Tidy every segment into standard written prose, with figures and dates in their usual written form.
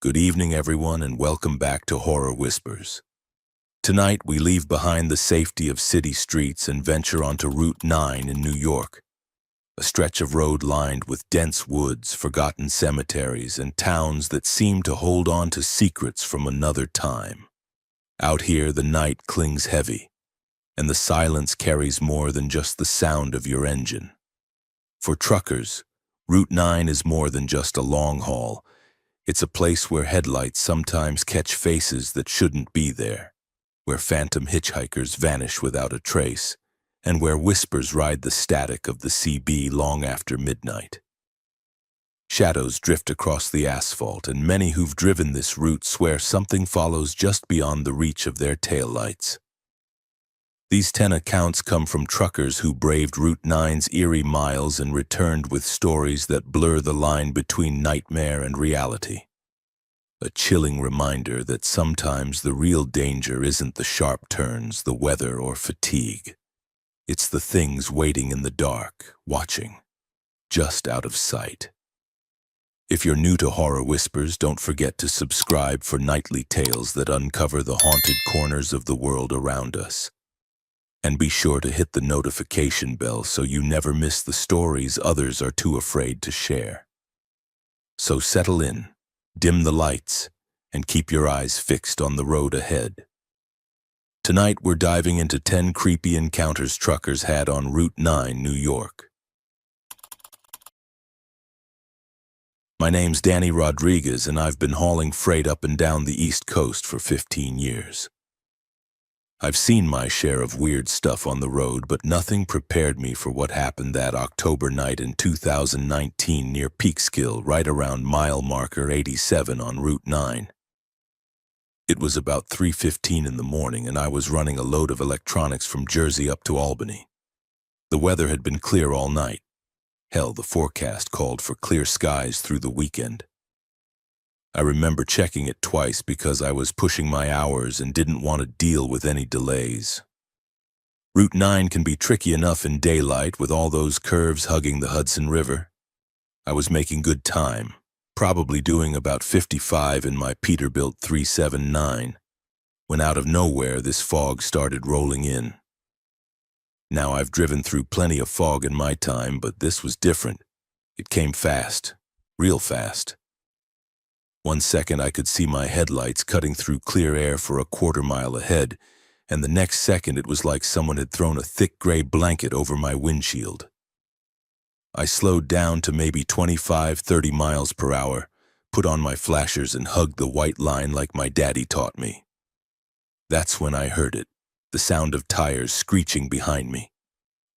Good evening, everyone, and welcome back to Horror Whispers. Tonight, we leave behind the safety of city streets and venture onto Route 9 in New York, a stretch of road lined with dense woods, forgotten cemeteries, and towns that seem to hold on to secrets from another time. Out here, the night clings heavy, and the silence carries more than just the sound of your engine. For truckers, Route 9 is more than just a long haul. It's a place where headlights sometimes catch faces that shouldn't be there, where phantom hitchhikers vanish without a trace, and where whispers ride the static of the CB long after midnight. Shadows drift across the asphalt, and many who've driven this route swear something follows just beyond the reach of their taillights. These 10 accounts come from truckers who braved Route 9's eerie miles and returned with stories that blur the line between nightmare and reality. A chilling reminder that sometimes the real danger isn't the sharp turns, the weather, or fatigue. It's the things waiting in the dark, watching, just out of sight. If you're new to Horror Whispers, don't forget to subscribe for nightly tales that uncover the haunted corners of the world around us. And be sure to hit the notification bell so you never miss the stories others are too afraid to share. So settle in, dim the lights, and keep your eyes fixed on the road ahead. Tonight we're diving into 10 creepy encounters truckers had on Route 9, New York. My name's Danny Rodriguez, and I've been hauling freight up and down the East Coast for 15 years. I've seen my share of weird stuff on the road, but nothing prepared me for what happened that October night in 2019 near Peekskill, right around mile marker 87 on Route 9. It was about 3:15 in the morning, and I was running a load of electronics from Jersey up to Albany. The weather had been clear all night. Hell, the forecast called for clear skies through the weekend. I remember checking it twice because I was pushing my hours and didn't want to deal with any delays. Route 9 can be tricky enough in daylight with all those curves hugging the Hudson River. I was making good time, probably doing about 55 in my Peterbilt 379, when out of nowhere this fog started rolling in. Now I've driven through plenty of fog in my time, but this was different. It came fast, real fast. One second I could see my headlights cutting through clear air for a quarter mile ahead, and the next second it was like someone had thrown a thick gray blanket over my windshield. I slowed down to maybe 25-30 miles per hour, put on my flashers and hugged the white line like my daddy taught me. That's when I heard it, the sound of tires screeching behind me.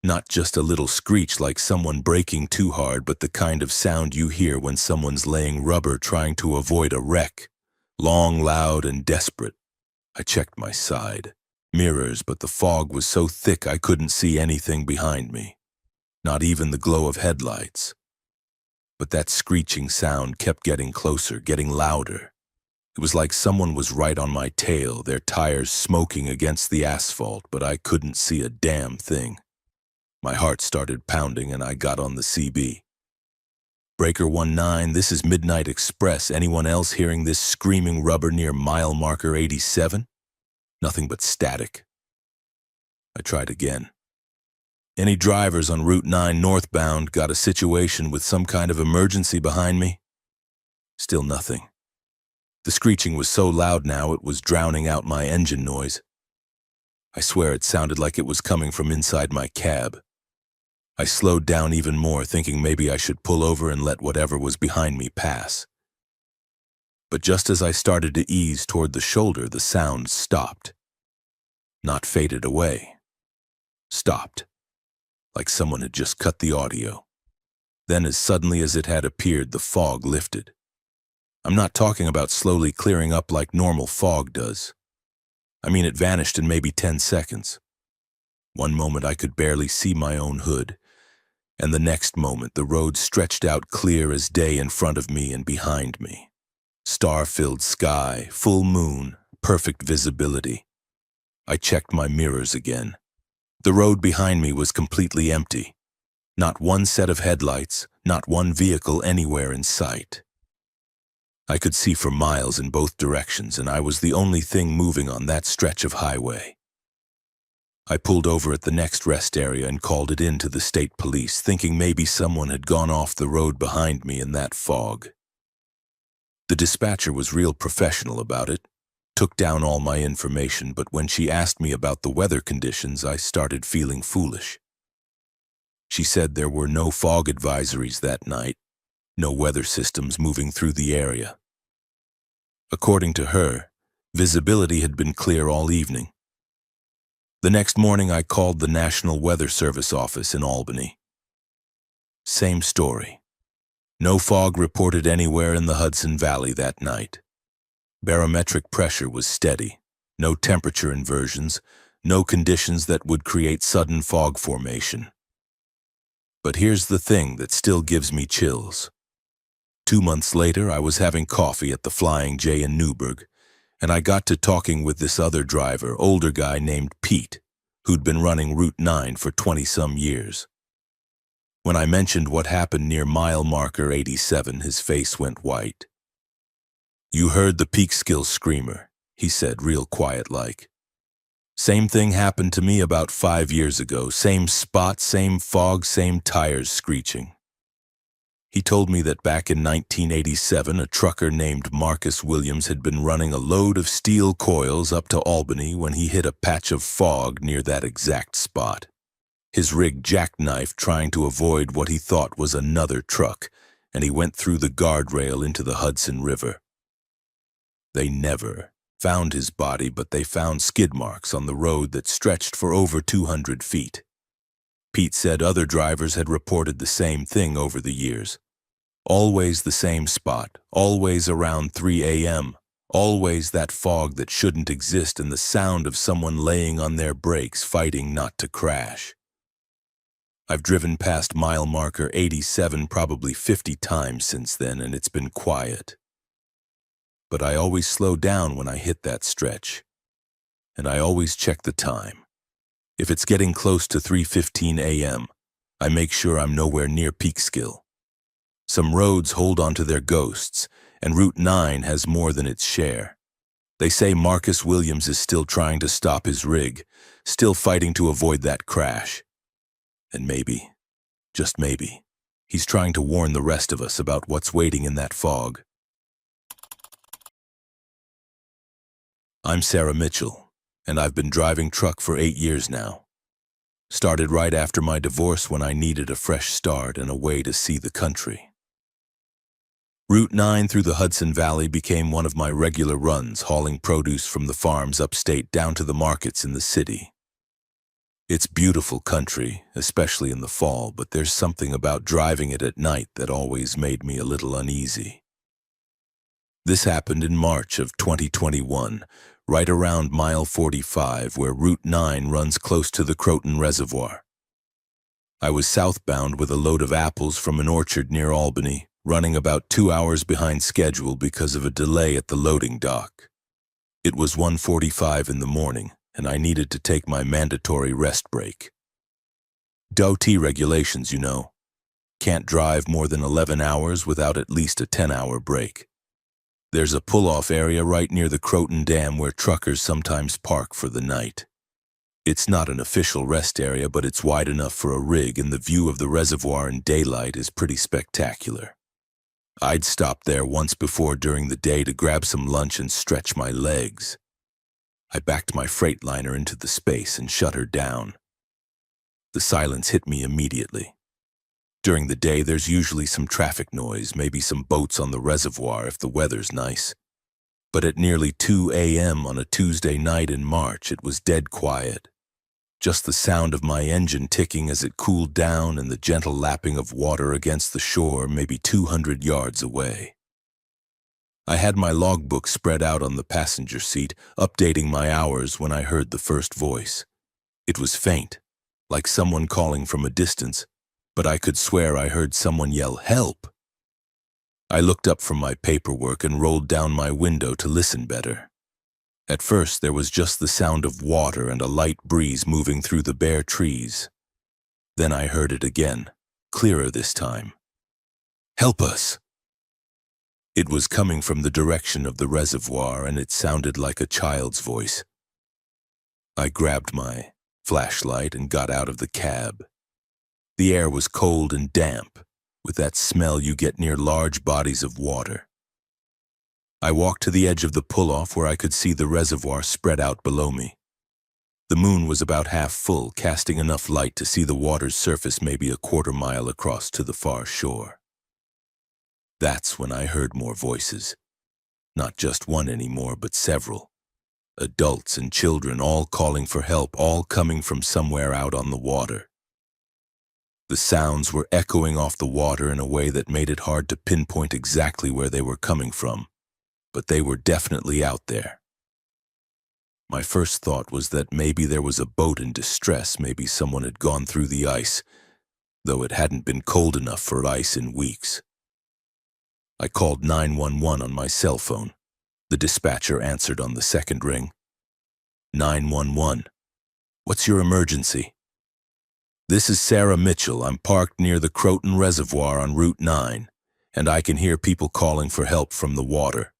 Not just a little screech like someone braking too hard, but the kind of sound you hear when someone's laying rubber trying to avoid a wreck. Long, loud, and desperate. I checked my side mirrors, but the fog was so thick I couldn't see anything behind me. Not even the glow of headlights. But that screeching sound kept getting closer, getting louder. It was like someone was right on my tail, their tires smoking against the asphalt, but I couldn't see a damn thing. My heart started pounding and I got on the CB. Breaker 19, this is Midnight Express. Anyone else hearing this screaming rubber near mile marker 87? Nothing but static. I tried again. Any drivers on Route 9 northbound? Got a situation with some kind of emergency behind me? Still nothing. The screeching was so loud now it was drowning out my engine noise. I swear it sounded like it was coming from inside my cab. I slowed down even more, thinking maybe I should pull over and let whatever was behind me pass. But just as I started to ease toward the shoulder, the sound stopped. Not faded away. Stopped. Like someone had just cut the audio. Then, as suddenly as it had appeared, the fog lifted. I'm not talking about slowly clearing up like normal fog does. I mean, it vanished in maybe 10 seconds. One moment I could barely see my own hood, and the next moment the road stretched out clear as day in front of me and behind me. Star-filled sky, full moon, perfect visibility. I checked my mirrors again. The road behind me was completely empty. Not one set of headlights, not one vehicle anywhere in sight. I could see for miles in both directions, and I was the only thing moving on that stretch of highway. I pulled over at the next rest area and called it in to the state police, thinking maybe someone had gone off the road behind me in that fog. The dispatcher was real professional about it, took down all my information, but when she asked me about the weather conditions, I started feeling foolish. She said there were no fog advisories that night, no weather systems moving through the area. According to her, visibility had been clear all evening. The next morning, I called the National Weather Service office in Albany. Same story. No fog reported anywhere in the Hudson Valley that night. Barometric pressure was steady, no temperature inversions, no conditions that would create sudden fog formation. But here's the thing that still gives me chills. 2 months later, I was having coffee at the Flying J in Newburgh, and I got to talking with this other driver, older guy named Pete, who'd been running Route 9 for 20-some years. When I mentioned what happened near mile marker 87, his face went white. "You heard the Peekskill screamer," he said, real quiet-like. "Same thing happened to me about 5 years ago. Same spot, same fog, same tires screeching." He told me that back in 1987, a trucker named Marcus Williams had been running a load of steel coils up to Albany when he hit a patch of fog near that exact spot. His rig jackknifed trying to avoid what he thought was another truck, and he went through the guardrail into the Hudson River. They never found his body, but they found skid marks on the road that stretched for over 200 feet. Pete said other drivers had reported the same thing over the years. Always the same spot, always around 3 a.m., always that fog that shouldn't exist and the sound of someone laying on their brakes fighting not to crash. I've driven past mile marker 87 probably 50 times since then, and it's been quiet. But I always slow down when I hit that stretch, and I always check the time. If it's getting close to 3:15 a.m., I make sure I'm nowhere near Peekskill. Some roads hold onto their ghosts, and Route 9 has more than its share. They say Marcus Williams is still trying to stop his rig, still fighting to avoid that crash. And maybe, just maybe, he's trying to warn the rest of us about what's waiting in that fog. I'm Sarah Mitchell, and I've been driving truck for 8 years now. Started right after my divorce when I needed a fresh start and a way to see the country. Route 9 through the Hudson Valley became one of my regular runs, hauling produce from the farms upstate down to the markets in the city. It's beautiful country, especially in the fall, but there's something about driving it at night that always made me a little uneasy. This happened in March of 2021, right around mile 45, where Route 9 runs close to the Croton Reservoir. I was southbound with a load of apples from an orchard near Albany, running about 2 hours behind schedule because of a delay at the loading dock. It was 1:45 in the morning, and I needed to take my mandatory rest break. DOT regulations, you know. Can't drive more than 11 hours without at least a 10-hour break. There's a pull-off area right near the Croton Dam where truckers sometimes park for the night. It's not an official rest area, but it's wide enough for a rig, and the view of the reservoir in daylight is pretty spectacular. I'd stopped there once before during the day to grab some lunch and stretch my legs. I backed my Freightliner into the space and shut her down. The silence hit me immediately. During the day, there's usually some traffic noise, maybe some boats on the reservoir if the weather's nice. But at nearly 2 a.m. on a Tuesday night in March, it was dead quiet. Just the sound of my engine ticking as it cooled down and the gentle lapping of water against the shore maybe 200 yards away. I had my logbook spread out on the passenger seat, updating my hours when I heard the first voice. It was faint, like someone calling from a distance, but I could swear I heard someone yell, "Help!" I looked up from my paperwork and rolled down my window to listen better. At first, there was just the sound of water and a light breeze moving through the bare trees. Then I heard it again, clearer this time. "Help us!" It was coming from the direction of the reservoir, and it sounded like a child's voice. I grabbed my flashlight and got out of the cab. The air was cold and damp, with that smell you get near large bodies of water. I walked to the edge of the pull-off where I could see the reservoir spread out below me. The moon was about half full, casting enough light to see the water's surface maybe a quarter-mile across to the far shore. That's when I heard more voices. Not just one anymore, but several. Adults and children all calling for help, all coming from somewhere out on the water. The sounds were echoing off the water in a way that made it hard to pinpoint exactly where they were coming from, but they were definitely out there. My first thought was that maybe there was a boat in distress, maybe someone had gone through the ice, though it hadn't been cold enough for ice in weeks. I called 911 on my cell phone. The dispatcher answered on the second ring. 911. What's your emergency? This is Sarah Mitchell. I'm parked near the Croton Reservoir on Route 9, and I can hear people calling for help from the water.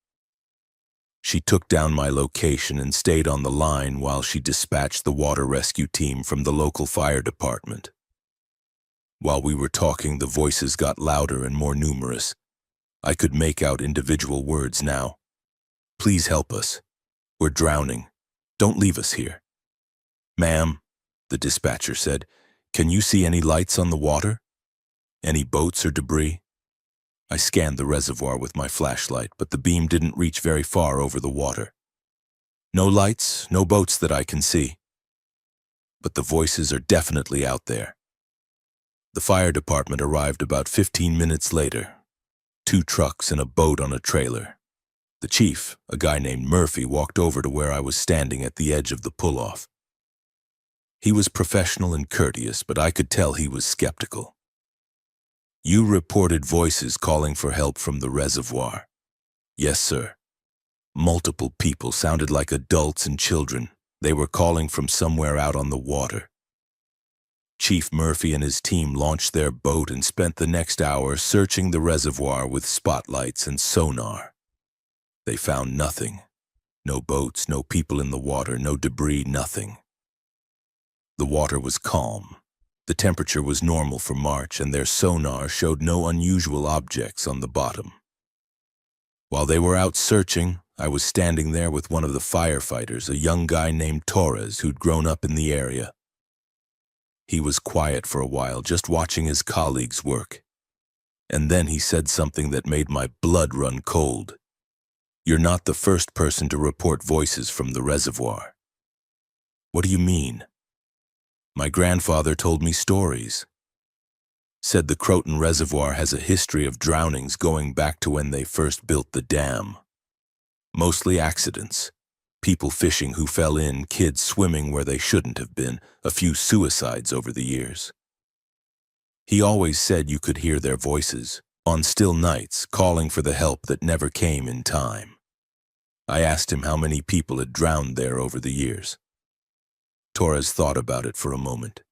She took down my location and stayed on the line while she dispatched the water rescue team from the local fire department. While we were talking, the voices got louder and more numerous. I could make out individual words now. Please help us. We're drowning. Don't leave us here. Ma'am, the dispatcher said, can you see any lights on the water? Any boats or debris? I scanned the reservoir with my flashlight, but the beam didn't reach very far over the water. No lights, no boats that I can see. But the voices are definitely out there. The fire department arrived about 15 minutes later. 2 trucks and a boat on a trailer. The chief, a guy named Murphy, walked over to where I was standing at the edge of the pull-off. He was professional and courteous, but I could tell he was skeptical. You reported voices calling for help from the reservoir. Yes, sir. Multiple people, sounded like adults and children. They were calling from somewhere out on the water. Chief Murphy and his team launched their boat and spent the next hour searching the reservoir with spotlights and sonar. They found nothing. No boats, no people in the water, no debris, nothing. The water was calm. The temperature was normal for March, and their sonar showed no unusual objects on the bottom. While they were out searching, I was standing there with one of the firefighters, a young guy named Torres who'd grown up in the area. He was quiet for a while, just watching his colleagues work. And then he said something that made my blood run cold. You're not the first person to report voices from the reservoir. What do you mean? My grandfather told me stories. Said the Croton Reservoir has a history of drownings going back to when they first built the dam. Mostly accidents. People fishing who fell in, kids swimming where they shouldn't have been, a few suicides over the years. He always said you could hear their voices, on still nights, calling for the help that never came in time. I asked him how many people had drowned there over the years. Torres thought about it for a moment.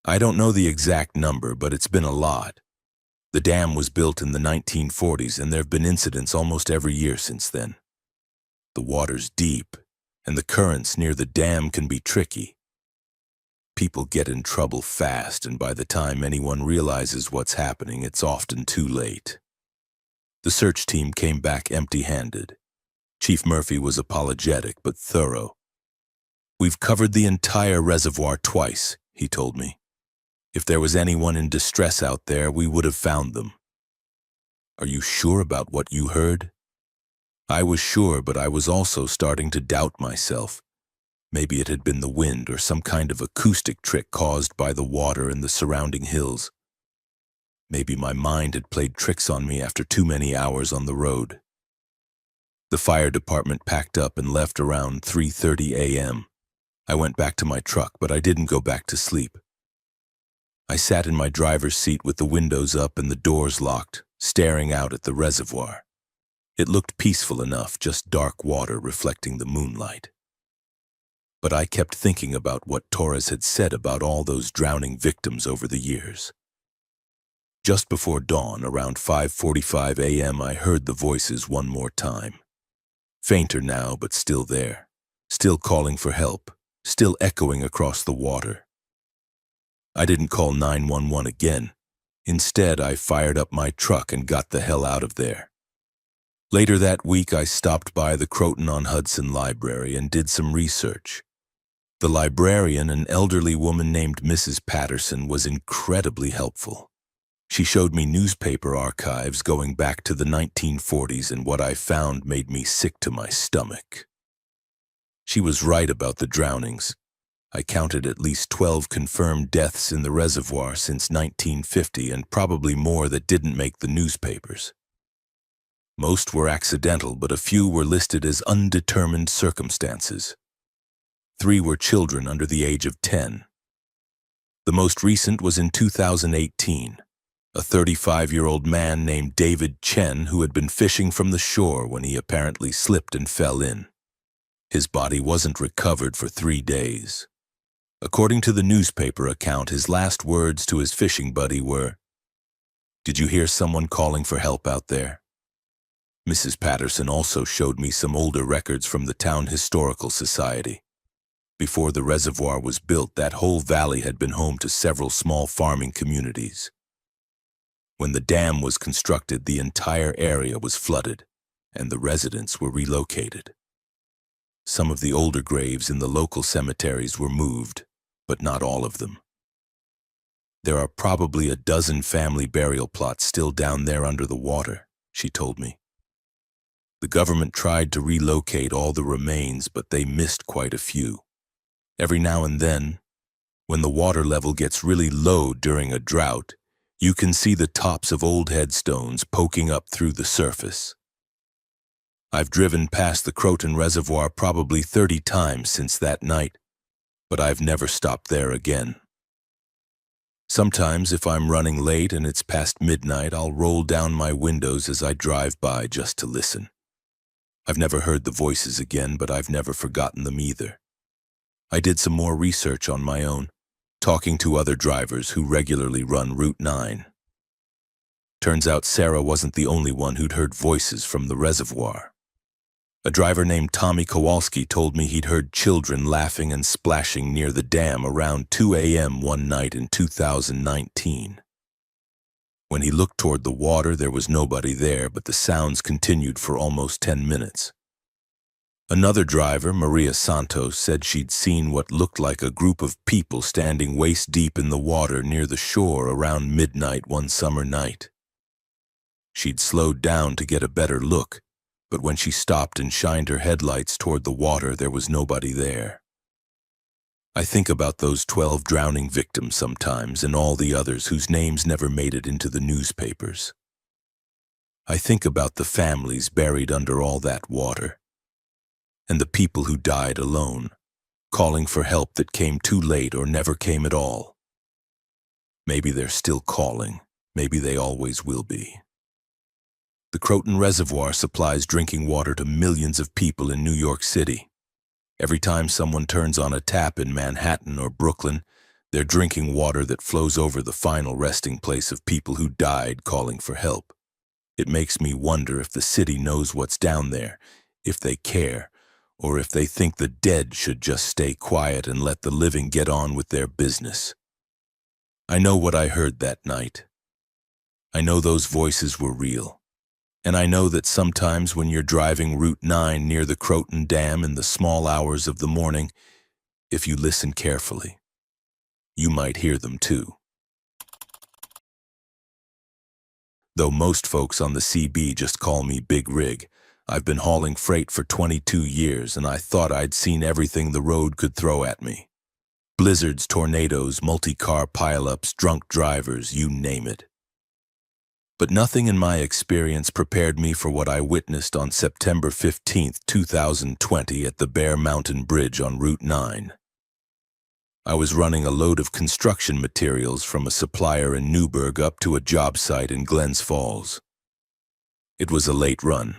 I don't know the exact number, but it's been a lot. The dam was built in the 1940s, and there have been incidents almost every year since then. The water's deep, and the currents near the dam can be tricky. People get in trouble fast, and by the time anyone realizes what's happening, it's often too late. The search team came back empty-handed. Chief Murphy was apologetic but thorough. We've covered the entire reservoir twice, he told me. If there was anyone in distress out there, we would have found them. Are you sure about what you heard? I was sure, but I was also starting to doubt myself. Maybe it had been the wind or some kind of acoustic trick caused by the water and the surrounding hills. Maybe my mind had played tricks on me after too many hours on the road. The fire department packed up and left around 3:30 a.m. I went back to my truck, but I didn't go back to sleep. I sat in my driver's seat with the windows up and the doors locked, staring out at the reservoir. It looked peaceful enough, just dark water reflecting the moonlight. But I kept thinking about what Torres had said about all those drowning victims over the years. Just before dawn, around 5:45 a.m., I heard the voices one more time. Fainter now, but still there. Still calling for help. Still echoing across the water. I didn't call 911 again. Instead, I fired up my truck and got the hell out of there. Later that week, I stopped by the Croton-on-Hudson Library and did some research. The librarian, an elderly woman named Mrs. Patterson, was incredibly helpful. She showed me newspaper archives going back to the 1940s, and what I found made me sick to my stomach. She was right about the drownings. I counted at least 12 confirmed deaths in the reservoir since 1950, and probably more that didn't make the newspapers. Most were accidental, but a few were listed as undetermined circumstances. 3 were children under the age of 10. The most recent was in 2018. A 35-year-old man named David Chen who had been fishing from the shore when he apparently slipped and fell in. His body wasn't recovered for 3 days. According to the newspaper account, his last words to his fishing buddy were, "Did you hear someone calling for help out there?" Mrs. Patterson also showed me some older records from the Town Historical Society. Before the reservoir was built, that whole valley had been home to several small farming communities. When the dam was constructed, the entire area was flooded, and the residents were relocated. Some of the older graves in the local cemeteries were moved, but not all of them. There are probably a dozen family burial plots still down there under the water, she told me. The government tried to relocate all the remains, but they missed quite a few. Every now and then, when the water level gets really low during a drought, you can see the tops of old headstones poking up through the surface. I've driven past the Croton Reservoir probably 30 times since that night, but I've never stopped there again. Sometimes, if I'm running late and it's past midnight, I'll roll down my windows as I drive by just to listen. I've never heard the voices again, but I've never forgotten them either. I did some more research on my own, talking to other drivers who regularly run Route 9. Turns out Sarah wasn't the only one who'd heard voices from the reservoir. A driver named Tommy Kowalski told me he'd heard children laughing and splashing near the dam around 2 a.m. one night in 2019. When he looked toward the water, there was nobody there, but the sounds continued for almost 10 minutes. Another driver, Maria Santos, said she'd seen what looked like a group of people standing waist-deep in the water near the shore around midnight one summer night. She'd slowed down to get a better look, but when she stopped and shined her headlights toward the water, there was nobody there. I think about those 12 drowning victims sometimes and all the others whose names never made it into the newspapers. I think about the families buried under all that water, and the people who died alone, calling for help that came too late or never came at all. Maybe they're still calling. Maybe they always will be. The Croton Reservoir supplies drinking water to millions of people in New York City. Every time someone turns on a tap in Manhattan or Brooklyn, they're drinking water that flows over the final resting place of people who died calling for help. It makes me wonder if the city knows what's down there, if they care, or if they think the dead should just stay quiet and let the living get on with their business. I know what I heard that night. I know those voices were real. And I know that sometimes when you're driving Route 9 near the Croton Dam in the small hours of the morning, if you listen carefully, you might hear them too. Though most folks on the CB just call me Big Rig, I've been hauling freight for 22 years, and I thought I'd seen everything the road could throw at me. Blizzards, tornadoes, multi-car pileups, drunk drivers, you name it. But nothing in my experience prepared me for what I witnessed on September 15, 2020 at the Bear Mountain Bridge on Route 9. I was running a load of construction materials from a supplier in Newburgh up to a job site in Glens Falls. It was a late run.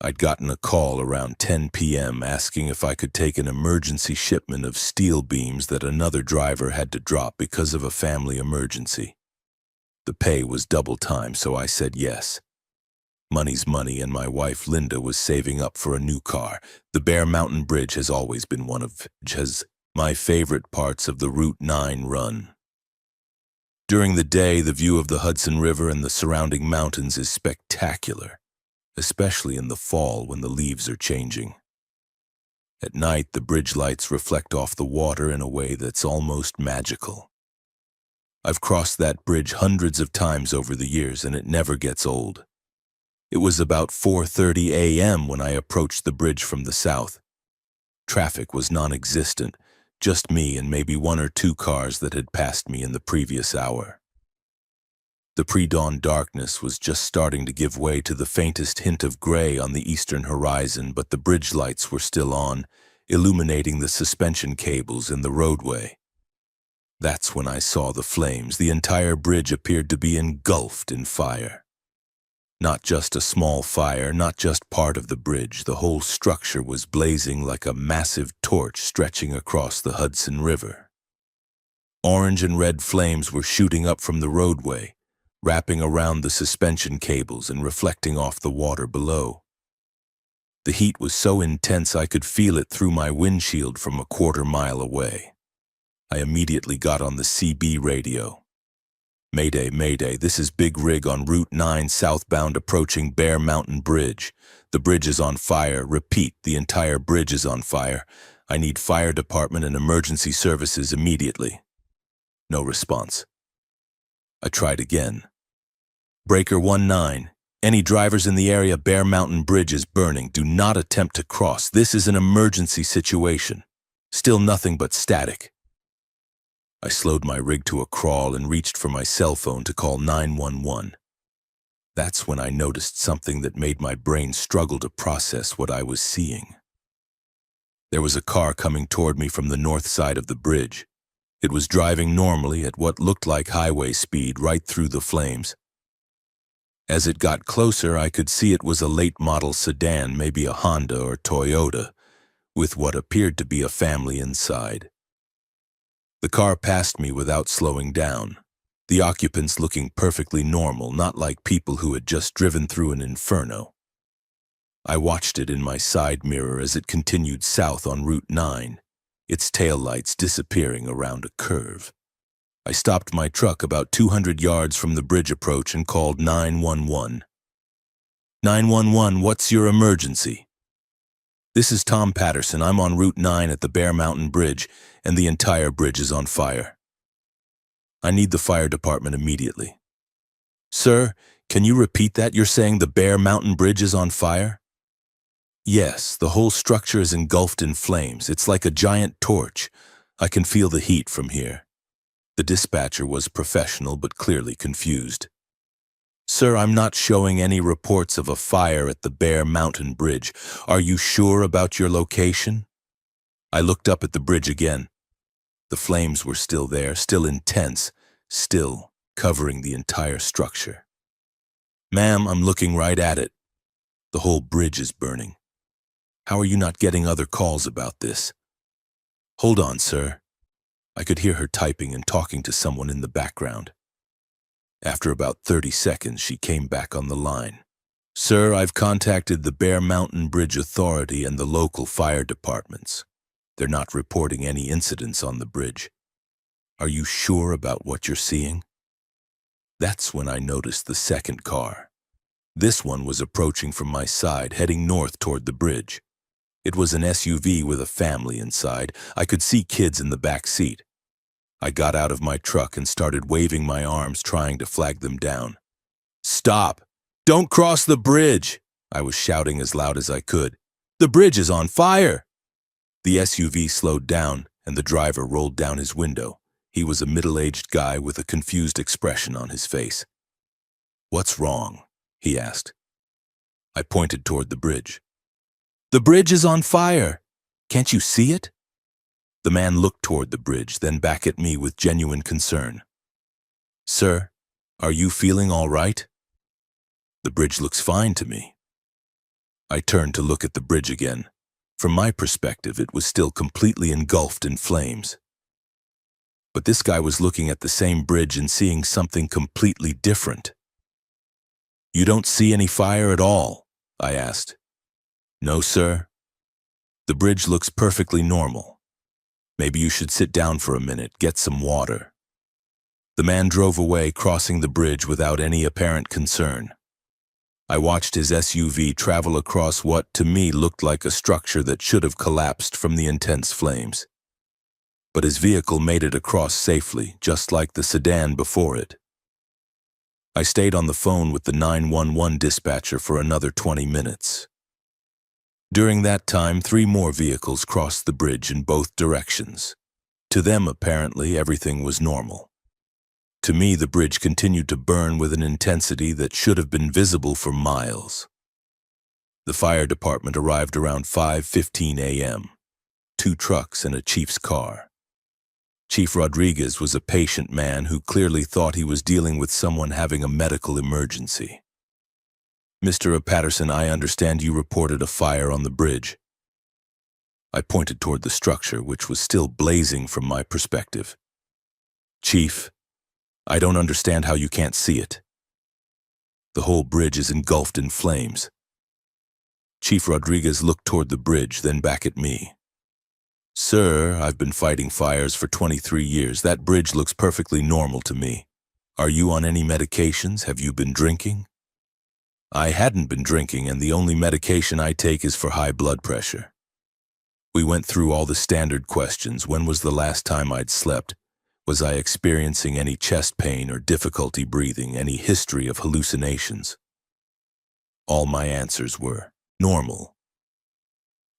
I'd gotten a call around 10 p.m. asking if I could take an emergency shipment of steel beams that another driver had to drop because of a family emergency. The pay was double time, so I said yes. Money's money, and my wife Linda was saving up for a new car. The Bear Mountain Bridge has always been one of my favorite parts of the Route 9 run. During the day, the view of the Hudson River and the surrounding mountains is spectacular, especially in the fall when the leaves are changing. At night, the bridge lights reflect off the water in a way that's almost magical. I've crossed that bridge hundreds of times over the years, and it never gets old. It was about 4:30 a.m. when I approached the bridge from the south. Traffic was non-existent, just me and maybe one or two cars that had passed me in the previous hour. The pre-dawn darkness was just starting to give way to the faintest hint of gray on the eastern horizon, but the bridge lights were still on, illuminating the suspension cables in the roadway. That's when I saw the flames. The entire bridge appeared to be engulfed in fire. Not just a small fire, not just part of the bridge. The whole structure was blazing like a massive torch stretching across the Hudson River. Orange and red flames were shooting up from the roadway, wrapping around the suspension cables and reflecting off the water below. The heat was so intense I could feel it through my windshield from a quarter-mile away. I immediately got on the CB radio. "Mayday, Mayday, this is Big Rig on Route 9 southbound approaching Bear Mountain Bridge. The bridge is on fire. Repeat, the entire bridge is on fire. I need fire department and emergency services immediately." No response. I tried again. "Breaker 19, any drivers in the area, Bear Mountain Bridge is burning. Do not attempt to cross. This is an emergency situation." Still nothing but static. I slowed my rig to a crawl and reached for my cell phone to call 911. That's when I noticed something that made my brain struggle to process what I was seeing. There was a car coming toward me from the north side of the bridge. It was driving normally at what looked like highway speed right through the flames. As it got closer, I could see it was a late model sedan, maybe a Honda or Toyota, with what appeared to be a family inside. The car passed me without slowing down, the occupants looking perfectly normal, not like people who had just driven through an inferno. I watched it in my side mirror as it continued south on Route 9, its taillights disappearing around a curve. I stopped my truck about 200 yards from the bridge approach and called 911. 911, what's your emergency? This is Tom Patterson. I'm on Route 9 at the Bear Mountain Bridge, and the entire bridge is on fire. I need the fire department immediately. Sir, can you repeat that? You're saying the Bear Mountain Bridge is on fire? Yes, the whole structure is engulfed in flames. It's like a giant torch. I can feel the heat from here. The dispatcher was professional but clearly confused. Sir, I'm not showing any reports of a fire at the Bear Mountain Bridge. Are you sure about your location? I looked up at the bridge again. The flames were still there, still intense, still covering the entire structure. Ma'am, I'm looking right at it. The whole bridge is burning. How are you not getting other calls about this? Hold on, sir. I could hear her typing and talking to someone in the background. After about 30 seconds, she came back on the line. Sir, I've contacted the Bear Mountain Bridge Authority and the local fire departments. They're not reporting any incidents on the bridge. Are you sure about what you're seeing? That's when I noticed the second car. This one was approaching from my side, heading north toward the bridge. It was an SUV with a family inside. I could see kids in the back seat. I got out of my truck and started waving my arms, trying to flag them down. Stop! Don't cross the bridge! I was shouting as loud as I could. The bridge is on fire! The SUV slowed down, and the driver rolled down his window. He was a middle-aged guy with a confused expression on his face. What's wrong? He asked. I pointed toward the bridge. The bridge is on fire! Can't you see it? The man looked toward the bridge, then back at me with genuine concern. Sir, are you feeling all right? The bridge looks fine to me. I turned to look at the bridge again. From my perspective, it was still completely engulfed in flames. But this guy was looking at the same bridge and seeing something completely different. "You don't see any fire at all?" I asked. "No, sir. The bridge looks perfectly normal. Maybe you should sit down for a minute, get some water." The man drove away, crossing the bridge without any apparent concern. I watched his SUV travel across what, to me, looked like a structure that should have collapsed from the intense flames. But his vehicle made it across safely, just like the sedan before it. I stayed on the phone with the 911 dispatcher for another 20 minutes. During that time, 3 more vehicles crossed the bridge in both directions. To them, apparently, everything was normal. To me, the bridge continued to burn with an intensity that should have been visible for miles. The fire department arrived around 5:15 a.m., 2 trucks and a chief's car. Chief Rodriguez was a patient man who clearly thought he was dealing with someone having a medical emergency. "Mr. Patterson, I understand you reported a fire on the bridge." I pointed toward the structure, which was still blazing from my perspective. "Chief, I don't understand how you can't see it. The whole bridge is engulfed in flames." Chief Rodriguez looked toward the bridge, then back at me. "Sir, I've been fighting fires for 23 years. That bridge looks perfectly normal to me. Are you on any medications? Have you been drinking?" I hadn't been drinking, and the only medication I take is for high blood pressure. We went through all the standard questions. When was the last time I'd slept? Was I experiencing any chest pain or difficulty breathing, any history of hallucinations? All my answers were normal.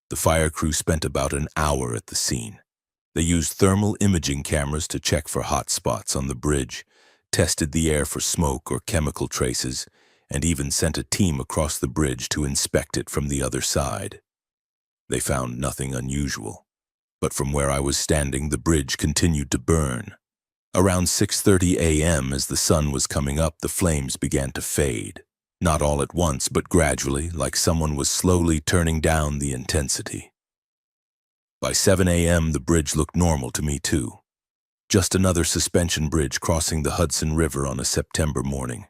The fire crew spent about an hour at the scene. They used thermal imaging cameras to check for hot spots on the bridge, tested the air for smoke or chemical traces, and even sent a team across the bridge to inspect it from the other side. They found nothing unusual. But from where I was standing, the bridge continued to burn. Around 6:30 a.m., as the sun was coming up, the flames began to fade. Not all at once, but gradually, like someone was slowly turning down the intensity. By 7 a.m., the bridge looked normal to me too. Just another suspension bridge crossing the Hudson River on a September morning.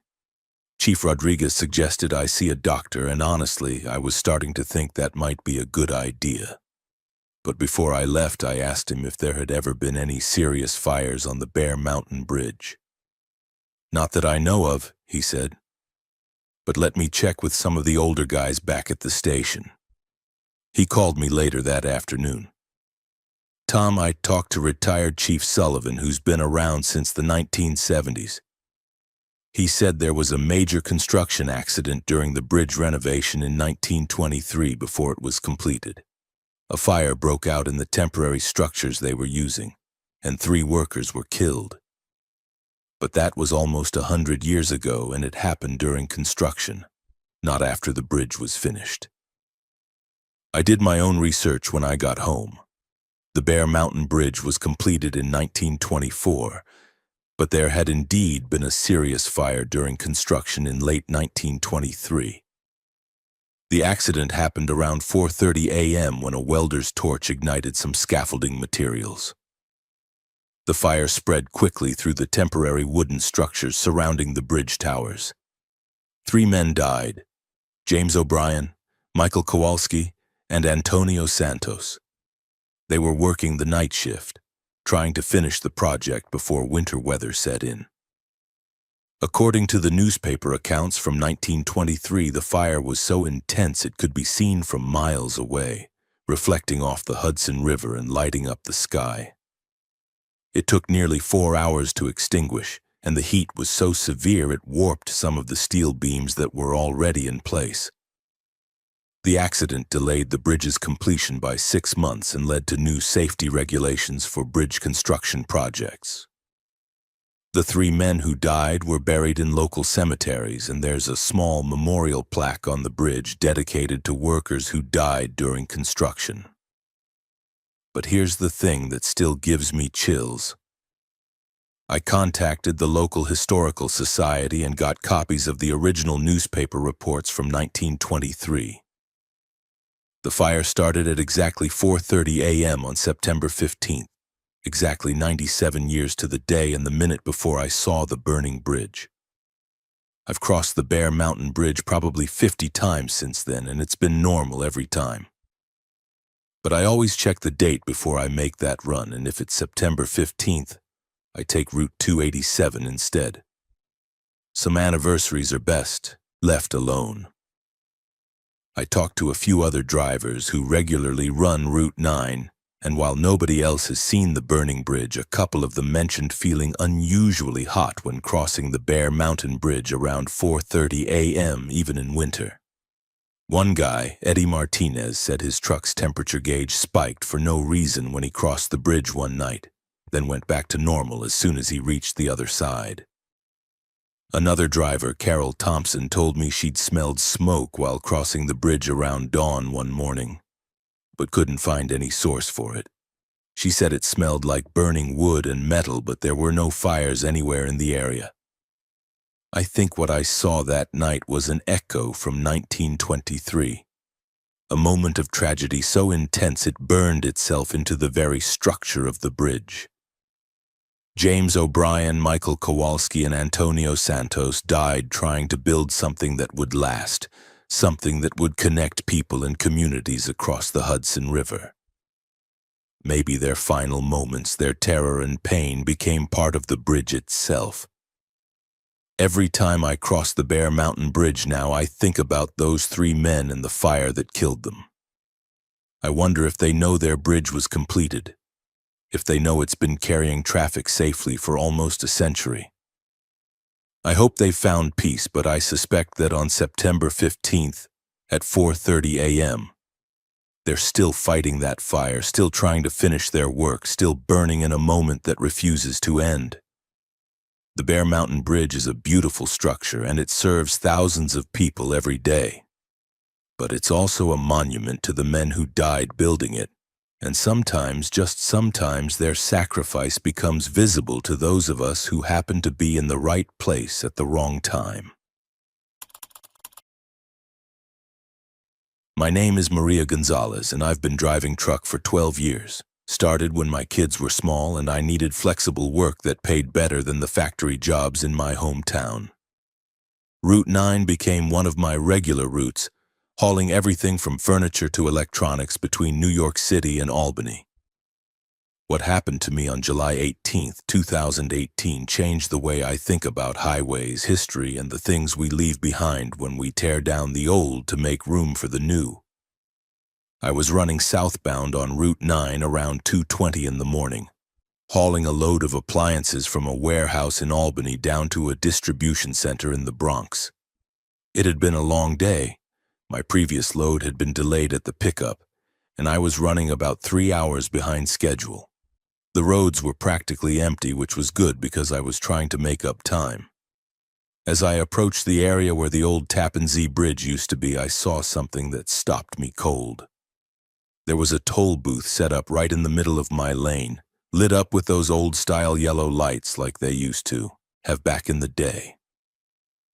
Chief Rodriguez suggested I see a doctor, and honestly, I was starting to think that might be a good idea. But before I left, I asked him if there had ever been any serious fires on the Bear Mountain Bridge. "Not that I know of," he said. "But let me check with some of the older guys back at the station." He called me later that afternoon. "Tom, I talked to retired Chief Sullivan, who's been around since the 1970s. He said there was a major construction accident during the bridge renovation in 1923 before it was completed. A fire broke out in the temporary structures they were using, and 3 workers were killed. But that was almost 100 years ago, and it happened during construction, not after the bridge was finished. I did my own research when I got home. The Bear Mountain Bridge was completed in 1924, but there had indeed been a serious fire during construction in late 1923. The accident happened around 4:30 a.m. when a welder's torch ignited some scaffolding materials. The fire spread quickly through the temporary wooden structures surrounding the bridge towers. 3 men died: James O'Brien, Michael Kowalski, and Antonio Santos. They were working the night shift, trying to finish the project before winter weather set in. According to the newspaper accounts from 1923, the fire was so intense it could be seen from miles away, reflecting off the Hudson River and lighting up the sky. It took nearly 4 hours to extinguish, and the heat was so severe it warped some of the steel beams that were already in place. The accident delayed the bridge's completion by 6 months and led to new safety regulations for bridge construction projects. The 3 men who died were buried in local cemeteries, and there's a small memorial plaque on the bridge dedicated to workers who died during construction. But here's the thing that still gives me chills. I contacted the local historical society and got copies of the original newspaper reports from 1923. The fire started at exactly 4:30 a.m. on September 15th. exactly 97 years to the day and the minute before I saw the burning bridge. I've crossed the Bear Mountain Bridge probably 50 times since then, and it's been normal every time. But I always check the date before I make that run, and if it's September 15th, I take Route 287 instead. Some anniversaries are best left alone. I talked to a few other drivers who regularly run Route 9, and while nobody else has seen the burning bridge, a couple of them mentioned feeling unusually hot when crossing the Bear Mountain Bridge around 4:30 a.m. even in winter. One guy, Eddie Martinez, said his truck's temperature gauge spiked for no reason when he crossed the bridge one night, then went back to normal as soon as he reached the other side. Another driver, Carol Thompson, told me she'd smelled smoke while crossing the bridge around dawn one morning, but couldn't find any source for it. She said it smelled like burning wood and metal, but there were no fires anywhere in the area. I think what I saw that night was an echo from 1923, a moment of tragedy so intense it burned itself into the very structure of the bridge. James O'Brien, Michael Kowalski, and Antonio Santos died trying to build something that would last, something that would connect people and communities across the Hudson River. Maybe their final moments, their terror and pain, became part of the bridge itself. Every time I cross the Bear Mountain Bridge now, I think about those 3 men and the fire that killed them. I wonder if they know their bridge was completed, if they know it's been carrying traffic safely for almost a century. I hope they found peace, but I suspect that on September 15th at 4:30 a.m., they're still fighting that fire, still trying to finish their work, still burning in a moment that refuses to end. The Bear Mountain Bridge is a beautiful structure, and it serves thousands of people every day. But it's also a monument to the men who died building it, and sometimes, just sometimes, their sacrifice becomes visible to those of us who happen to be in the right place at the wrong time. My name is Maria Gonzalez, and I've been driving truck for 12 years. Started when my kids were small and I needed flexible work that paid better than the factory jobs in my hometown. Route 9 became one of my regular routes, hauling everything from furniture to electronics between New York City and Albany. What happened to me on July 18, 2018 changed the way I think about highways, history, and the things we leave behind when we tear down the old to make room for the new. I was running southbound on Route 9 around 2:20 in the morning, hauling a load of appliances from a warehouse in Albany down to a distribution center in the Bronx. It had been a long day. My previous load had been delayed at the pickup, and I was running about 3 hours behind schedule. The roads were practically empty, which was good because I was trying to make up time. As I approached the area where the old Tappan Zee Bridge used to be, I saw something that stopped me cold. There was a toll booth set up right in the middle of my lane, lit up with those old-style yellow lights like they used to have back in the day.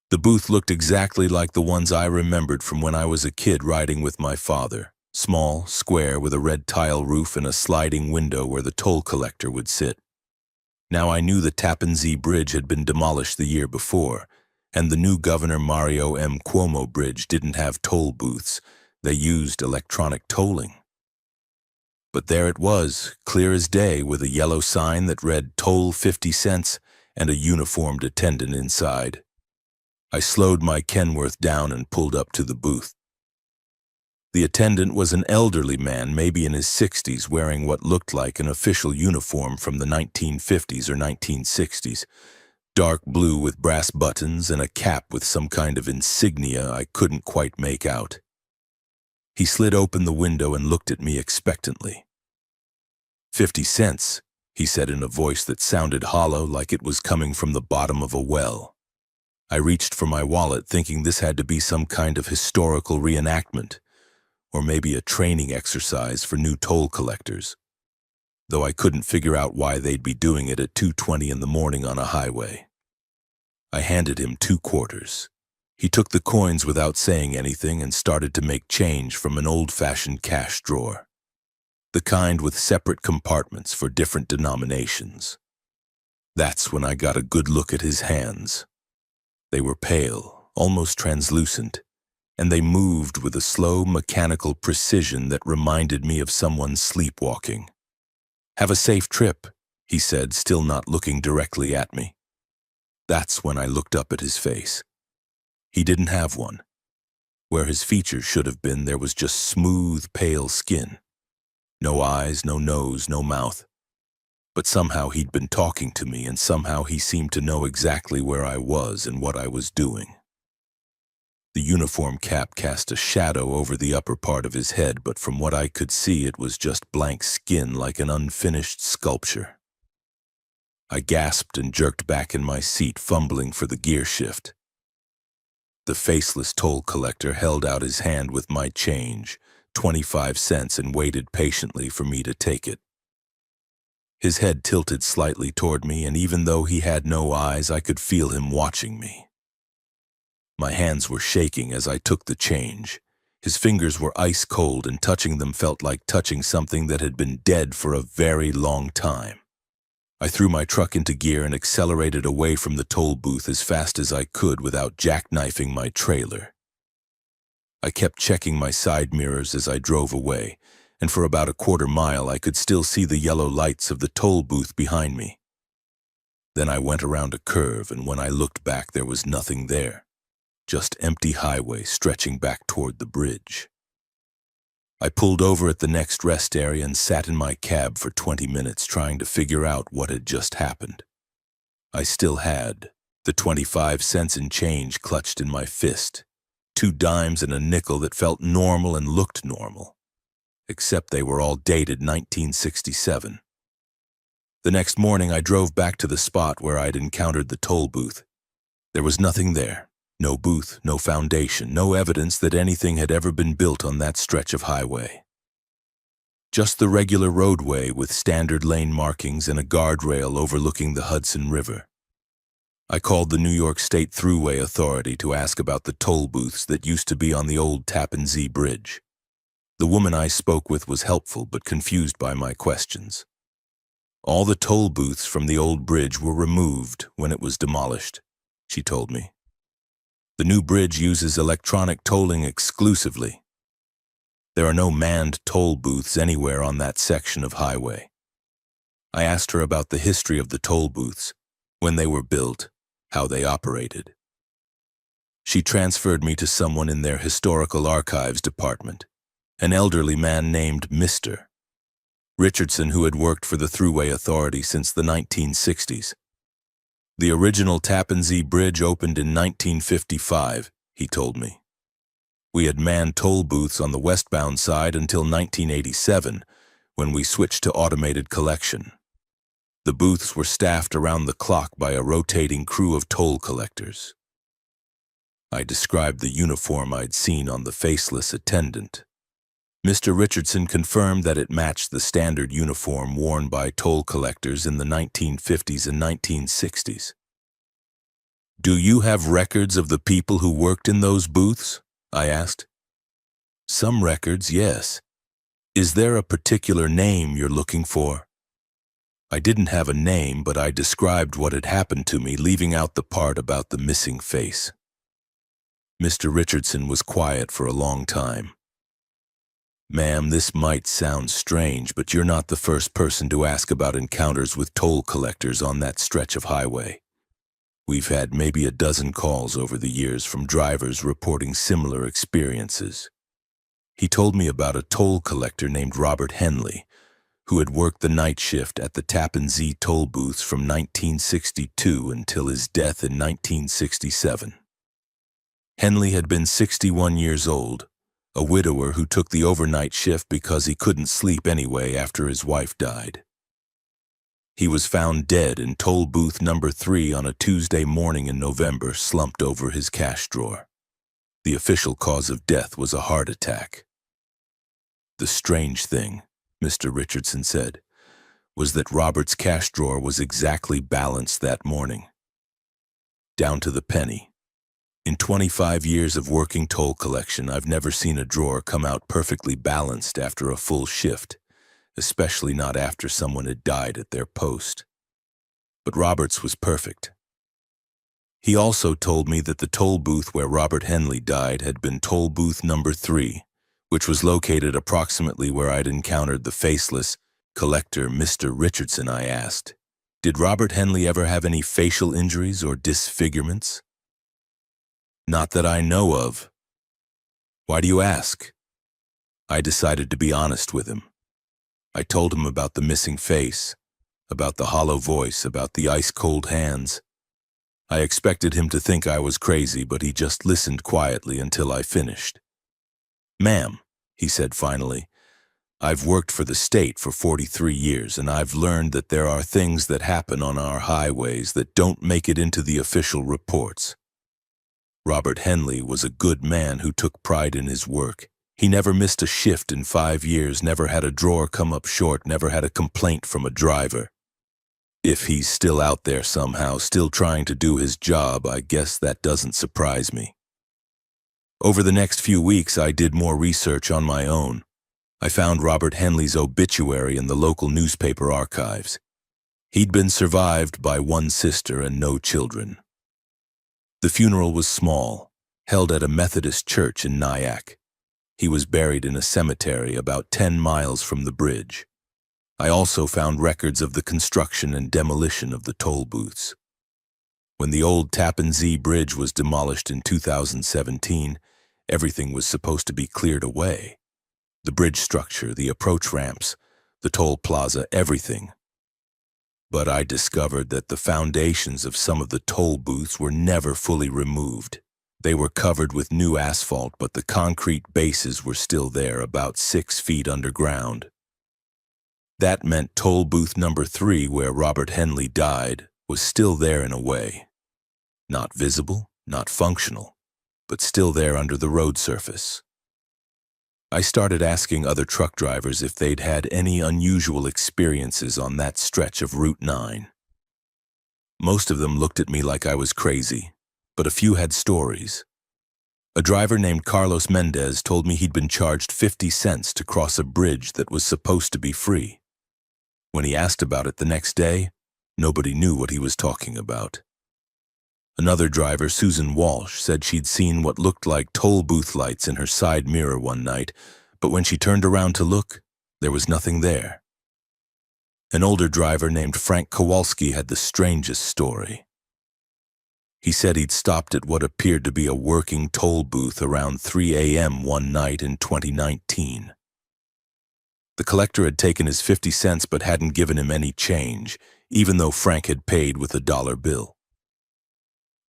The booth looked exactly like the ones I remembered from when I was a kid riding with my father, small, square, with a red tile roof and a sliding window where the toll collector would sit. Now I knew the Tappan Zee Bridge had been demolished the year before, and the new Governor Mario M. Cuomo Bridge didn't have toll booths. They used electronic tolling. But there it was, clear as day, with a yellow sign that read "Toll 50 cents" and a uniformed attendant inside. I slowed my Kenworth down and pulled up to the booth. The attendant was an elderly man, maybe in his 60s, wearing what looked like an official uniform from the 1950s or 1960s, dark blue with brass buttons and a cap with some kind of insignia I couldn't quite make out. He slid open the window and looked at me expectantly. 50 cents, he said in a voice that sounded hollow, like it was coming from the bottom of a well. I reached for my wallet, thinking this had to be some kind of historical reenactment, or maybe a training exercise for new toll collectors, though I couldn't figure out why they'd be doing it at 2:20 in the morning on a highway. I handed him 2 quarters. He took the coins without saying anything and started to make change from an old-fashioned cash drawer. the kind with separate compartments for different denominations. That's when I got a good look at his hands. They were pale, almost translucent, and they moved with a slow, mechanical precision that reminded me of someone sleepwalking. "Have a safe trip," he said, still not looking directly at me. That's when I looked up at his face. He didn't have one. Where his features should have been, there was just smooth, pale skin. No eyes, no nose, no mouth. But somehow he'd been talking to me, and somehow he seemed to know exactly where I was and what I was doing. The uniform cap cast a shadow over the upper part of his head, but from what I could see, it was just blank skin like an unfinished sculpture. I gasped and jerked back in my seat, fumbling for the gear shift. The faceless toll collector held out his hand with my change, 25 cents, and waited patiently for me to take it. His head tilted slightly toward me, and even though he had no eyes, I could feel him watching me. My hands were shaking as I took the change. His fingers were ice cold, and touching them felt like touching something that had been dead for a very long time. I threw my truck into gear and accelerated away from the toll booth as fast as I could without jackknifing my trailer. I kept checking my side mirrors as I drove away, and for about a quarter mile I could still see the yellow lights of the toll booth behind me. Then I went around a curve, and when I looked back, there was nothing there. Just empty highway stretching back toward the bridge. I pulled over at the next rest area and sat in my cab for 20 minutes trying to figure out what had just happened. I still had the 25 cents in change clutched in my fist, 2 dimes and a nickel that felt normal and looked normal, except they were all dated 1967. The next morning I drove back to the spot where I'd encountered the toll booth. There was nothing there. No booth, no foundation, no evidence that anything had ever been built on that stretch of highway. Just the regular roadway with standard lane markings and a guardrail overlooking the Hudson River. I called the New York State Thruway Authority to ask about the toll booths that used to be on the old Tappan Zee Bridge. The woman I spoke with was helpful but confused by my questions. All the toll booths from the old bridge were removed when it was demolished, she told me. The new bridge uses electronic tolling exclusively. There are no manned toll booths anywhere on that section of highway. I asked her about the history of the toll booths, when they were built, how they operated. She transferred me to someone in their historical archives department, an elderly man named Mr. Richardson, who had worked for the Thruway Authority since the 1960s. The original Tappan Zee Bridge opened in 1955, he told me. We had manned toll booths on the westbound side until 1987, when we switched to automated collection. The booths were staffed around the clock by a rotating crew of toll collectors. I described the uniform I'd seen on the faceless attendant. Mr. Richardson confirmed that it matched the standard uniform worn by toll collectors in the 1950s and 1960s. "Do you have records of the people who worked in those booths?" I asked. "Some records, yes. Is there a particular name you're looking for?" I didn't have a name, but I described what had happened to me, leaving out the part about the missing face. Mr. Richardson was quiet for a long time. "Ma'am, this might sound strange, but you're not the first person to ask about encounters with toll collectors on that stretch of highway. We've had maybe a dozen calls over the years from drivers reporting similar experiences." He told me about a toll collector named Robert Henley, who had worked the night shift at the Tappan Zee toll booths from 1962 until his death in 1967. Henley had been 61 years old, a widower who took the overnight shift because he couldn't sleep anyway after his wife died. He was found dead in toll booth number 3 on a Tuesday morning in November, slumped over his cash drawer. The official cause of death was a heart attack. "The strange thing," Mr. Richardson said, "was that Robert's cash drawer was exactly balanced that morning. Down to the penny. In 25 years of working toll collection, I've never seen a drawer come out perfectly balanced after a full shift, especially not after someone had died at their post. But Robert's was perfect. He also told me that the toll booth where Robert Henley died had been toll booth number 3, which was located approximately where I'd encountered the faceless collector Mr. Richardson. I asked, "Did Robert Henley ever have any facial injuries or disfigurements?" "Not that I know of." "Why do you ask?" I decided to be honest with him. I told him about the missing face, about the hollow voice, about the ice-cold hands. I expected him to think I was crazy, but he just listened quietly until I finished. "Ma'am," he said finally, "I've worked for the state for 43 years, and I've learned that there are things that happen on our highways that don't make it into the official reports. Robert Henley was a good man who took pride in his work. He never missed a shift in 5 years, never had a drawer come up short, never had a complaint from a driver. If he's still out there somehow, still trying to do his job, I guess that doesn't surprise me." Over the next few weeks, I did more research on my own. I found Robert Henley's obituary in the local newspaper archives. He'd been survived by one sister and no children. The funeral was small, held at a Methodist church in Nyack. He was buried in a cemetery about 10 miles from the bridge. I also found records of the construction and demolition of the toll booths. When the old Tappan Zee Bridge was demolished in 2017, everything was supposed to be cleared away. The bridge structure, the approach ramps, the toll plaza, everything. But I discovered that the foundations of some of the toll booths were never fully removed. They were covered with new asphalt, but the concrete bases were still there, about 6 feet underground. That meant toll booth number 3, where Robert Henley died, was still there in a way. Not visible, not functional, but still there under the road surface. I started asking other truck drivers if they'd had any unusual experiences on that stretch of Route 9. Most of them looked at me like I was crazy, but a few had stories. A driver named Carlos Mendez told me he'd been charged 50 cents to cross a bridge that was supposed to be free. When he asked about it the next day, nobody knew what he was talking about. Another driver, Susan Walsh, said she'd seen what looked like toll booth lights in her side mirror one night, but when she turned around to look, there was nothing there. An older driver named Frank Kowalski had the strangest story. He said he'd stopped at what appeared to be a working toll booth around 3 a.m. one night in 2019. The collector had taken his 50 cents but hadn't given him any change, even though Frank had paid with a dollar bill.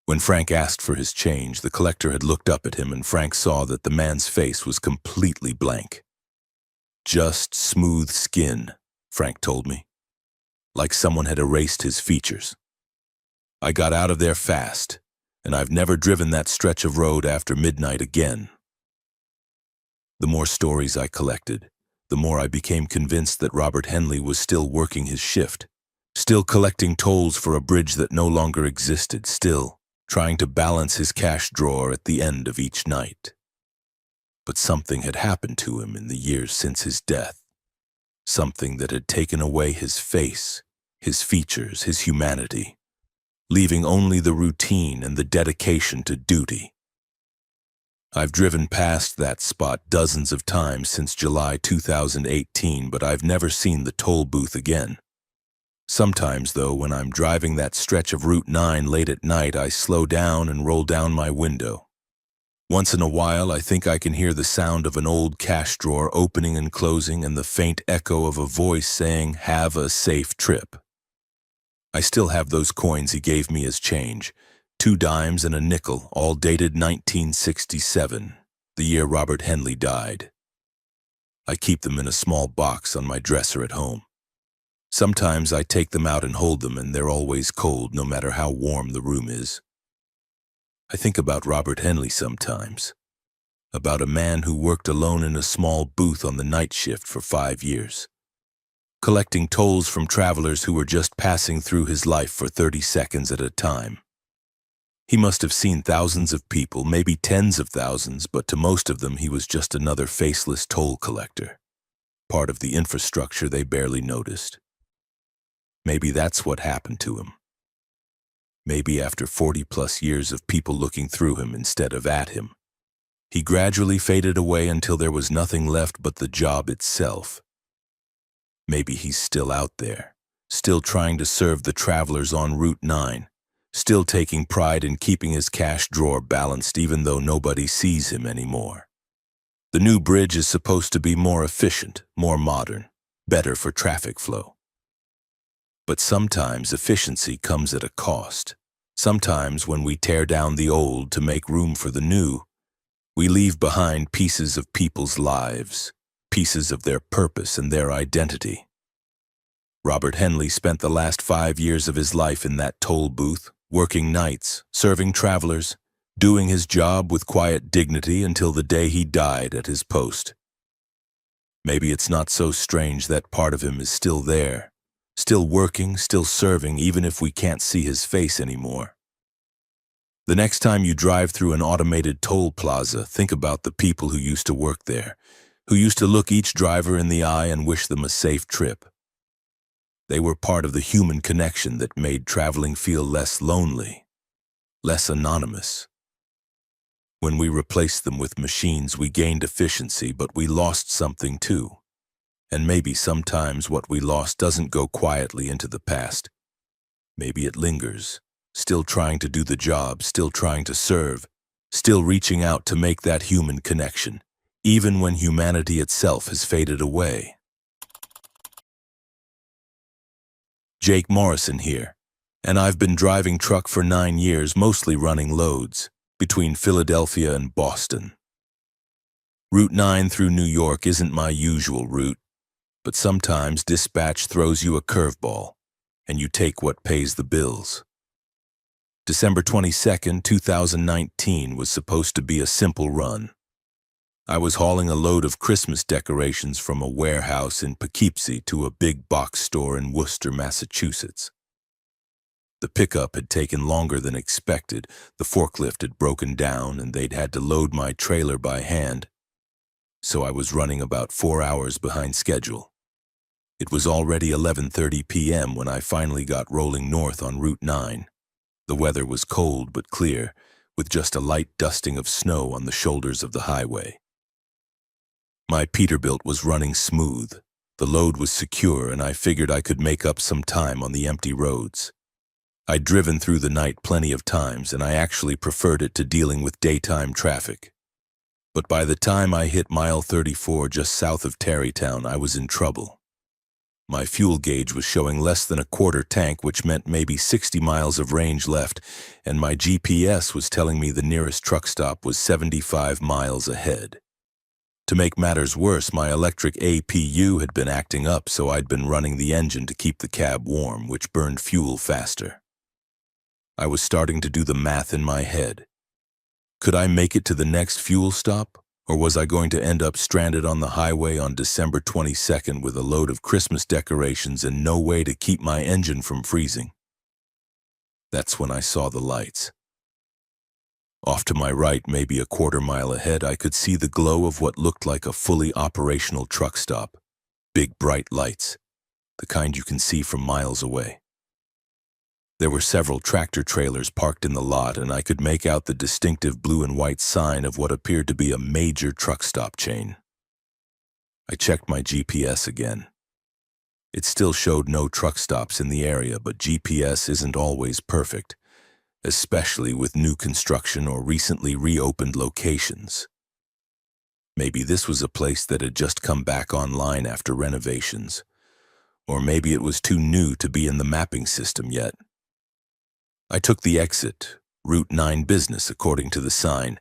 When Frank asked for his change, the collector had looked up at him, and Frank saw that the man's face was completely blank. "Just smooth skin," Frank told me, like someone had erased his features. I got out of there fast, and I've never driven that stretch of road after midnight again. The more stories I collected, the more I became convinced that Robert Henley was still working his shift, still collecting tolls for a bridge that no longer existed, still trying to balance his cash drawer at the end of each night. But something had happened to him in the years since his death, something that had taken away his face, his features, his humanity, leaving only the routine and the dedication to duty. I've driven past that spot dozens of times since July 2018, but I've never seen the toll booth again. Sometimes, though, when I'm driving that stretch of Route 9 late at night, I slow down and roll down my window. Once in a while, I think I can hear the sound of an old cash drawer opening and closing and the faint echo of a voice saying, "Have a safe trip." I still have those coins he gave me as change, 2 dimes and a nickel, all dated 1967, the year Robert Henley died. I keep them in a small box on my dresser at home. Sometimes I take them out and hold them, and they're always cold, no matter how warm the room is. I think about Robert Henley sometimes, about a man who worked alone in a small booth on the night shift for 5 years, collecting tolls from travelers who were just passing through his life for 30 seconds at a time. He must have seen thousands of people, maybe tens of thousands, but to most of them he was just another faceless toll collector. part of the infrastructure they barely noticed. Maybe that's what happened to him. Maybe after 40-plus years of people looking through him instead of at him, he gradually faded away until there was nothing left but the job itself. Maybe he's still out there, still trying to serve the travelers on Route 9, still taking pride in keeping his cash drawer balanced even though nobody sees him anymore. The new bridge is supposed to be more efficient, more modern, better for traffic flow. But sometimes efficiency comes at a cost. Sometimes when we tear down the old to make room for the new, we leave behind pieces of people's lives, pieces of their purpose and their identity. Robert Henley spent the last 5 years of his life in that toll booth, working nights, serving travelers, doing his job with quiet dignity until the day he died at his post. Maybe it's not so strange that part of him is still there, still working, still serving, even if we can't see his face anymore. The next time you drive through an automated toll plaza, think about the people who used to work there, who used to look each driver in the eye and wish them a safe trip. They were part of the human connection that made traveling feel less lonely, less anonymous. When we replaced them with machines, we gained efficiency, but we lost something too. And maybe sometimes what we lost doesn't go quietly into the past. Maybe it lingers, still trying to do the job, still trying to serve, still reaching out to make that human connection, even when humanity itself has faded away. Jake Morrison here, and I've been driving truck for 9 years, mostly running loads, between Philadelphia and Boston. Route 9 through New York isn't my usual route, but sometimes dispatch throws you a curveball, and you take what pays the bills. December 22nd, 2019 was supposed to be a simple run. I was hauling a load of Christmas decorations from a warehouse in Poughkeepsie to a big box store in Worcester, Massachusetts. The pickup had taken longer than expected. The forklift had broken down and they'd had to load my trailer by hand, so I was running about 4 hours behind schedule. It was already 11:30 p.m. when I finally got rolling north on Route 9. The weather was cold but clear, with just a light dusting of snow on the shoulders of the highway. My Peterbilt was running smooth. The load was secure, and I figured I could make up some time on the empty roads. I'd driven through the night plenty of times, and I actually preferred it to dealing with daytime traffic. But by the time I hit mile 34 just south of Tarrytown, I was in trouble. My fuel gauge was showing less than a quarter tank, which meant maybe 60 miles of range left, and my GPS was telling me the nearest truck stop was 75 miles ahead. To make matters worse, my electric APU had been acting up, so I'd been running the engine to keep the cab warm, which burned fuel faster. I was starting to do the math in my head. Could I make it to the next fuel stop? Or was I going to end up stranded on the highway on December 22nd with a load of Christmas decorations and no way to keep my engine from freezing? That's when I saw the lights. Off to my right, maybe a quarter mile ahead, I could see the glow of what looked like a fully operational truck stop. Big bright lights, the kind you can see from miles away. There were several tractor trailers parked in the lot, and I could make out the distinctive blue and white sign of what appeared to be a major truck stop chain. I checked my GPS again. It still showed no truck stops in the area, but GPS isn't always perfect, especially with new construction or recently reopened locations. Maybe this was a place that had just come back online after renovations, or maybe it was too new to be in the mapping system yet. I took the exit, Route 9 Business according to the sign,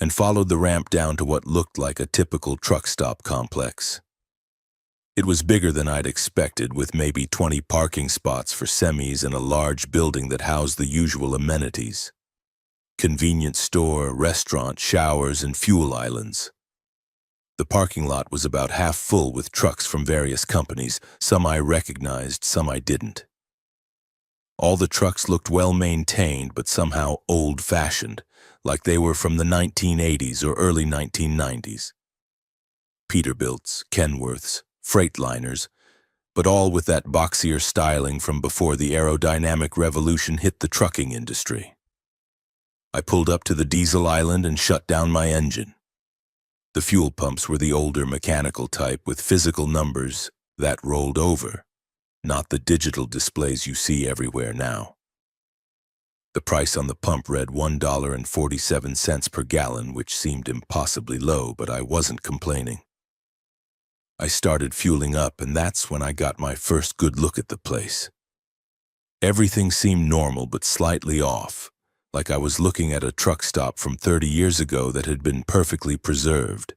and followed the ramp down to what looked like a typical truck stop complex. It was bigger than I'd expected, with maybe 20 parking spots for semis and a large building that housed the usual amenities. Convenience store, restaurant, showers, and fuel islands. The parking lot was about half full with trucks from various companies, some I recognized, some I didn't. All the trucks looked well-maintained, but somehow old-fashioned, like they were from the 1980s or early 1990s. Peterbilts, Kenworths, Freightliners, but all with that boxier styling from before the aerodynamic revolution hit the trucking industry. I pulled up to the diesel island and shut down my engine. The fuel pumps were the older mechanical type with physical numbers that rolled over, not the digital displays you see everywhere now. The price on the pump read $1.47 per gallon, which seemed impossibly low, but I wasn't complaining. I started fueling up, and that's when I got my first good look at the place. Everything seemed normal but slightly off, like I was looking at a truck stop from 30 years ago that had been perfectly preserved.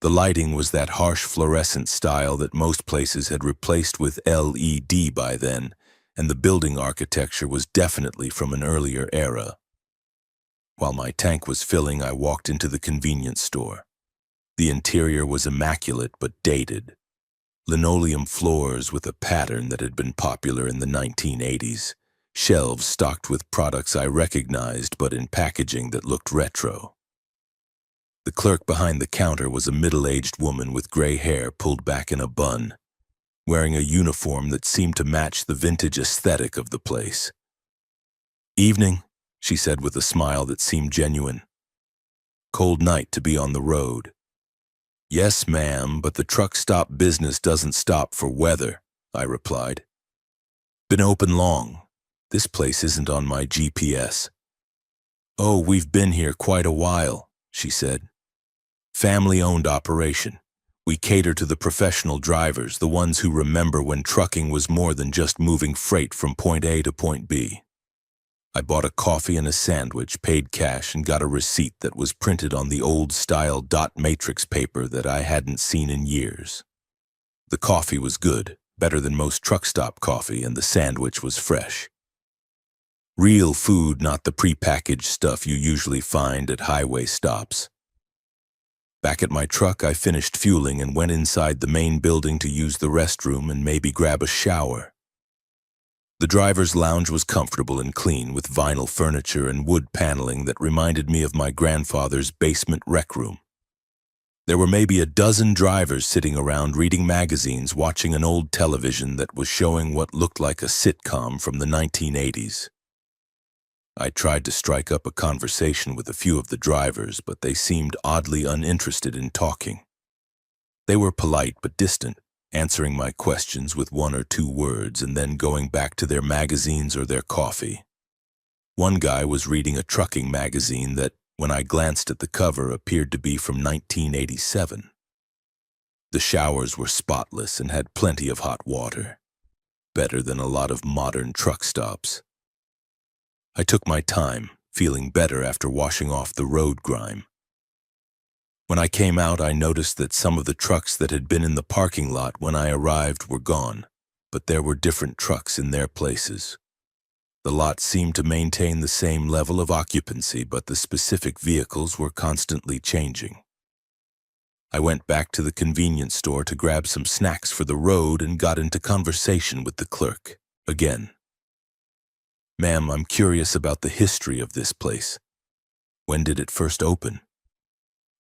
The lighting was that harsh fluorescent style that most places had replaced with LED by then, and the building architecture was definitely from an earlier era. While my tank was filling, I walked into the convenience store. The interior was immaculate but dated. Linoleum floors with a pattern that had been popular in the 1980s. Shelves stocked with products I recognized but in packaging that looked retro. The clerk behind the counter was a middle-aged woman with gray hair pulled back in a bun, wearing a uniform that seemed to match the vintage aesthetic of the place. "Evening," she said with a smile that seemed genuine. "Cold night to be on the road." "Yes, ma'am, but the truck stop business doesn't stop for weather," I replied. "Been open long. This place isn't on my GPS." "Oh, we've been here quite a while," she said. "Family-owned operation. We cater to the professional drivers, the ones who remember when trucking was more than just moving freight from point A to point B." I bought a coffee and a sandwich, paid cash, and got a receipt that was printed on the old-style dot matrix paper that I hadn't seen in years. The coffee was good, better than most truck stop coffee, and the sandwich was fresh. Real food, not the prepackaged stuff you usually find at highway stops. Back at my truck, I finished fueling and went inside the main building to use the restroom and maybe grab a shower. The driver's lounge was comfortable and clean with vinyl furniture and wood paneling that reminded me of my grandfather's basement rec room. There were maybe a dozen drivers sitting around reading magazines, watching an old television that was showing what looked like a sitcom from the 1980s. I tried to strike up a conversation with a few of the drivers, but they seemed oddly uninterested in talking. They were polite but distant, answering my questions with one or two words and then going back to their magazines or their coffee. One guy was reading a trucking magazine that, when I glanced at the cover, appeared to be from 1987. The showers were spotless and had plenty of hot water. Better than a lot of modern truck stops. I took my time, feeling better after washing off the road grime. When I came out, I noticed that some of the trucks that had been in the parking lot when I arrived were gone, but there were different trucks in their places. The lot seemed to maintain the same level of occupancy, but the specific vehicles were constantly changing. I went back to the convenience store to grab some snacks for the road and got into conversation with the clerk again. "Ma'am, I'm curious about the history of this place. When did it first open?"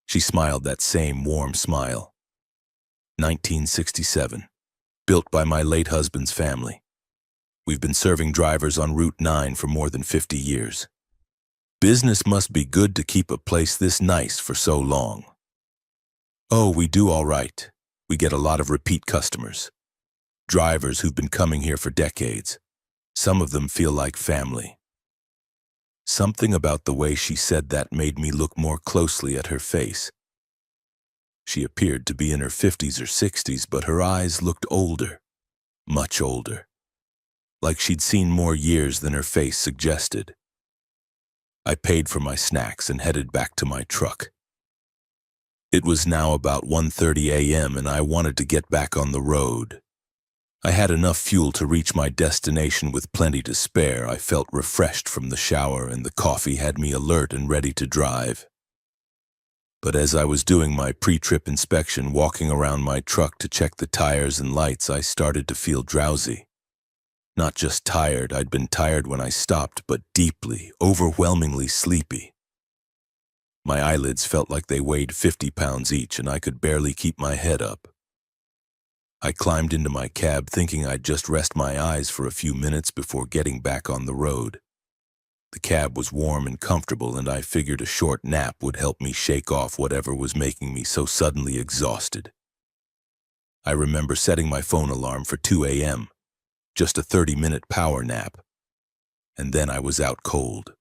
She smiled that same warm smile. 1967. Built by my late husband's family. We've been serving drivers on Route 9 for more than 50 years. Business must be good to keep a place this nice for so long. "Oh, we do all right. We get a lot of repeat customers. Drivers who've been coming here for decades. Some of them feel like family." Something about the way she said that made me look more closely at her face. She appeared to be in her 50s or 60s, but her eyes looked older, much older, like she'd seen more years than her face suggested. I paid for my snacks and headed back to my truck. It was now about 1:30 a.m. and I wanted to get back on the road. I had enough fuel to reach my destination with plenty to spare. I felt refreshed from the shower, and the coffee had me alert and ready to drive. But as I was doing my pre-trip inspection, walking around my truck to check the tires and lights, I started to feel drowsy. Not just tired, I'd been tired when I stopped, but deeply, overwhelmingly sleepy. My eyelids felt like they weighed 50 pounds each, and I could barely keep my head up. I climbed into my cab thinking I'd just rest my eyes for a few minutes before getting back on the road. The cab was warm and comfortable, and I figured a short nap would help me shake off whatever was making me so suddenly exhausted. I remember setting my phone alarm for 2 a.m., just a 30-minute power nap, and then I was out cold.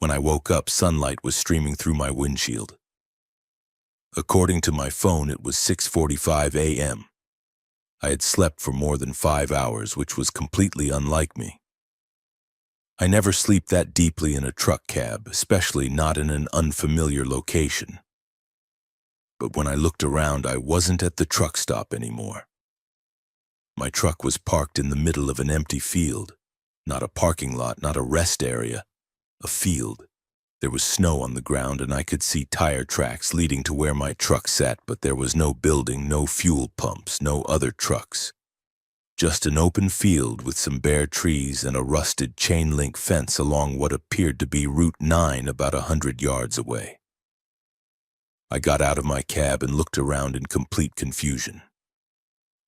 When I woke up, sunlight was streaming through my windshield. According to my phone, it was 6:45 a.m. I had slept for more than 5 hours, which was completely unlike me. I never sleep that deeply in a truck cab, especially not in an unfamiliar location. But when I looked around, I wasn't at the truck stop anymore. My truck was parked in the middle of an empty field. Not a parking lot, not a rest area, a field. There was snow on the ground, and I could see tire tracks leading to where my truck sat, but there was no building, no fuel pumps, no other trucks. Just an open field with some bare trees and a rusted chain-link fence along what appeared to be Route 9 about 100 yards away. I got out of my cab and looked around in complete confusion.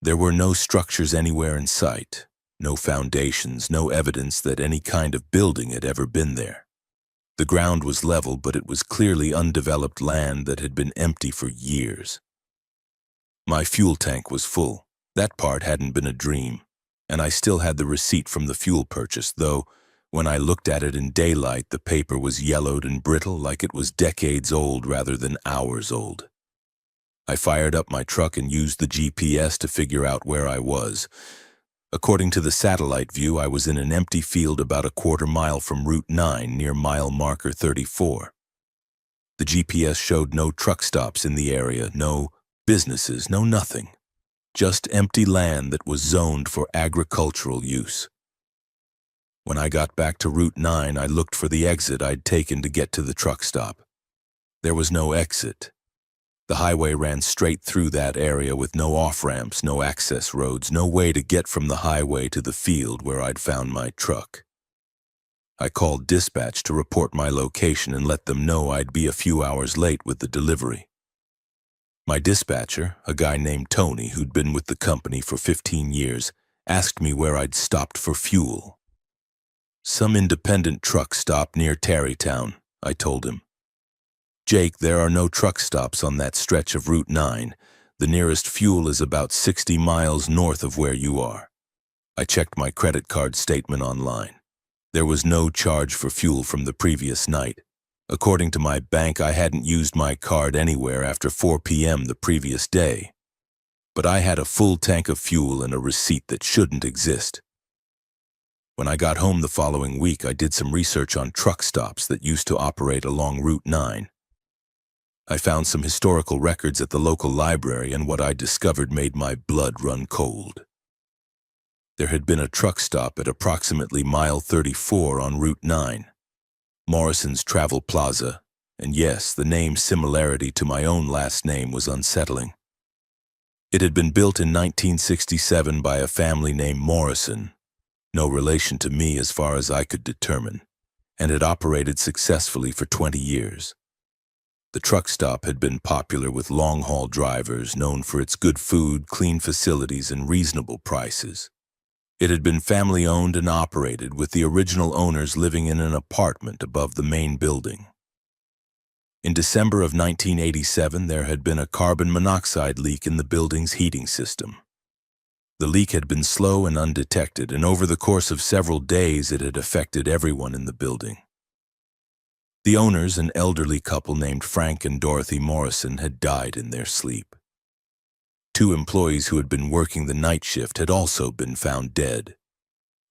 There were no structures anywhere in sight, no foundations, no evidence that any kind of building had ever been there. The ground was level, but it was clearly undeveloped land that had been empty for years. My fuel tank was full. That part hadn't been a dream, and I still had the receipt from the fuel purchase, though when I looked at it in daylight, the paper was yellowed and brittle, like it was decades old rather than hours old. I fired up my truck and used the GPS to figure out where I was. According to the satellite view, I was in an empty field about a quarter mile from Route 9 near mile marker 34. The GPS showed no truck stops in the area, no businesses, no nothing. Just empty land that was zoned for agricultural use. When I got back to Route 9, I looked for the exit I'd taken to get to the truck stop. There was no exit. The highway ran straight through that area with no off-ramps, no access roads, no way to get from the highway to the field where I'd found my truck. I called dispatch to report my location and let them know I'd be a few hours late with the delivery. My dispatcher, a guy named Tony who'd been with the company for 15 years, asked me where I'd stopped for fuel. Some independent truck stop near Tarrytown, I told him. Jake, there are no truck stops on that stretch of Route 9. The nearest fuel is about 60 miles north of where you are. I checked my credit card statement online. There was no charge for fuel from the previous night. According to my bank, I hadn't used my card anywhere after 4 p.m. the previous day. But I had a full tank of fuel and a receipt that shouldn't exist. When I got home the following week, I did some research on truck stops that used to operate along Route 9. I found some historical records at the local library, and what I discovered made my blood run cold. There had been a truck stop at approximately mile 34 on Route 9. Morrison's Travel Plaza, and yes, the name similarity to my own last name was unsettling. It had been built in 1967 by a family named Morrison, no relation to me as far as I could determine, and had operated successfully for 20 years. The truck stop had been popular with long-haul drivers, known for its good food, clean facilities, and reasonable prices. It had been family-owned and operated, with the original owners living in an apartment above the main building. In December of 1987, there had been a carbon monoxide leak in the building's heating system. The leak had been slow and undetected, and over the course of several days it had affected everyone in the building. The owners, an elderly couple named Frank and Dorothy Morrison, had died in their sleep. 2 employees who had been working the night shift had also been found dead.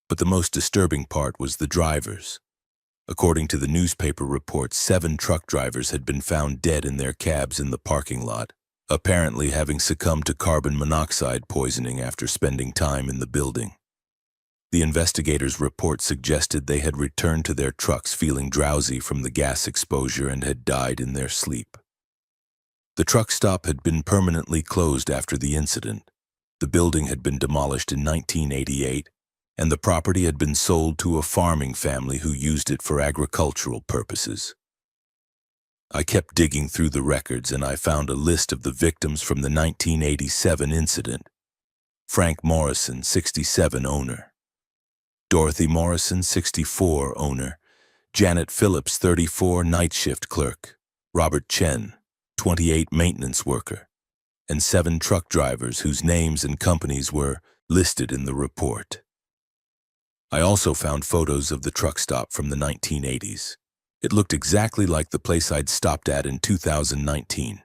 But the most disturbing part was the drivers. According to the newspaper reports, 7 truck drivers had been found dead in their cabs in the parking lot, apparently having succumbed to carbon monoxide poisoning after spending time in the building. The investigators' report suggested they had returned to their trucks feeling drowsy from the gas exposure and had died in their sleep. The truck stop had been permanently closed after the incident. The building had been demolished in 1988, and the property had been sold to a farming family who used it for agricultural purposes. I kept digging through the records and I found a list of the victims from the 1987 incident. Frank Morrison, 67, owner. Dorothy Morrison, 64, owner. Janet Phillips, 34, night shift clerk. Robert Chen, 28, maintenance worker. And 7 truck drivers whose names and companies were listed in the report. I also found photos of the truck stop from the 1980s. It looked exactly like the place I'd stopped at in 2019.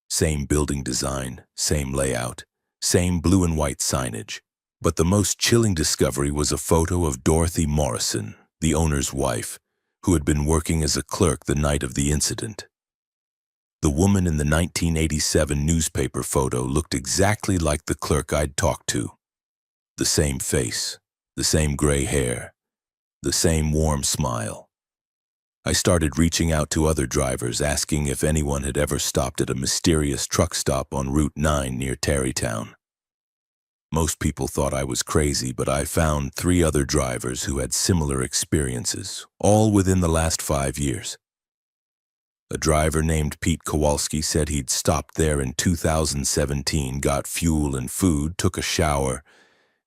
Same building design, same layout, same blue and white signage. But the most chilling discovery was a photo of Dorothy Morrison, the owner's wife, who had been working as a clerk the night of the incident. The woman in the 1987 newspaper photo looked exactly like the clerk I'd talked to. The same face, the same gray hair, the same warm smile. I started reaching out to other drivers, asking if anyone had ever stopped at a mysterious truck stop on Route 9 near Tarrytown. Most people thought I was crazy, but I found 3 other drivers who had similar experiences, all within the last 5 years. A driver named Pete Kowalski said he'd stopped there in 2017, got fuel and food, took a shower,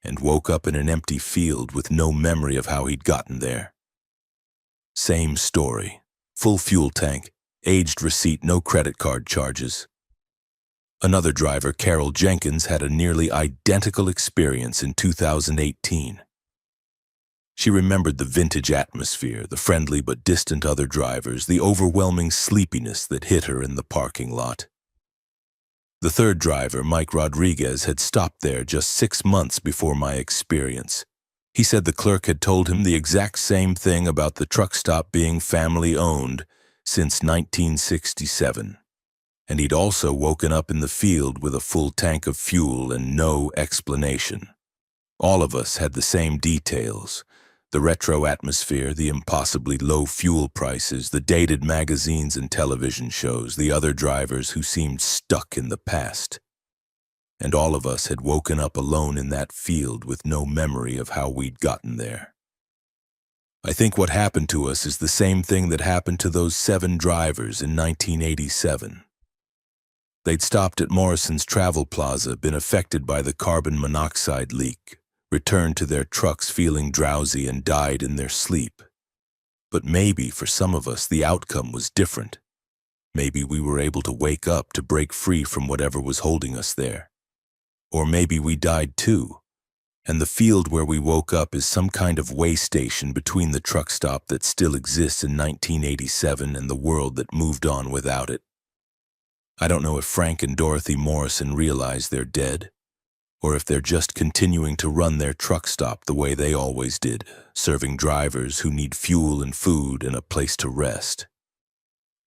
and woke up in an empty field with no memory of how he'd gotten there. Same story. Full fuel tank, aged receipt, no credit card charges. Another driver, Carol Jenkins, had a nearly identical experience in 2018. She remembered the vintage atmosphere, the friendly but distant other drivers, the overwhelming sleepiness that hit her in the parking lot. The third driver, Mike Rodriguez, had stopped there just 6 months before my experience. He said the clerk had told him the exact same thing about the truck stop being family-owned since 1967. And he'd also woken up in the field with a full tank of fuel and no explanation. All of us had the same details: the retro atmosphere, the impossibly low fuel prices, the dated magazines and television shows, the other drivers who seemed stuck in the past. And all of us had woken up alone in that field with no memory of how we'd gotten there. I think what happened to us is the same thing that happened to those 7 drivers in 1987. They'd stopped at Morrison's Travel Plaza, been affected by the carbon monoxide leak, returned to their trucks feeling drowsy, and died in their sleep. But maybe for some of us the outcome was different. Maybe we were able to wake up to break free from whatever was holding us there. Or maybe we died too, and the field where we woke up is some kind of way station between the truck stop that still exists in 1987 and the world that moved on without it. I don't know if Frank and Dorothy Morrison realize they're dead, or if they're just continuing to run their truck stop the way they always did, serving drivers who need fuel and food and a place to rest.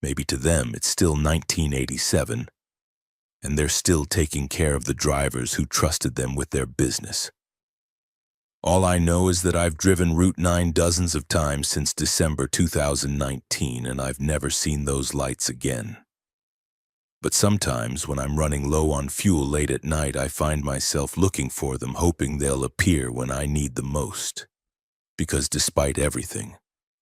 Maybe to them it's still 1987, and they're still taking care of the drivers who trusted them with their business. All I know is that I've driven Route 9 dozens of times since December 2019, and I've never seen those lights again. But sometimes when I'm running low on fuel late at night, I find myself looking for them, hoping they'll appear when I need them most. Because despite everything,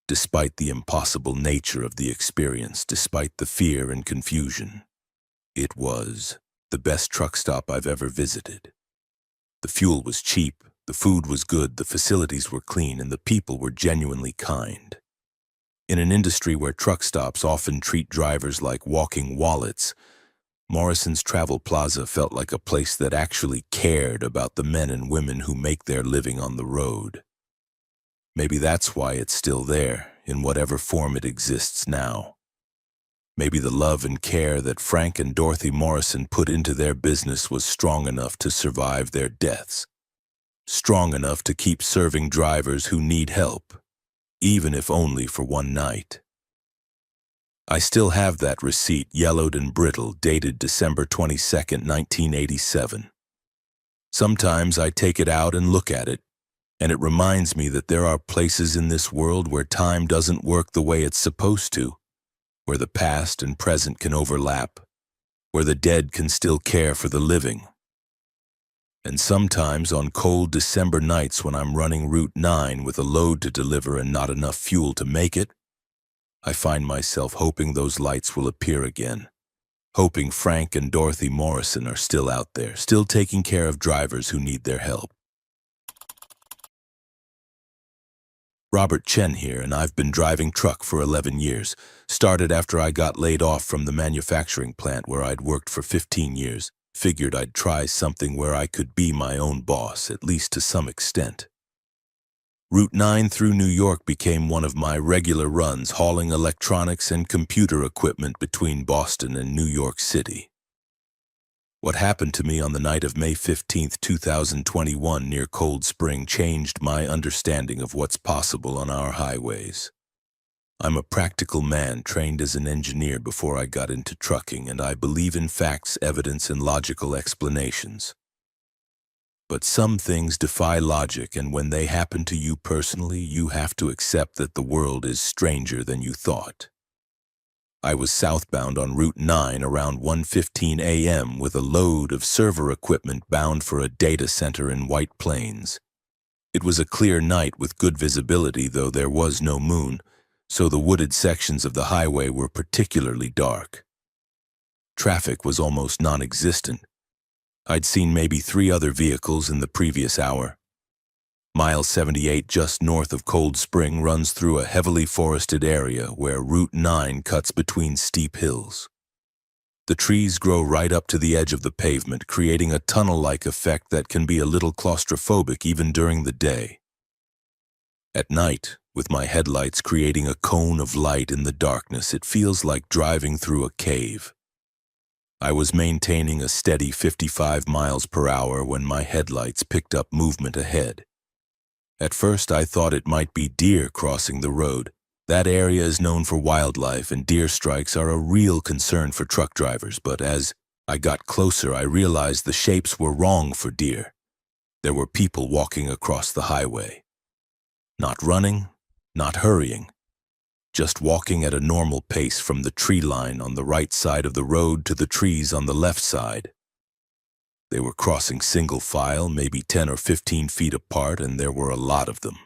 despite the impossible nature of the experience, despite the fear and confusion, it was the best truck stop I've ever visited. The fuel was cheap, the food was good, the facilities were clean, and the people were genuinely kind. In an industry where truck stops often treat drivers like walking wallets, Morrison's Travel Plaza felt like a place that actually cared about the men and women who make their living on the road. Maybe that's why it's still there, in whatever form it exists now. Maybe the love and care that Frank and Dorothy Morrison put into their business was strong enough to survive their deaths, strong enough to keep serving drivers who need help, even if only for one night. I still have that receipt, yellowed and brittle, dated December 22, 1987. Sometimes I take it out and look at it, and it reminds me that there are places in this world where time doesn't work the way it's supposed to, where the past and present can overlap, where the dead can still care for the living. And sometimes on cold December nights when I'm running Route 9 with a load to deliver and not enough fuel to make it, I find myself hoping those lights will appear again, hoping Frank and Dorothy Morrison are still out there, still taking care of drivers who need their help. Robert Chen here, and I've been driving truck for 11 years. Started after I got laid off from the manufacturing plant where I'd worked for 15 years. Figured I'd try something where I could be my own boss, at least to some extent. Route 9 through New York became one of my regular runs, hauling electronics and computer equipment between Boston and New York City. What happened to me on the night of May 15, 2021 near Cold Spring changed my understanding of what's possible on our highways. I'm a practical man trained as an engineer before I got into trucking, and I believe in facts, evidence, and logical explanations. But some things defy logic, and when they happen to you personally, you have to accept that the world is stranger than you thought. I was southbound on Route 9 around 1:15 a.m. with a load of server equipment bound for a data center in White Plains. It was a clear night with good visibility, though there was no moon, so the wooded sections of the highway were particularly dark. Traffic was almost non-existent. I'd seen maybe 3 other vehicles in the previous hour. Mile 78, just north of Cold Spring, runs through a heavily forested area where Route 9 cuts between steep hills. The trees grow right up to the edge of the pavement, creating a tunnel-like effect that can be a little claustrophobic even during the day. At night, with my headlights creating a cone of light in the darkness, it feels like driving through a cave. I was maintaining a steady 55 miles per hour when my headlights picked up movement ahead. At first, I thought it might be deer crossing the road. That area is known for wildlife, and deer strikes are a real concern for truck drivers, but as I got closer, I realized the shapes were wrong for deer. There were people walking across the highway. Not running, not hurrying, just walking at a normal pace from the tree line on the right side of the road to the trees on the left side. They were crossing single file, maybe 10 or 15 feet apart, and there were a lot of them.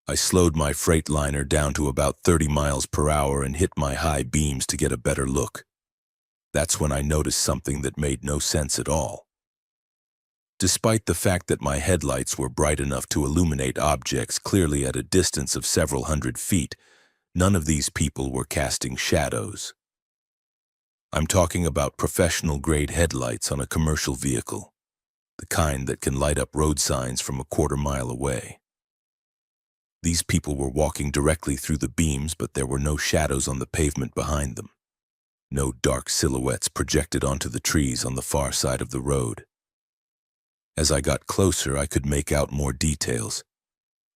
I slowed my Freightliner down to about 30 miles per hour and hit my high beams to get a better look. That's when I noticed something that made no sense at all. Despite the fact that my headlights were bright enough to illuminate objects clearly at a distance of several hundred feet, none of these people were casting shadows. I'm talking about professional-grade headlights on a commercial vehicle, the kind that can light up road signs from a quarter mile away. These people were walking directly through the beams, but there were no shadows on the pavement behind them. No dark silhouettes projected onto the trees on the far side of the road. As I got closer, I could make out more details.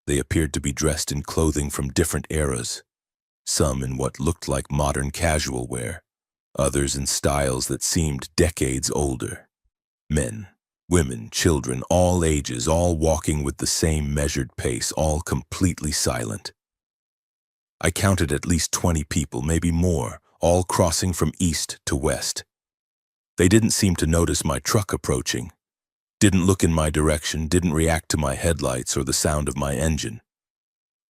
They appeared to be dressed in clothing from different eras, some in what looked like modern casual wear, others in styles that seemed decades older. Men, women, children, all ages, all walking with the same measured pace, all completely silent. I counted at least 20 people, maybe more, all crossing from east to west. They didn't seem to notice my truck approaching, didn't look in my direction, didn't react to my headlights or the sound of my engine.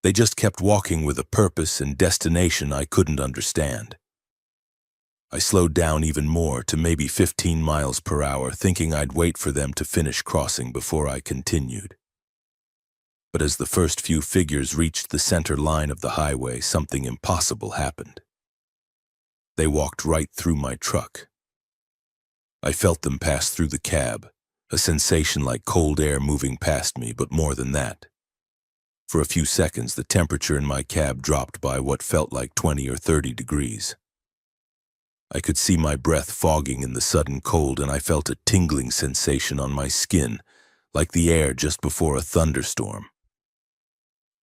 They just kept walking with a purpose and destination I couldn't understand. I slowed down even more to maybe 15 miles per hour, thinking I'd wait for them to finish crossing before I continued. But as the first few figures reached the center line of the highway, something impossible happened. They walked right through my truck. I felt them pass through the cab, a sensation like cold air moving past me, but more than that. For a few seconds, the temperature in my cab dropped by what felt like 20 or 30 degrees. I could see my breath fogging in the sudden cold, and I felt a tingling sensation on my skin, like the air just before a thunderstorm.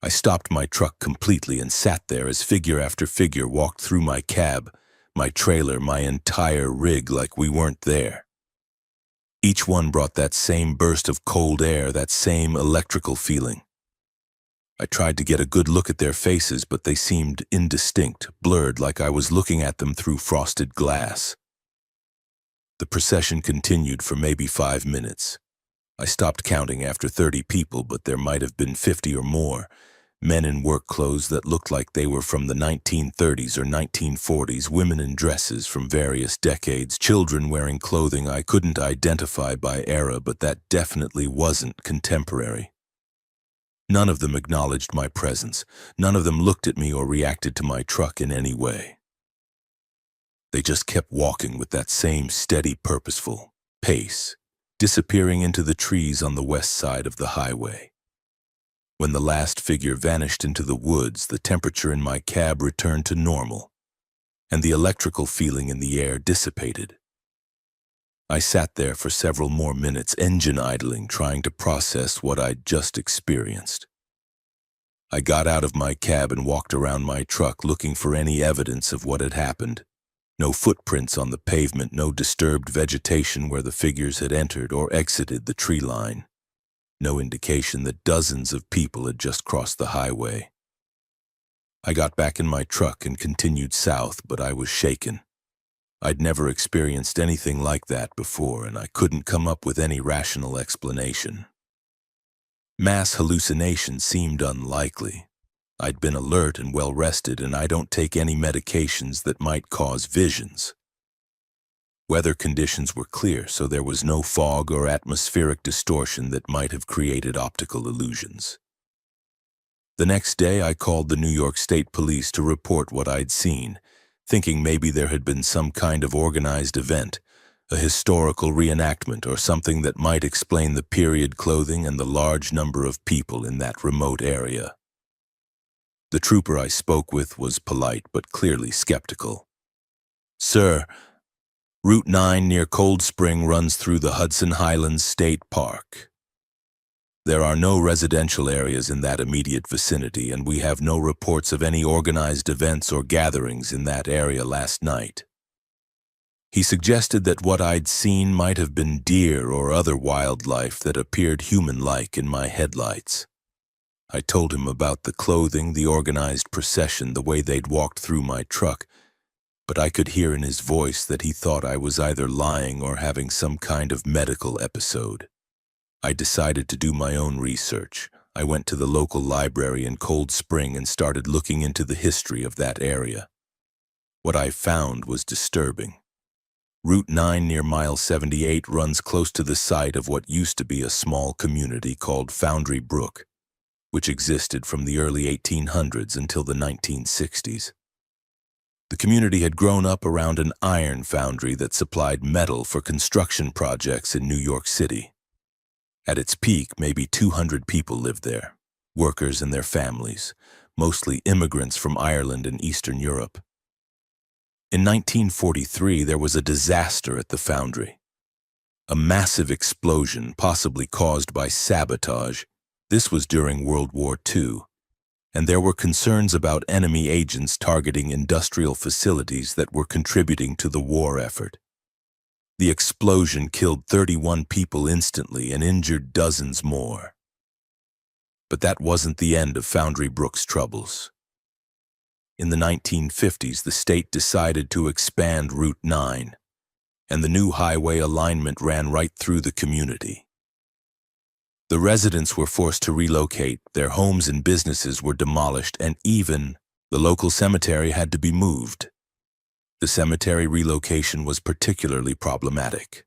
I stopped my truck completely and sat there as figure after figure walked through my cab, my trailer, my entire rig like we weren't there. Each one brought that same burst of cold air, that same electrical feeling. I tried to get a good look at their faces, but they seemed indistinct, blurred, like I was looking at them through frosted glass. The procession continued for maybe 5 minutes. I stopped counting after 30 people, but there might have been 50 or more, Men in work clothes that looked like they were from the 1930s or 1940s, women in dresses from various decades, children wearing clothing I couldn't identify by era, but that definitely wasn't contemporary. None of them acknowledged my presence. None of them looked at me or reacted to my truck in any way. They just kept walking with that same steady, purposeful pace, disappearing into the trees on the west side of the highway. When the last figure vanished into the woods, the temperature in my cab returned to normal, and the electrical feeling in the air dissipated. I sat there for several more minutes, engine idling, trying to process what I'd just experienced. I got out of my cab and walked around my truck looking for any evidence of what had happened. No footprints on the pavement, no disturbed vegetation where the figures had entered or exited the tree line. No indication that dozens of people had just crossed the highway. I got back in my truck and continued south, but I was shaken. I'd never experienced anything like that before, and I couldn't come up with any rational explanation. Mass hallucination seemed unlikely. I'd been alert and well-rested, and I don't take any medications that might cause visions. Weather conditions were clear, so there was no fog or atmospheric distortion that might have created optical illusions. The next day, I called the New York State Police to report what I'd seen, thinking maybe there had been some kind of organized event, a historical reenactment or something that might explain the period clothing and the large number of people in that remote area. The trooper I spoke with was polite but clearly skeptical. "Sir, Route 9 near Cold Spring runs through the Hudson Highlands State Park. There are no residential areas in that immediate vicinity, and we have no reports of any organized events or gatherings in that area last night." He suggested that what I'd seen might have been deer or other wildlife that appeared human-like in my headlights. I told him about the clothing, the organized procession, the way they'd walked through my truck, but I could hear in his voice that he thought I was either lying or having some kind of medical episode. I decided to do my own research. I went to the local library in Cold Spring and started looking into the history of that area. What I found was disturbing. Route 9 near Mile 78 runs close to the site of what used to be a small community called Foundry Brook, which existed from the early 1800s until the 1960s. The community had grown up around an iron foundry that supplied metal for construction projects in New York City. At its peak, maybe 200 people lived there, workers and their families, mostly immigrants from Ireland and Eastern Europe. In 1943, there was a disaster at the foundry. A massive explosion, possibly caused by sabotage. This was during World War II. And there were concerns about enemy agents targeting industrial facilities that were contributing to the war effort. The explosion killed 31 people instantly and injured dozens more. But that wasn't the end of Foundry Brook's troubles. In the 1950s, the state decided to expand Route 9, and the new highway alignment ran right through the community. The residents were forced to relocate, their homes and businesses were demolished, and even the local cemetery had to be moved. The cemetery relocation was particularly problematic.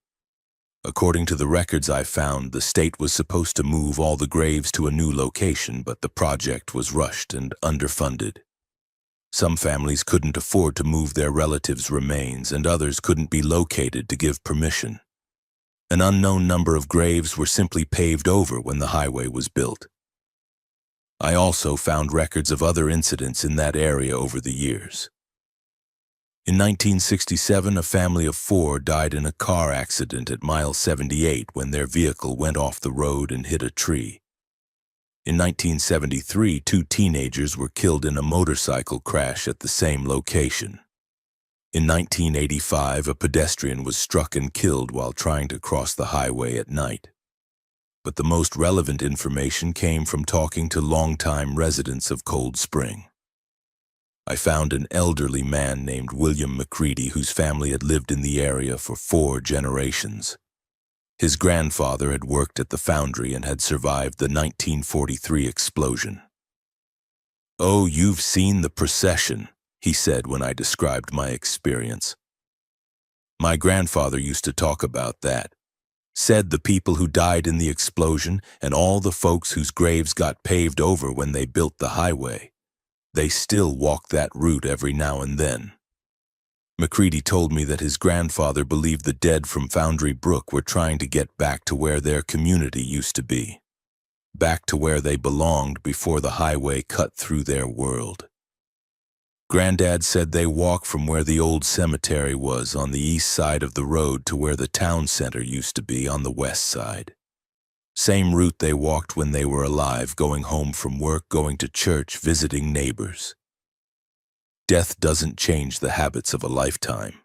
According to the records I found, the state was supposed to move all the graves to a new location, but the project was rushed and underfunded. Some families couldn't afford to move their relatives' remains, and others couldn't be located to give permission. An unknown number of graves were simply paved over when the highway was built. I also found records of other incidents in that area over the years. In 1967, a family of 4 died in a car accident at Mile 78 when their vehicle went off the road and hit a tree. In 1973, 2 teenagers were killed in a motorcycle crash at the same location. In 1985, a pedestrian was struck and killed while trying to cross the highway at night. But the most relevant information came from talking to longtime residents of Cold Spring. I found an elderly man named William McCready whose family had lived in the area for 4 generations. His grandfather had worked at the foundry and had survived the 1943 explosion. "Oh, you've seen the procession," he said when I described my experience. My grandfather used to talk about that. Said the people who died in the explosion and all the folks whose graves got paved over when they built the highway, they still walk that route every now and then. McCready told me that his grandfather believed the dead from Foundry Brook were trying to get back to where their community used to be, back to where they belonged before the highway cut through their world. Granddad said they walk from where the old cemetery was on the east side of the road to where the town center used to be on the west side. Same route they walked when they were alive, going home from work, going to church, visiting neighbors. Death doesn't change the habits of a lifetime.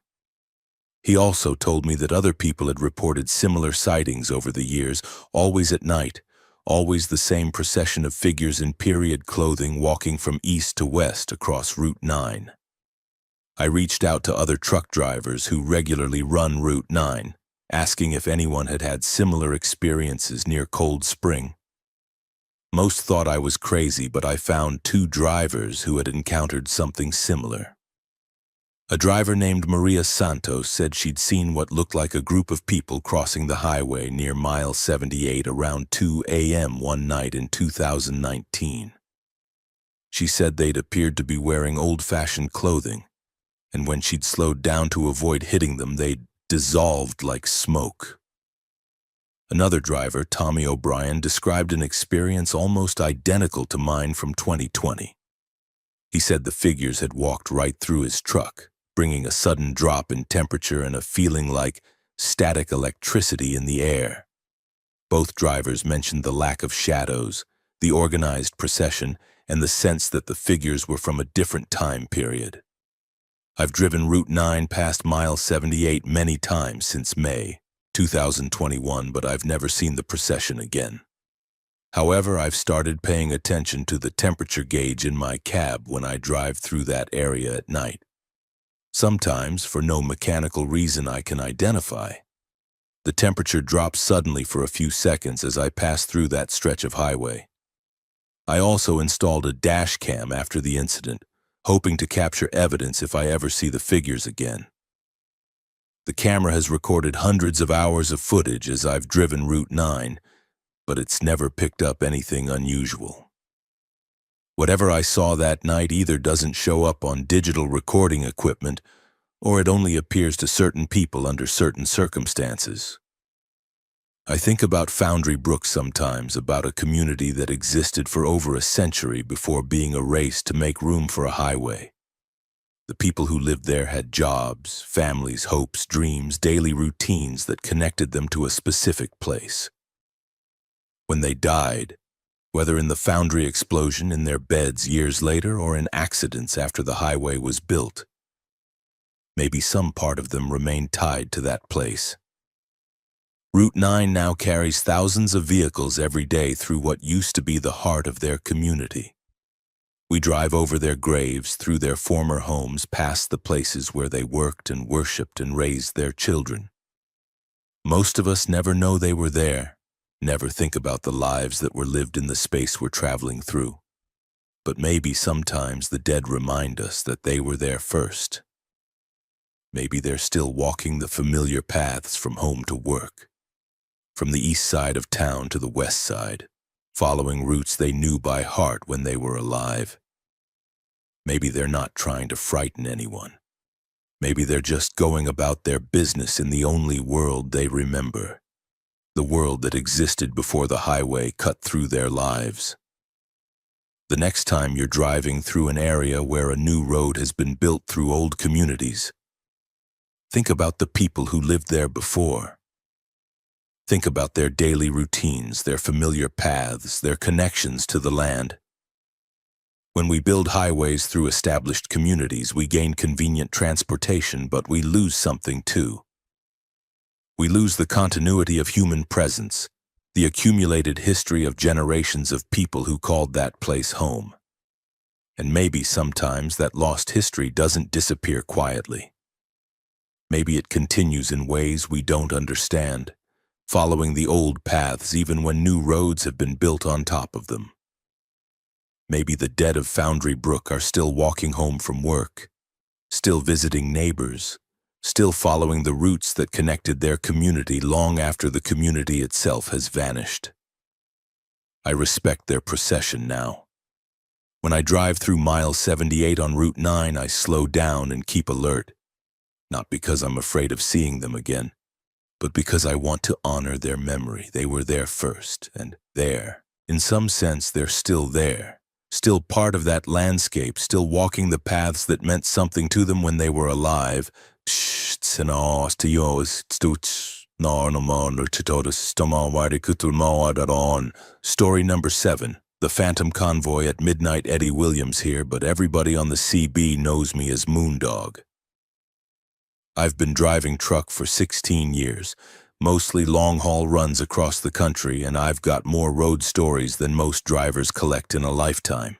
He also told me that other people had reported similar sightings over the years, always at night, always the same procession of figures in period clothing walking from east to west across Route 9. I reached out to other truck drivers who regularly run Route 9, asking if anyone had had similar experiences near Cold Spring. Most thought I was crazy, but I found 2 drivers who had encountered something similar. A driver named Maria Santos said she'd seen what looked like a group of people crossing the highway near mile 78 around 2 a.m. one night in 2019. She said they'd appeared to be wearing old-fashioned clothing, and when she'd slowed down to avoid hitting them, they'd dissolved like smoke. Another driver, Tommy O'Brien, described an experience almost identical to mine from 2020. He said the figures had walked right through his truck, bringing a sudden drop in temperature and a feeling like static electricity in the air. Both drivers mentioned the lack of shadows, the organized procession, and the sense that the figures were from a different time period. I've driven Route 9 past mile 78 many times since May 2021, but I've never seen the procession again. However, I've started paying attention to the temperature gauge in my cab when I drive through that area at night. Sometimes, for no mechanical reason I can identify, the temperature drops suddenly for a few seconds as I pass through that stretch of highway. I also installed a dash cam after the incident, hoping to capture evidence if I ever see the figures again. The camera has recorded hundreds of hours of footage as I've driven Route 9, but it's never picked up anything unusual. Whatever I saw that night either doesn't show up on digital recording equipment, or it only appears to certain people under certain circumstances. I think about Foundry Brook sometimes, about a community that existed for over a century before being erased to make room for a highway. The people who lived there had jobs, families, hopes, dreams, daily routines that connected them to a specific place. When they died, whether in the Foundry explosion in their beds years later or in accidents after the highway was built, maybe some part of them remained tied to that place. Route 9 now carries thousands of vehicles every day through what used to be the heart of their community. We drive over their graves, through their former homes, past the places where they worked and worshipped and raised their children. Most of us never know they were there, never think about the lives that were lived in the space we're traveling through. But maybe sometimes the dead remind us that they were there first. Maybe they're still walking the familiar paths from home to work, from the east side of town to the west side, following routes they knew by heart when they were alive. Maybe they're not trying to frighten anyone. Maybe they're just going about their business in the only world they remember, the world that existed before the highway cut through their lives. The next time you're driving through an area where a new road has been built through old communities, think about the people who lived there before. Think about their daily routines, their familiar paths, their connections to the land. When we build highways through established communities, we gain convenient transportation, but we lose something too. We lose the continuity of human presence, the accumulated history of generations of people who called that place home. And maybe sometimes that lost history doesn't disappear quietly. Maybe it continues in ways we don't understand, following the old paths even when new roads have been built on top of them. maybe the dead of Foundry Brook are still walking home from work, still visiting neighbors, still following the routes that connected their community long after the community itself has vanished. I respect their procession now. When I drive through mile 78 on Route 9, I slow down and keep alert, not because I'm afraid of seeing them again, but because I want to honor their memory. They were there first, and there. In some sense, they're still there, still part of that landscape, still walking the paths that meant something to them when they were alive. Story number 7. The Phantom Convoy at Midnight. Eddie Williams here, but everybody on the CB knows me as Moondog. I've been driving truck for 16 years, mostly long-haul runs across the country, and I've got more road stories than most drivers collect in a lifetime.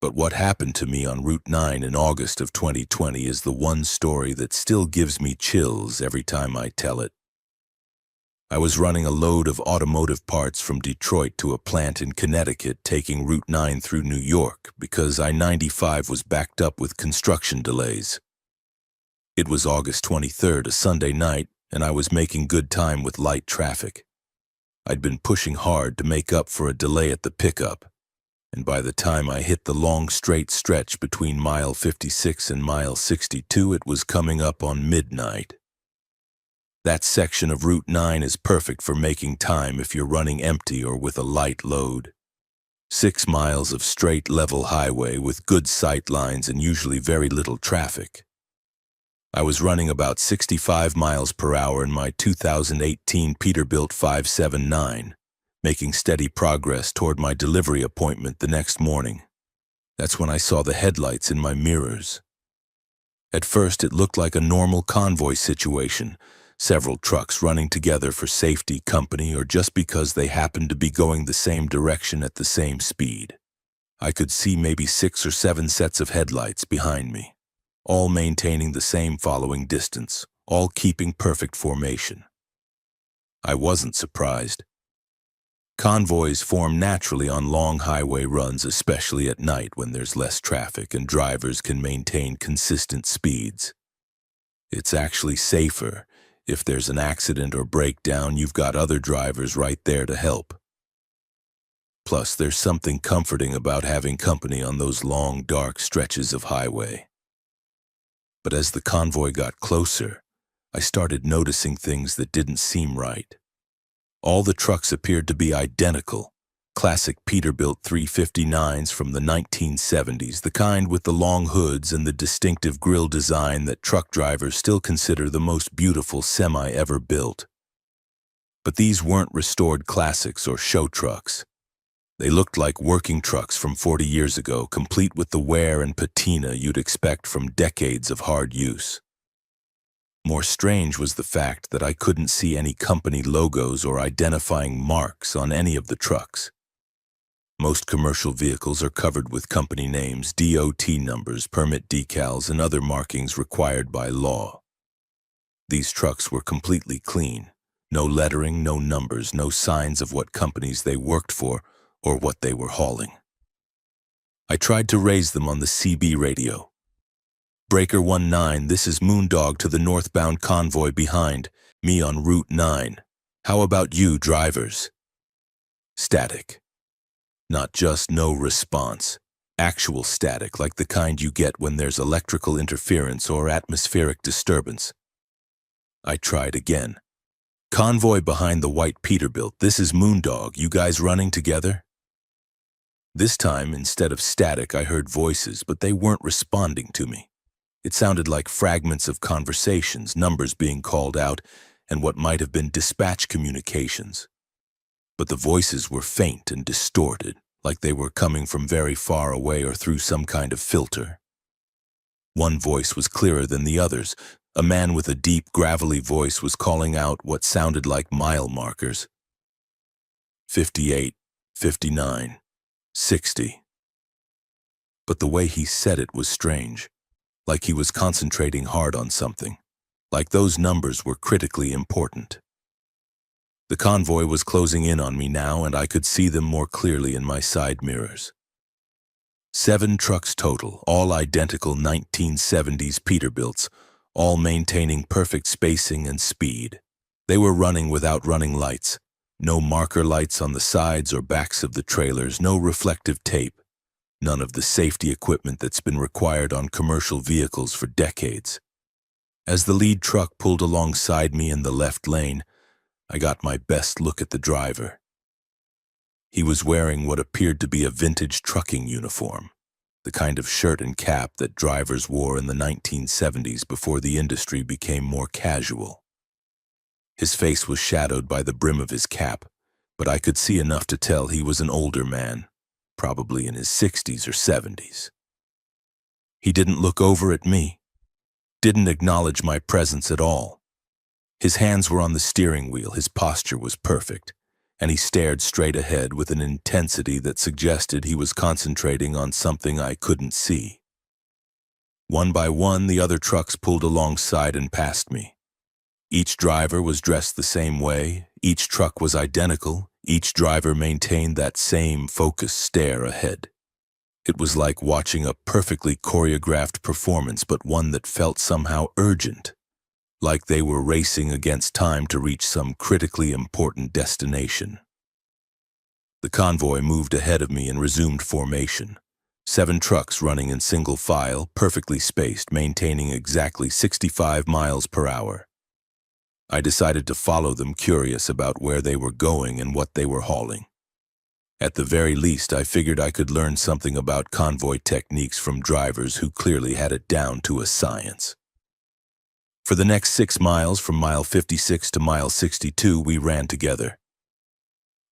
But what happened to me on Route 9 in August of 2020 is the one story that still gives me chills every time I tell it. I was running a load of automotive parts from Detroit to a plant in Connecticut, taking Route 9 through New York because I-95 was backed up with construction delays. It was August 23rd, a Sunday night, and I was making good time with light traffic. I'd been pushing hard to make up for a delay at the pickup, and by the time I hit the long straight stretch between mile 56 and mile 62, it was coming up on midnight. That section of Route 9 is perfect for making time if you're running empty or with a light load. 6 miles of straight level highway with good sight lines and usually very little traffic. I was running about 65 miles per hour in my 2018 Peterbilt 579, making steady progress toward my delivery appointment the next morning. That's when I saw the headlights in my mirrors. At first, it looked like a normal convoy situation, several trucks running together for safety, company, or just because they happened to be going the same direction at the same speed. I could see maybe 6 or 7 sets of headlights behind me, all maintaining the same following distance, all keeping perfect formation. I wasn't surprised. Convoys form naturally on long highway runs, especially at night when there's less traffic and drivers can maintain consistent speeds. It's actually safer. If there's an accident or breakdown, you've got other drivers right there to help. Plus, there's something comforting about having company on those long, dark stretches of highway. But as the convoy got closer, I started noticing things that didn't seem right. All the trucks appeared to be identical, classic Peterbilt 359s from the 1970s, the kind with the long hoods and the distinctive grille design that truck drivers still consider the most beautiful semi ever built. But these weren't restored classics or show trucks. They looked like working trucks from 40 years ago, complete with the wear and patina you'd expect from decades of hard use. More strange was the fact that I couldn't see any company logos or identifying marks on any of the trucks. Most commercial vehicles are covered with company names, DOT numbers, permit decals, and other markings required by law. These trucks were completely clean. No lettering, no numbers, no signs of what companies they worked for or what they were hauling. I tried to raise them on the CB radio. Breaker 19, this is Moondog to the northbound convoy behind me on Route 9. How about you, drivers? Static. Not just no response. Actual static, like the kind you get when there's electrical interference or atmospheric disturbance. I tried again. Convoy behind the white Peterbilt, this is Moondog. You guys running together? This time, instead of static, I heard voices, but they weren't responding to me. It sounded like fragments of conversations, numbers being called out, and what might have been dispatch communications. But the voices were faint and distorted, like they were coming from very far away or through some kind of filter. One voice was clearer than the others. A man with a deep, gravelly voice was calling out what sounded like mile markers. 58, 59, 60. But the way he said it was strange, like he was concentrating hard on something, like those numbers were critically important. The convoy was closing in on me now, and I could see them more clearly in my side mirrors. 7 trucks total, all identical 1970s Peterbilts, all maintaining perfect spacing and speed. They were running without running lights. No marker lights on the sides or backs of the trailers, no reflective tape, none of the safety equipment that's been required on commercial vehicles for decades. As the lead truck pulled alongside me in the left lane, I got my best look at the driver. He was wearing what appeared to be a vintage trucking uniform, the kind of shirt and cap that drivers wore in the 1970s before the industry became more casual. His face was shadowed by the brim of his cap, but I could see enough to tell he was an older man, probably in his 60s or 70s. He didn't look over at me, didn't acknowledge my presence at all. His hands were on the steering wheel, his posture was perfect, and he stared straight ahead with an intensity that suggested he was concentrating on something I couldn't see. One by one, the other trucks pulled alongside and passed me. Each driver was dressed the same way, each truck was identical, each driver maintained that same focused stare ahead. It was like watching a perfectly choreographed performance, but one that felt somehow urgent, like they were racing against time to reach some critically important destination. The convoy moved ahead of me and resumed formation. 7 trucks running in single file, perfectly spaced, maintaining exactly 65 miles per hour. I decided to follow them, curious about where they were going and what they were hauling. At the very least, I figured I could learn something about convoy techniques from drivers who clearly had it down to a science. For the next 6 miles, from mile 56 to mile 62, we ran together.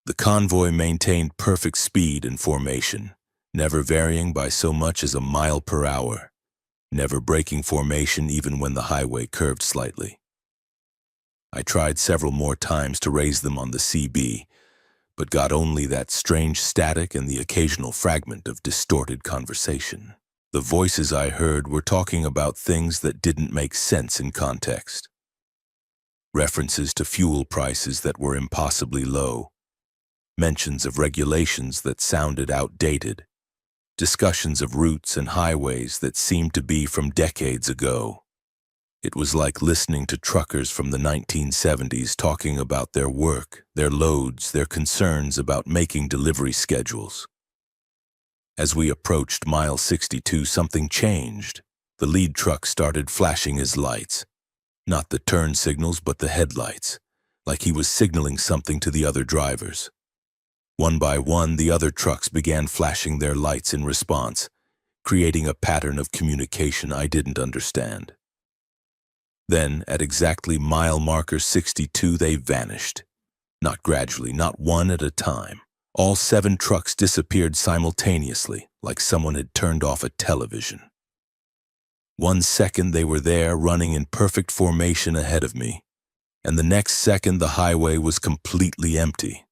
The convoy maintained perfect speed and formation, never varying by so much as a mile per hour, never breaking formation even when the highway curved slightly. I tried several more times to raise them on the CB, but got only that strange static and the occasional fragment of distorted conversation. The voices I heard were talking about things that didn't make sense in context. References to fuel prices that were impossibly low, mentions of regulations that sounded outdated, discussions of routes and highways that seemed to be from decades ago. It was like listening to truckers from the 1970s talking about their work, their loads, their concerns about making delivery schedules. As we approached mile 62, something changed. The lead truck started flashing his lights. Not the turn signals, but the headlights, like he was signaling something to the other drivers. One by one, the other trucks began flashing their lights in response, creating a pattern of communication I didn't understand. Then, at exactly mile marker 62, they vanished. Not gradually, not one at a time. All 7 trucks disappeared simultaneously, like someone had turned off a television. 1 second they were there, running in perfect formation ahead of me, and the next second the highway was completely empty.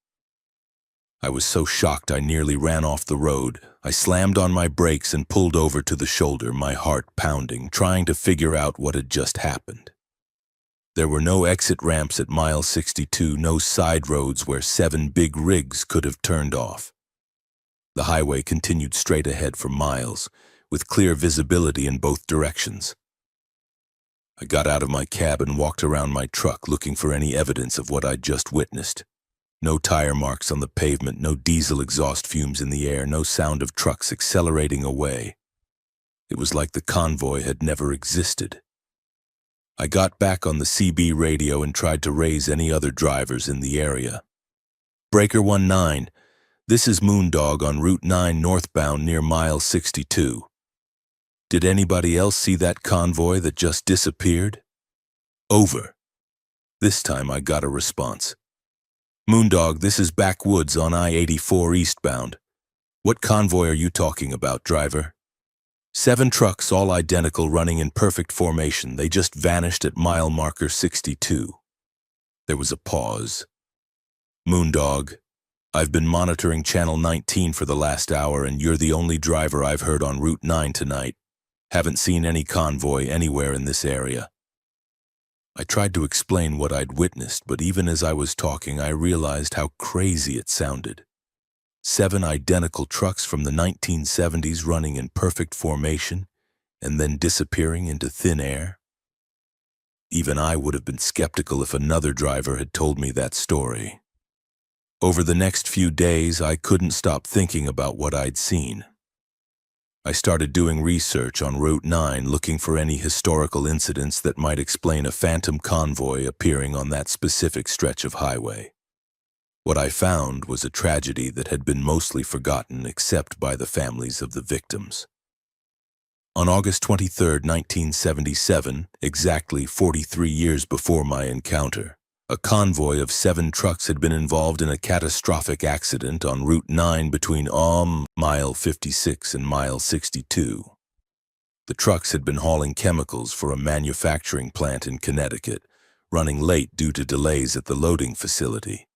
I was so shocked I nearly ran off the road. I slammed on my brakes and pulled over to the shoulder, my heart pounding, trying to figure out what had just happened. There were no exit ramps at mile 62, no side roads where 7 big rigs could have turned off. The highway continued straight ahead for miles, with clear visibility in both directions. I got out of my cab and walked around my truck looking for any evidence of what I'd just witnessed. No tire marks on the pavement, no diesel exhaust fumes in the air, no sound of trucks accelerating away. It was like the convoy had never existed. I got back on the CB radio and tried to raise any other drivers in the area. Breaker 19, this is Moondog on Route 9 northbound near mile 62. Did anybody else see that convoy that just disappeared? Over. This time I got a response. Moondog, this is Backwoods on I-84 eastbound. What convoy are you talking about, driver? 7 trucks, all identical, running in perfect formation. They just vanished at mile marker 62. There was a pause. Moondog, I've been monitoring channel 19 for the last hour, and you're the only driver I've heard on Route 9 tonight. Haven't seen any convoy anywhere in this area. I tried to explain what I'd witnessed, but even as I was talking, I realized how crazy it sounded. 7 identical trucks from the 1970s running in perfect formation and then disappearing into thin air. Even I would have been skeptical if another driver had told me that story. Over the next few days, I couldn't stop thinking about what I'd seen. I started doing research on Route 9, looking for any historical incidents that might explain a phantom convoy appearing on that specific stretch of highway. What I found was a tragedy that had been mostly forgotten except by the families of the victims. On August 23, 1977, exactly 43 years before my encounter, a convoy of 7 trucks had been involved in a catastrophic accident on Route 9 between mile 56 and mile 62. The trucks had been hauling chemicals for a manufacturing plant in Connecticut, running late due to delays at the loading facility.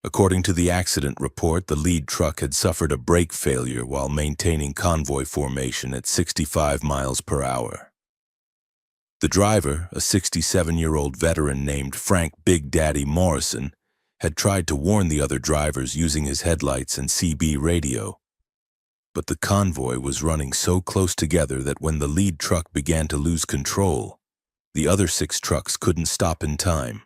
According to the accident report, the lead truck had suffered a brake failure while maintaining convoy formation at 65 miles per hour. The driver, a 67-year-old veteran named Frank Big Daddy Morrison, had tried to warn the other drivers using his headlights and CB radio. But the convoy was running so close together that when the lead truck began to lose control, the other 6 trucks couldn't stop in time.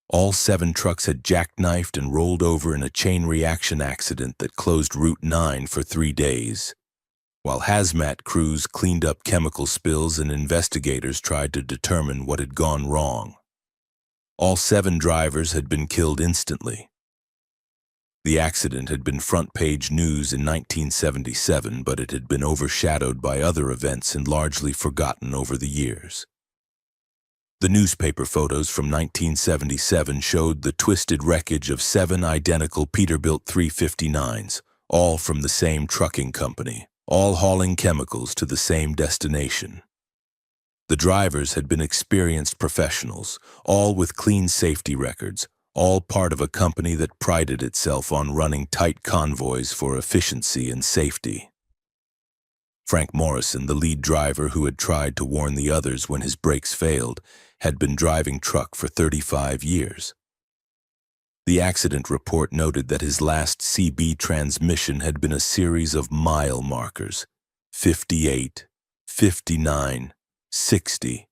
All 7 trucks had jackknifed and rolled over in a chain reaction accident that closed Route 9 for 3 days. While hazmat crews cleaned up chemical spills and investigators tried to determine what had gone wrong. All 7 drivers had been killed instantly. The accident had been front-page news in 1977, but it had been overshadowed by other events and largely forgotten over the years. The newspaper photos from 1977 showed the twisted wreckage of 7 identical Peterbilt 359s, all from the same trucking company, all hauling chemicals to the same destination. The drivers had been experienced professionals, all with clean safety records, all part of a company that prided itself on running tight convoys for efficiency and safety. Frank Morrison, the lead driver who had tried to warn the others when his brakes failed, had been driving truck for 35 years. The accident report noted that his last CB transmission had been a series of mile markers, 58, 59, 60.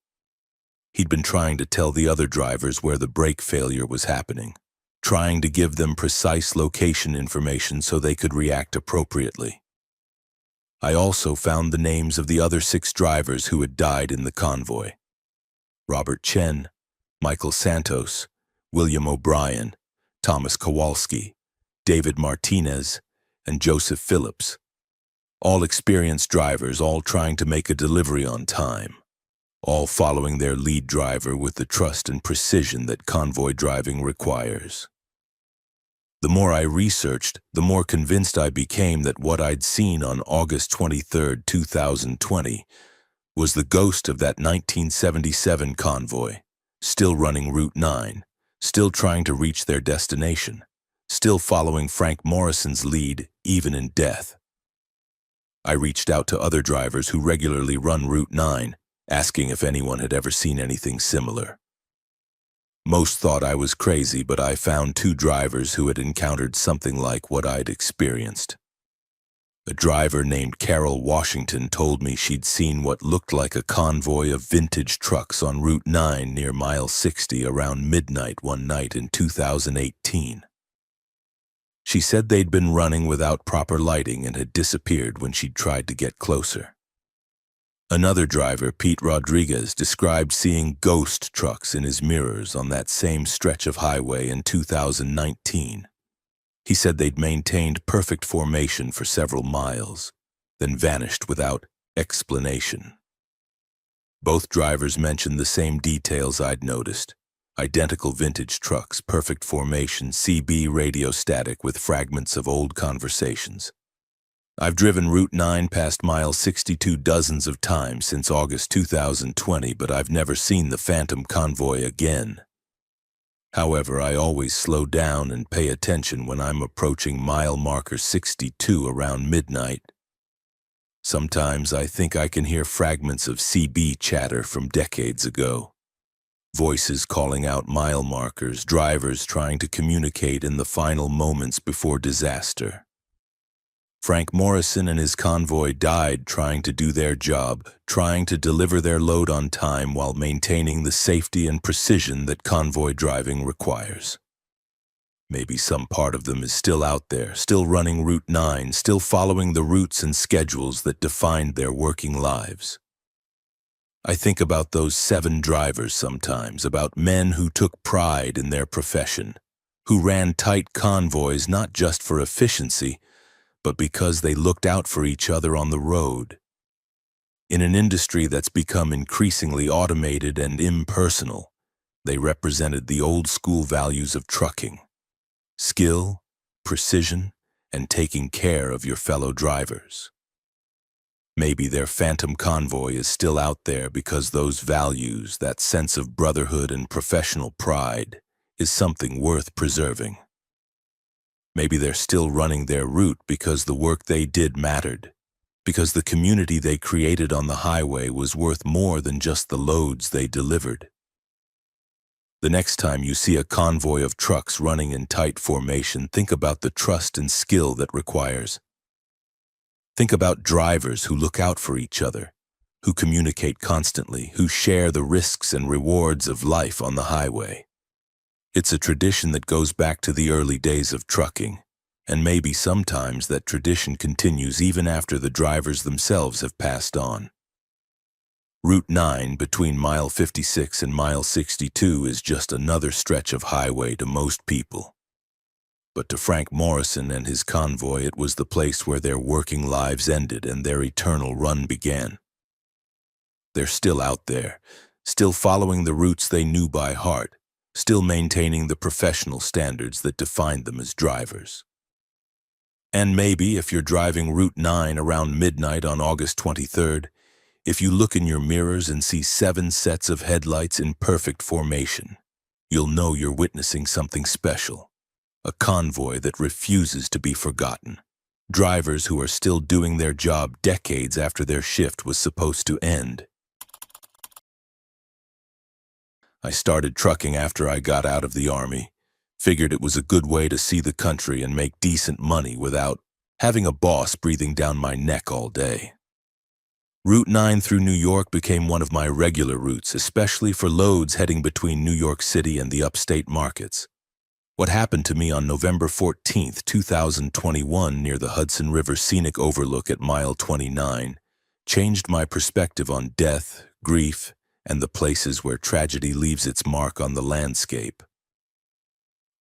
He'd been trying to tell the other drivers where the brake failure was happening, trying to give them precise location information so they could react appropriately. I also found the names of the other 6 drivers who had died in the convoy: Robert Chen, Michael Santos, William O'Brien, Thomas Kowalski, David Martinez, and Joseph Phillips. All experienced drivers, all trying to make a delivery on time, all following their lead driver with the trust and precision that convoy driving requires. The more I researched, the more convinced I became that what I'd seen on August 23, 2020, was the ghost of that 1977 convoy, still running Route 9, still trying to reach their destination, still following Frank Morrison's lead even in death. I reached out to other drivers who regularly run Route 9, asking if anyone had ever seen anything similar. Most thought I was crazy, but I found 2 drivers who had encountered something like what I'd experienced. A driver named Carol Washington told me she'd seen what looked like a convoy of vintage trucks on Route 9 near mile 60 around midnight one night in 2018. She said they'd been running without proper lighting and had disappeared when she'd tried to get closer. Another driver, Pete Rodriguez, described seeing ghost trucks in his mirrors on that same stretch of highway in 2019. He said they'd maintained perfect formation for several miles, then vanished without explanation. Both drivers mentioned the same details I'd noticed: identical vintage trucks, perfect formation, CB radio static with fragments of old conversations. I've driven Route 9 past mile 62 dozens of times since August 2020, but I've never seen the phantom convoy again. However, I always slow down and pay attention when I'm approaching mile marker 62 around midnight. Sometimes I think I can hear fragments of CB chatter from decades ago. Voices calling out mile markers, drivers trying to communicate in the final moments before disaster. Frank Morrison and his convoy died trying to do their job, trying to deliver their load on time while maintaining the safety and precision that convoy driving requires. Maybe some part of them is still out there, still running Route 9, still following the routes and schedules that defined their working lives. I think about those 7 drivers sometimes, about men who took pride in their profession, who ran tight convoys not just for efficiency, but because they looked out for each other on the road. In an industry that's become increasingly automated and impersonal, they represented the old-school values of trucking: skill, precision, and taking care of your fellow drivers. Maybe their phantom convoy is still out there because those values, that sense of brotherhood and professional pride, is something worth preserving. Maybe they're still running their route because the work they did mattered, because the community they created on the highway was worth more than just the loads they delivered. The next time you see a convoy of trucks running in tight formation, think about the trust and skill that requires. Think about drivers who look out for each other, who communicate constantly, who share the risks and rewards of life on the highway. It's a tradition that goes back to the early days of trucking, and maybe sometimes that tradition continues even after the drivers themselves have passed on. Route 9 between mile 56 and mile 62 is just another stretch of highway to most people. But to Frank Morrison and his convoy, it was the place where their working lives ended and their eternal run began. They're still out there, still following the routes they knew by heart, still maintaining the professional standards that defined them as drivers. And maybe if you're driving Route 9 around midnight on August 23rd, if you look in your mirrors and see 7 sets of headlights in perfect formation, you'll know you're witnessing something special. A convoy that refuses to be forgotten. Drivers who are still doing their job decades after their shift was supposed to end. I started trucking after I got out of the Army. Figured it was a good way to see the country and make decent money without having a boss breathing down my neck all day. Route 9 through New York became one of my regular routes, especially for loads heading between New York City and the upstate markets. What happened to me on November 14, 2021, near the Hudson River Scenic Overlook at mile 29, changed my perspective on death, grief, and the places where tragedy leaves its mark on the landscape.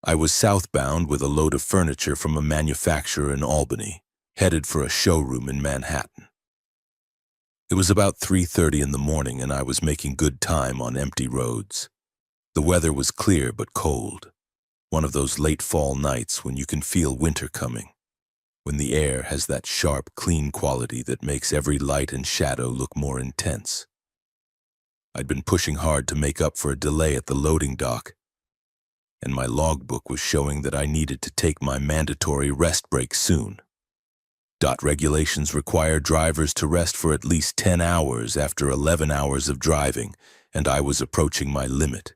I was southbound with a load of furniture from a manufacturer in Albany, headed for a showroom in Manhattan. It was about 3:30 in the morning and I was making good time on empty roads. The weather was clear but cold. One of those late fall nights when you can feel winter coming, when the air has that sharp, clean quality that makes every light and shadow look more intense. I'd been pushing hard to make up for a delay at the loading dock, and my logbook was showing that I needed to take my mandatory rest break soon. DOT regulations require drivers to rest for at least 10 hours after 11 hours of driving, and I was approaching my limit.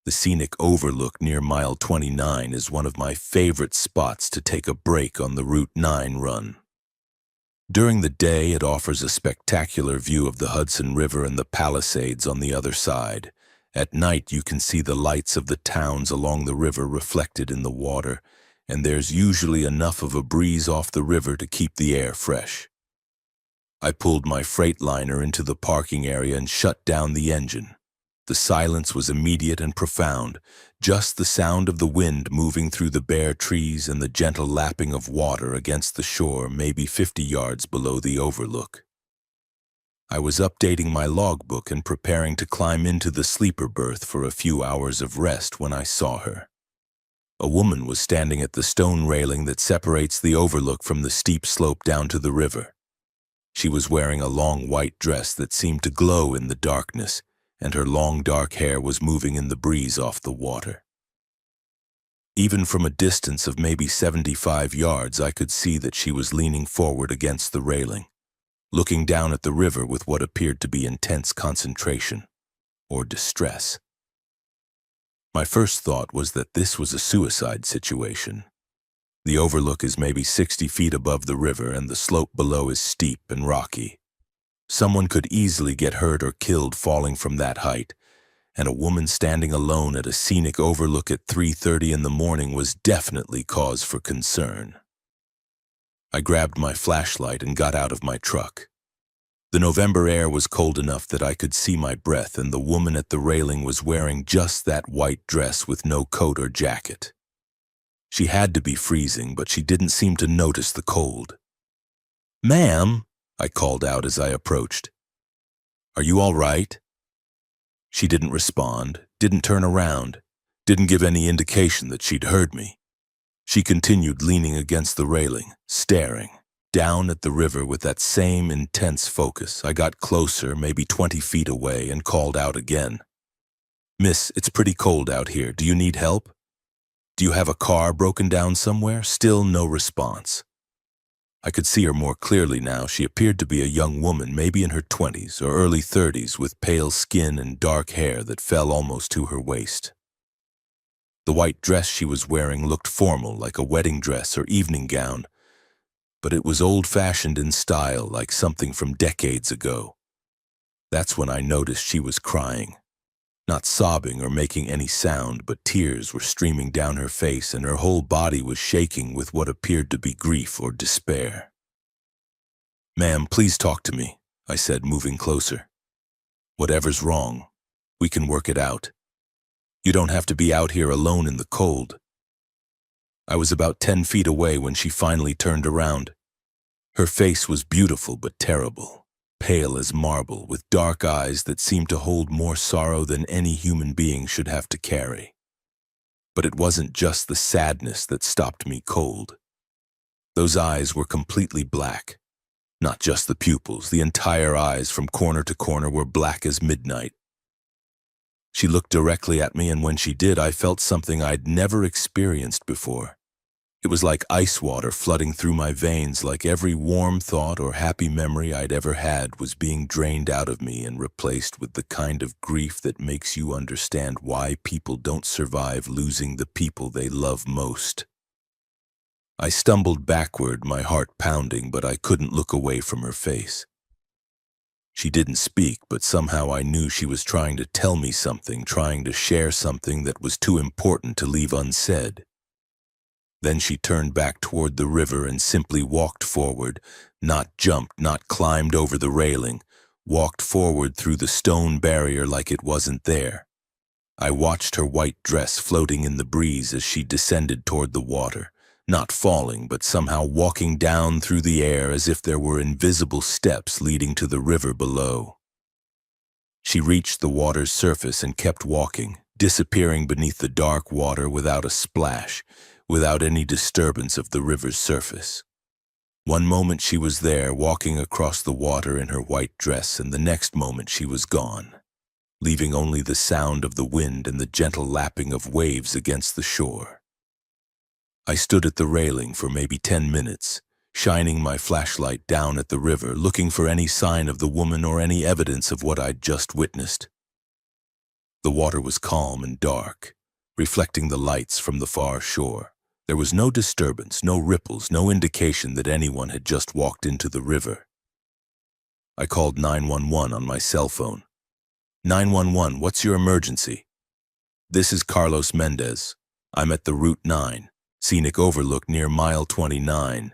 The scenic overlook near mile 29 is one of my favorite spots to take a break on the Route 9 run. During the day, it offers a spectacular view of the Hudson River and the Palisades on the other side. At night, you can see the lights of the towns along the river reflected in the water, and there's usually enough of a breeze off the river to keep the air fresh. I pulled my Freightliner into the parking area and shut down the engine. The silence was immediate and profound, just the sound of the wind moving through the bare trees and the gentle lapping of water against the shore maybe 50 yards below the overlook. I was updating my logbook and preparing to climb into the sleeper berth for a few hours of rest when I saw her. A woman was standing at the stone railing that separates the overlook from the steep slope down to the river. She was wearing a long white dress that seemed to glow in the darkness, and her long dark hair was moving in the breeze off the water. Even from a distance of maybe 75 yards, I could see that she was leaning forward against the railing, looking down at the river with what appeared to be intense concentration or distress. My first thought was that this was a suicide situation. The overlook is maybe 60 feet above the river and the slope below is steep and rocky. Someone could easily get hurt or killed falling from that height, and a woman standing alone at a scenic overlook at 3:30 in the morning was definitely cause for concern. I grabbed my flashlight and got out of my truck. The November air was cold enough that I could see my breath, and the woman at the railing was wearing just that white dress with no coat or jacket. She had to be freezing, but she didn't seem to notice the cold. "Ma'am," I called out as I approached. "Are you all right?" She didn't respond, didn't turn around, didn't give any indication that she'd heard me. She continued leaning against the railing, staring down at the river with that same intense focus. I got closer, maybe 20 feet away, and called out again. "Miss, it's pretty cold out here. Do you need help? Do you have a car broken down somewhere?" Still no response. I could see her more clearly now. She appeared to be a young woman, maybe in her 20s or early 30s, with pale skin and dark hair that fell almost to her waist. The white dress she was wearing looked formal, like a wedding dress or evening gown, but it was old-fashioned in style, like something from decades ago. That's when I noticed she was crying. Not sobbing or making any sound, but tears were streaming down her face and her whole body was shaking with what appeared to be grief or despair. "Ma'am, please talk to me," I said, moving closer. "Whatever's wrong, we can work it out. You don't have to be out here alone in the cold." I was about 10 feet away when she finally turned around. Her face was beautiful but terrible, pale as marble, with dark eyes that seemed to hold more sorrow than any human being should have to carry. But it wasn't just the sadness that stopped me cold. Those eyes were completely black. Not just the pupils, the entire eyes from corner to corner were black as midnight. She looked directly at me, and when she did, I felt something I'd never experienced before. It was like ice water flooding through my veins, like every warm thought or happy memory I'd ever had was being drained out of me and replaced with the kind of grief that makes you understand why people don't survive losing the people they love most. I stumbled backward, my heart pounding, but I couldn't look away from her face. She didn't speak, but somehow I knew she was trying to tell me something, trying to share something that was too important to leave unsaid. Then she turned back toward the river and simply walked forward, not jumped, not climbed over the railing, walked forward through the stone barrier like it wasn't there. I watched her white dress floating in the breeze as she descended toward the water, not falling, but somehow walking down through the air as if there were invisible steps leading to the river below. She reached the water's surface and kept walking, disappearing beneath the dark water without a splash, without any disturbance of the river's surface. One moment she was there, walking across the water in her white dress, and the next moment she was gone, leaving only the sound of the wind and the gentle lapping of waves against the shore. I stood at the railing for maybe 10 minutes, shining my flashlight down at the river, looking for any sign of the woman or any evidence of what I'd just witnessed. The water was calm and dark, reflecting the lights from the far shore. There was no disturbance, no ripples, no indication that anyone had just walked into the river. I called 911 on my cell phone. 911, what's your emergency? This is Carlos Mendez. I'm at the Route 9, scenic overlook near mile 29,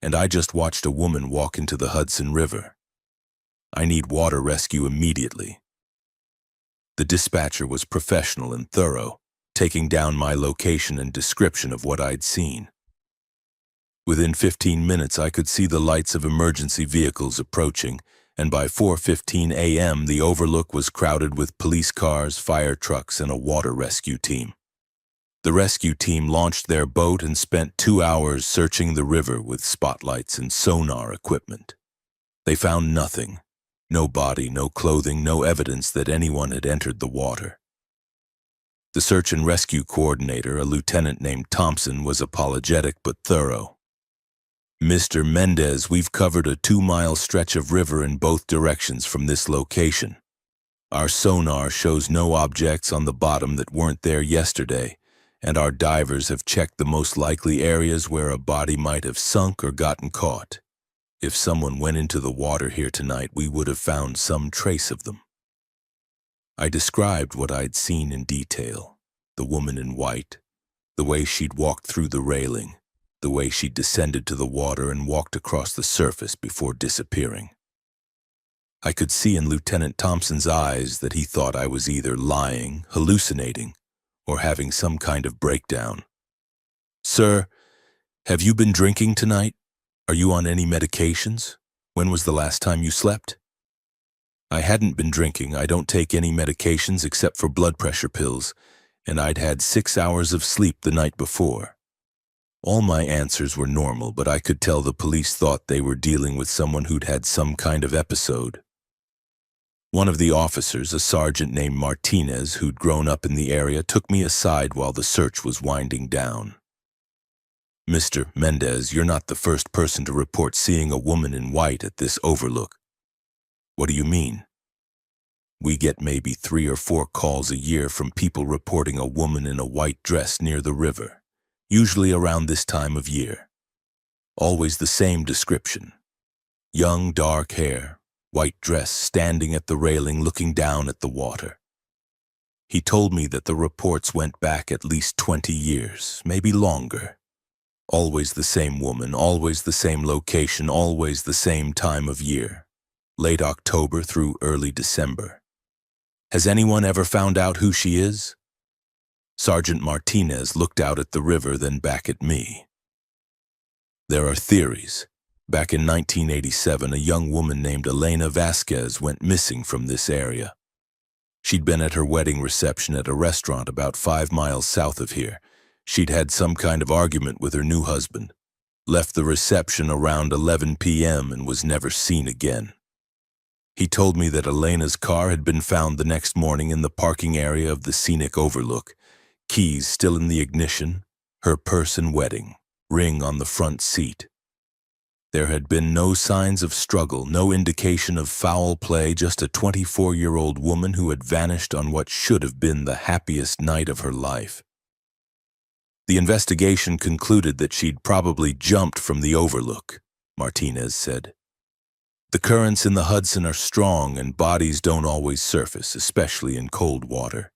and I just watched a woman walk into the Hudson River. I need water rescue immediately. The dispatcher was professional and thorough, taking down my location and description of what I'd seen. Within 15 minutes, I could see the lights of emergency vehicles approaching, and by 4:15 a.m., the overlook was crowded with police cars, fire trucks, and a water rescue team. The rescue team launched their boat and spent 2 hours searching the river with spotlights and sonar equipment. They found nothing. No body, no clothing, no evidence that anyone had entered the water. The search and rescue coordinator, a lieutenant named Thompson, was apologetic but thorough. "Mr. Mendez, we've covered a 2-mile stretch of river in both directions from this location. Our sonar shows no objects on the bottom that weren't there yesterday, and our divers have checked the most likely areas where a body might have sunk or gotten caught. If someone went into the water here tonight, we would have found some trace of them. I described what I'd seen in detail. The woman in white, the way she'd walked through the railing, the way she'd descended to the water and walked across the surface before disappearing. I could see in Lieutenant Thompson's eyes that he thought I was either lying, hallucinating, or having some kind of breakdown. "Sir, have you been drinking tonight? Are you on any medications? When was the last time you slept?" I hadn't been drinking. I don't take any medications except for blood pressure pills, and I'd had 6 hours of sleep the night before. All my answers were normal, but I could tell the police thought they were dealing with someone who'd had some kind of episode. One of the officers, a sergeant named Martinez, who'd grown up in the area, took me aside while the search was winding down. "Mr. Mendez, you're not the first person to report seeing a woman in white at this overlook." "What do you mean?" "We get maybe 3 or 4 calls a year from people reporting a woman in a white dress near the river, usually around this time of year. Always the same description. Young, dark hair, white dress, standing at the railing looking down at the water." He told me that the reports went back at least 20 years, maybe longer. Always the same woman, always the same location, always the same time of year. Late October through early December. "Has anyone ever found out who she is?" Sergeant Martinez looked out at the river, then back at me. "There are theories. Back in 1987, a young woman named Elena Vasquez went missing from this area. She'd been at her wedding reception at a restaurant about 5 miles south of here. She'd had some kind of argument with her new husband, left the reception around 11 p.m. and was never seen again. He told me that Elena's car had been found the next morning in the parking area of the scenic overlook, keys still in the ignition, her purse and wedding ring on the front seat. There had been no signs of struggle, no indication of foul play, just a 24-year-old woman who had vanished on what should have been the happiest night of her life. The investigation concluded that she'd probably jumped from the overlook," Martinez said. "The currents in the Hudson are strong and bodies don't always surface, especially in cold water."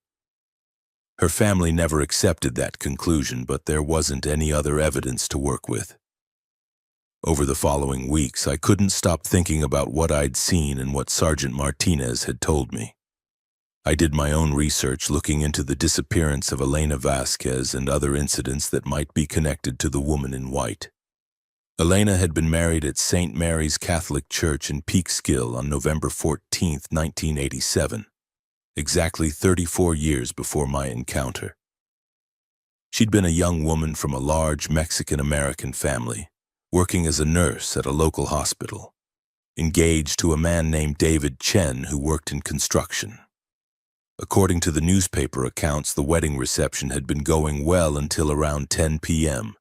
Her family never accepted that conclusion, but there wasn't any other evidence to work with. Over the following weeks, I couldn't stop thinking about what I'd seen and what Sergeant Martinez had told me. I did my own research looking into the disappearance of Elena Vasquez and other incidents that might be connected to the woman in white. Elena had been married at St. Mary's Catholic Church in Peekskill on November 14, 1987, exactly 34 years before my encounter. She'd been a young woman from a large Mexican-American family, working as a nurse at a local hospital, engaged to a man named David Chen who worked in construction. According to the newspaper accounts, the wedding reception had been going well until around 10 p.m.,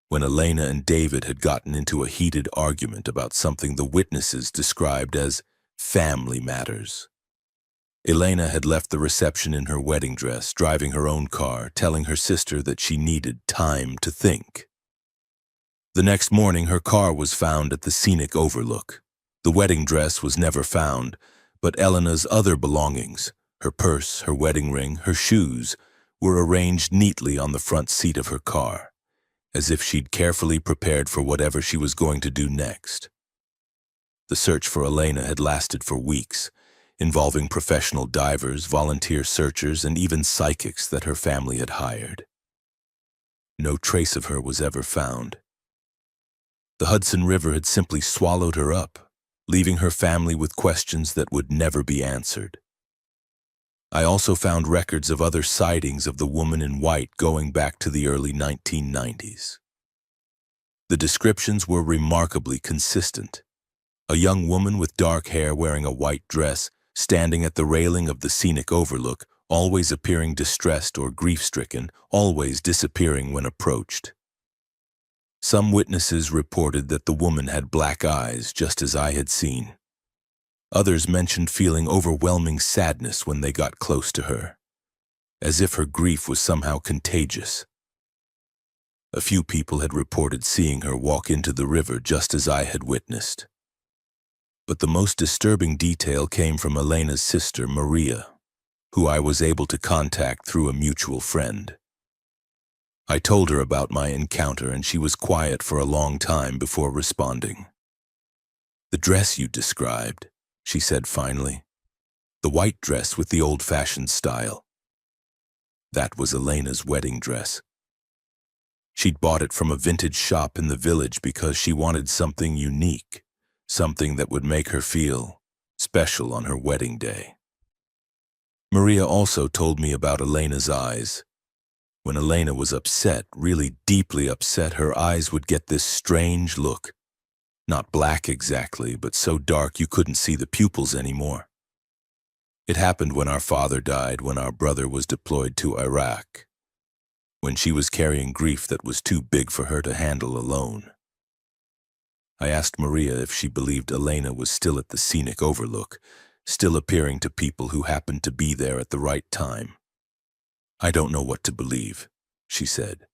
when Elena and David had gotten into a heated argument about something the witnesses described as family matters. Elena had left the reception in her wedding dress, driving her own car, telling her sister that she needed time to think. The next morning, her car was found at the scenic overlook. The wedding dress was never found, but Elena's other belongings, her purse, her wedding ring, her shoes, were arranged neatly on the front seat of her car, as if she'd carefully prepared for whatever she was going to do next. The search for Elena had lasted for weeks, involving professional divers, volunteer searchers, and even psychics that her family had hired. No trace of her was ever found. The Hudson River had simply swallowed her up, leaving her family with questions that would never be answered. I also found records of other sightings of the woman in white going back to the early 1990s. The descriptions were remarkably consistent. A young woman with dark hair wearing a white dress, standing at the railing of the scenic overlook, always appearing distressed or grief-stricken, always disappearing when approached. Some witnesses reported that the woman had black eyes, just as I had seen. Others mentioned feeling overwhelming sadness when they got close to her, as if her grief was somehow contagious. A few people had reported seeing her walk into the river just as I had witnessed. But the most disturbing detail came from Elena's sister, Maria, who I was able to contact through a mutual friend. I told her about my encounter, and she was quiet for a long time before responding. "The dress you described," she said finally. "The white dress with the old-fashioned style. That was Elena's wedding dress. She'd bought it from a vintage shop in the village because she wanted something unique, something that would make her feel special on her wedding day." Maria also told me about Elena's eyes. When Elena was upset, really deeply upset, her eyes would get this strange look. Not black exactly, but so dark you couldn't see the pupils anymore. It happened when our father died, when our brother was deployed to Iraq, when she was carrying grief that was too big for her to handle alone. I asked Maria if she believed Elena was still at the scenic overlook, still appearing to people who happened to be there at the right time. "I don't know what to believe," she said.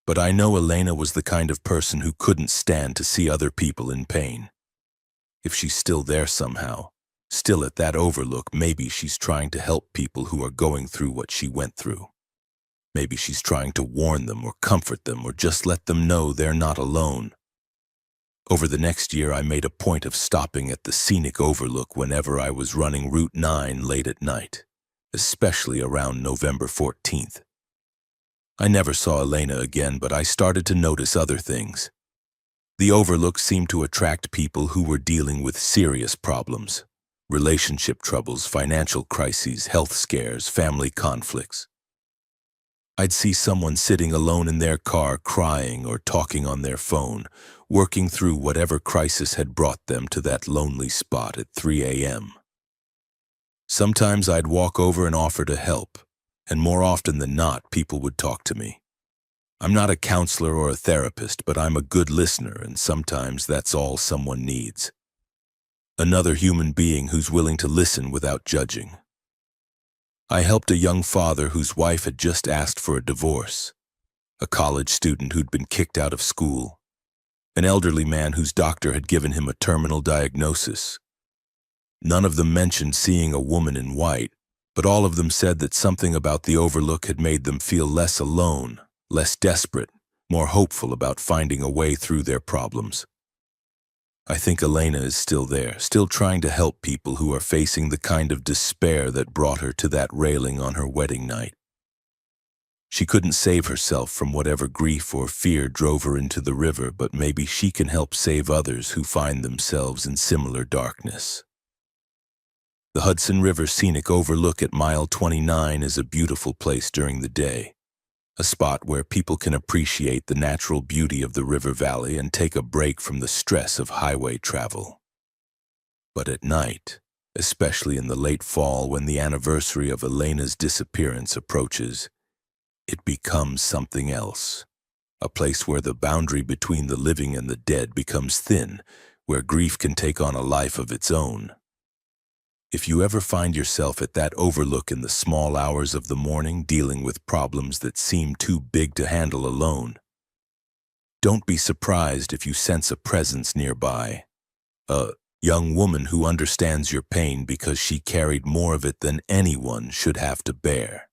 "But I know Elena was the kind of person who couldn't stand to see other people in pain. If she's still there somehow, still at that overlook, maybe she's trying to help people who are going through what she went through. Maybe she's trying to warn them or comfort them or just let them know they're not alone." Over the next year, I made a point of stopping at the scenic overlook whenever I was running Route 9 late at night, especially around November 14th. I never saw Elena again, but I started to notice other things. The overlook seemed to attract people who were dealing with serious problems: relationship troubles, financial crises, health scares, family conflicts. I'd see someone sitting alone in their car crying or talking on their phone, working through whatever crisis had brought them to that lonely spot at 3 a.m. Sometimes I'd walk over and offer to help, and more often than not, people would talk to me. I'm not a counselor or a therapist, but I'm a good listener, and sometimes that's all someone needs. Another human being who's willing to listen without judging. I helped a young father whose wife had just asked for a divorce, a college student who'd been kicked out of school, an elderly man whose doctor had given him a terminal diagnosis. None of them mentioned seeing a woman in white, but all of them said that something about the overlook had made them feel less alone, less desperate, more hopeful about finding a way through their problems. I think Elena is still there, still trying to help people who are facing the kind of despair that brought her to that railing on her wedding night. She couldn't save herself from whatever grief or fear drove her into the river, but maybe she can help save others who find themselves in similar darkness. The Hudson River Scenic Overlook at Mile 29 is a beautiful place during the day, a spot where people can appreciate the natural beauty of the river valley and take a break from the stress of highway travel. But at night, especially in the late fall when the anniversary of Elena's disappearance approaches, it becomes something else. A place where the boundary between the living and the dead becomes thin, where grief can take on a life of its own. If you ever find yourself at that overlook in the small hours of the morning dealing with problems that seem too big to handle alone, don't be surprised if you sense a presence nearby, a young woman who understands your pain because she carried more of it than anyone should have to bear.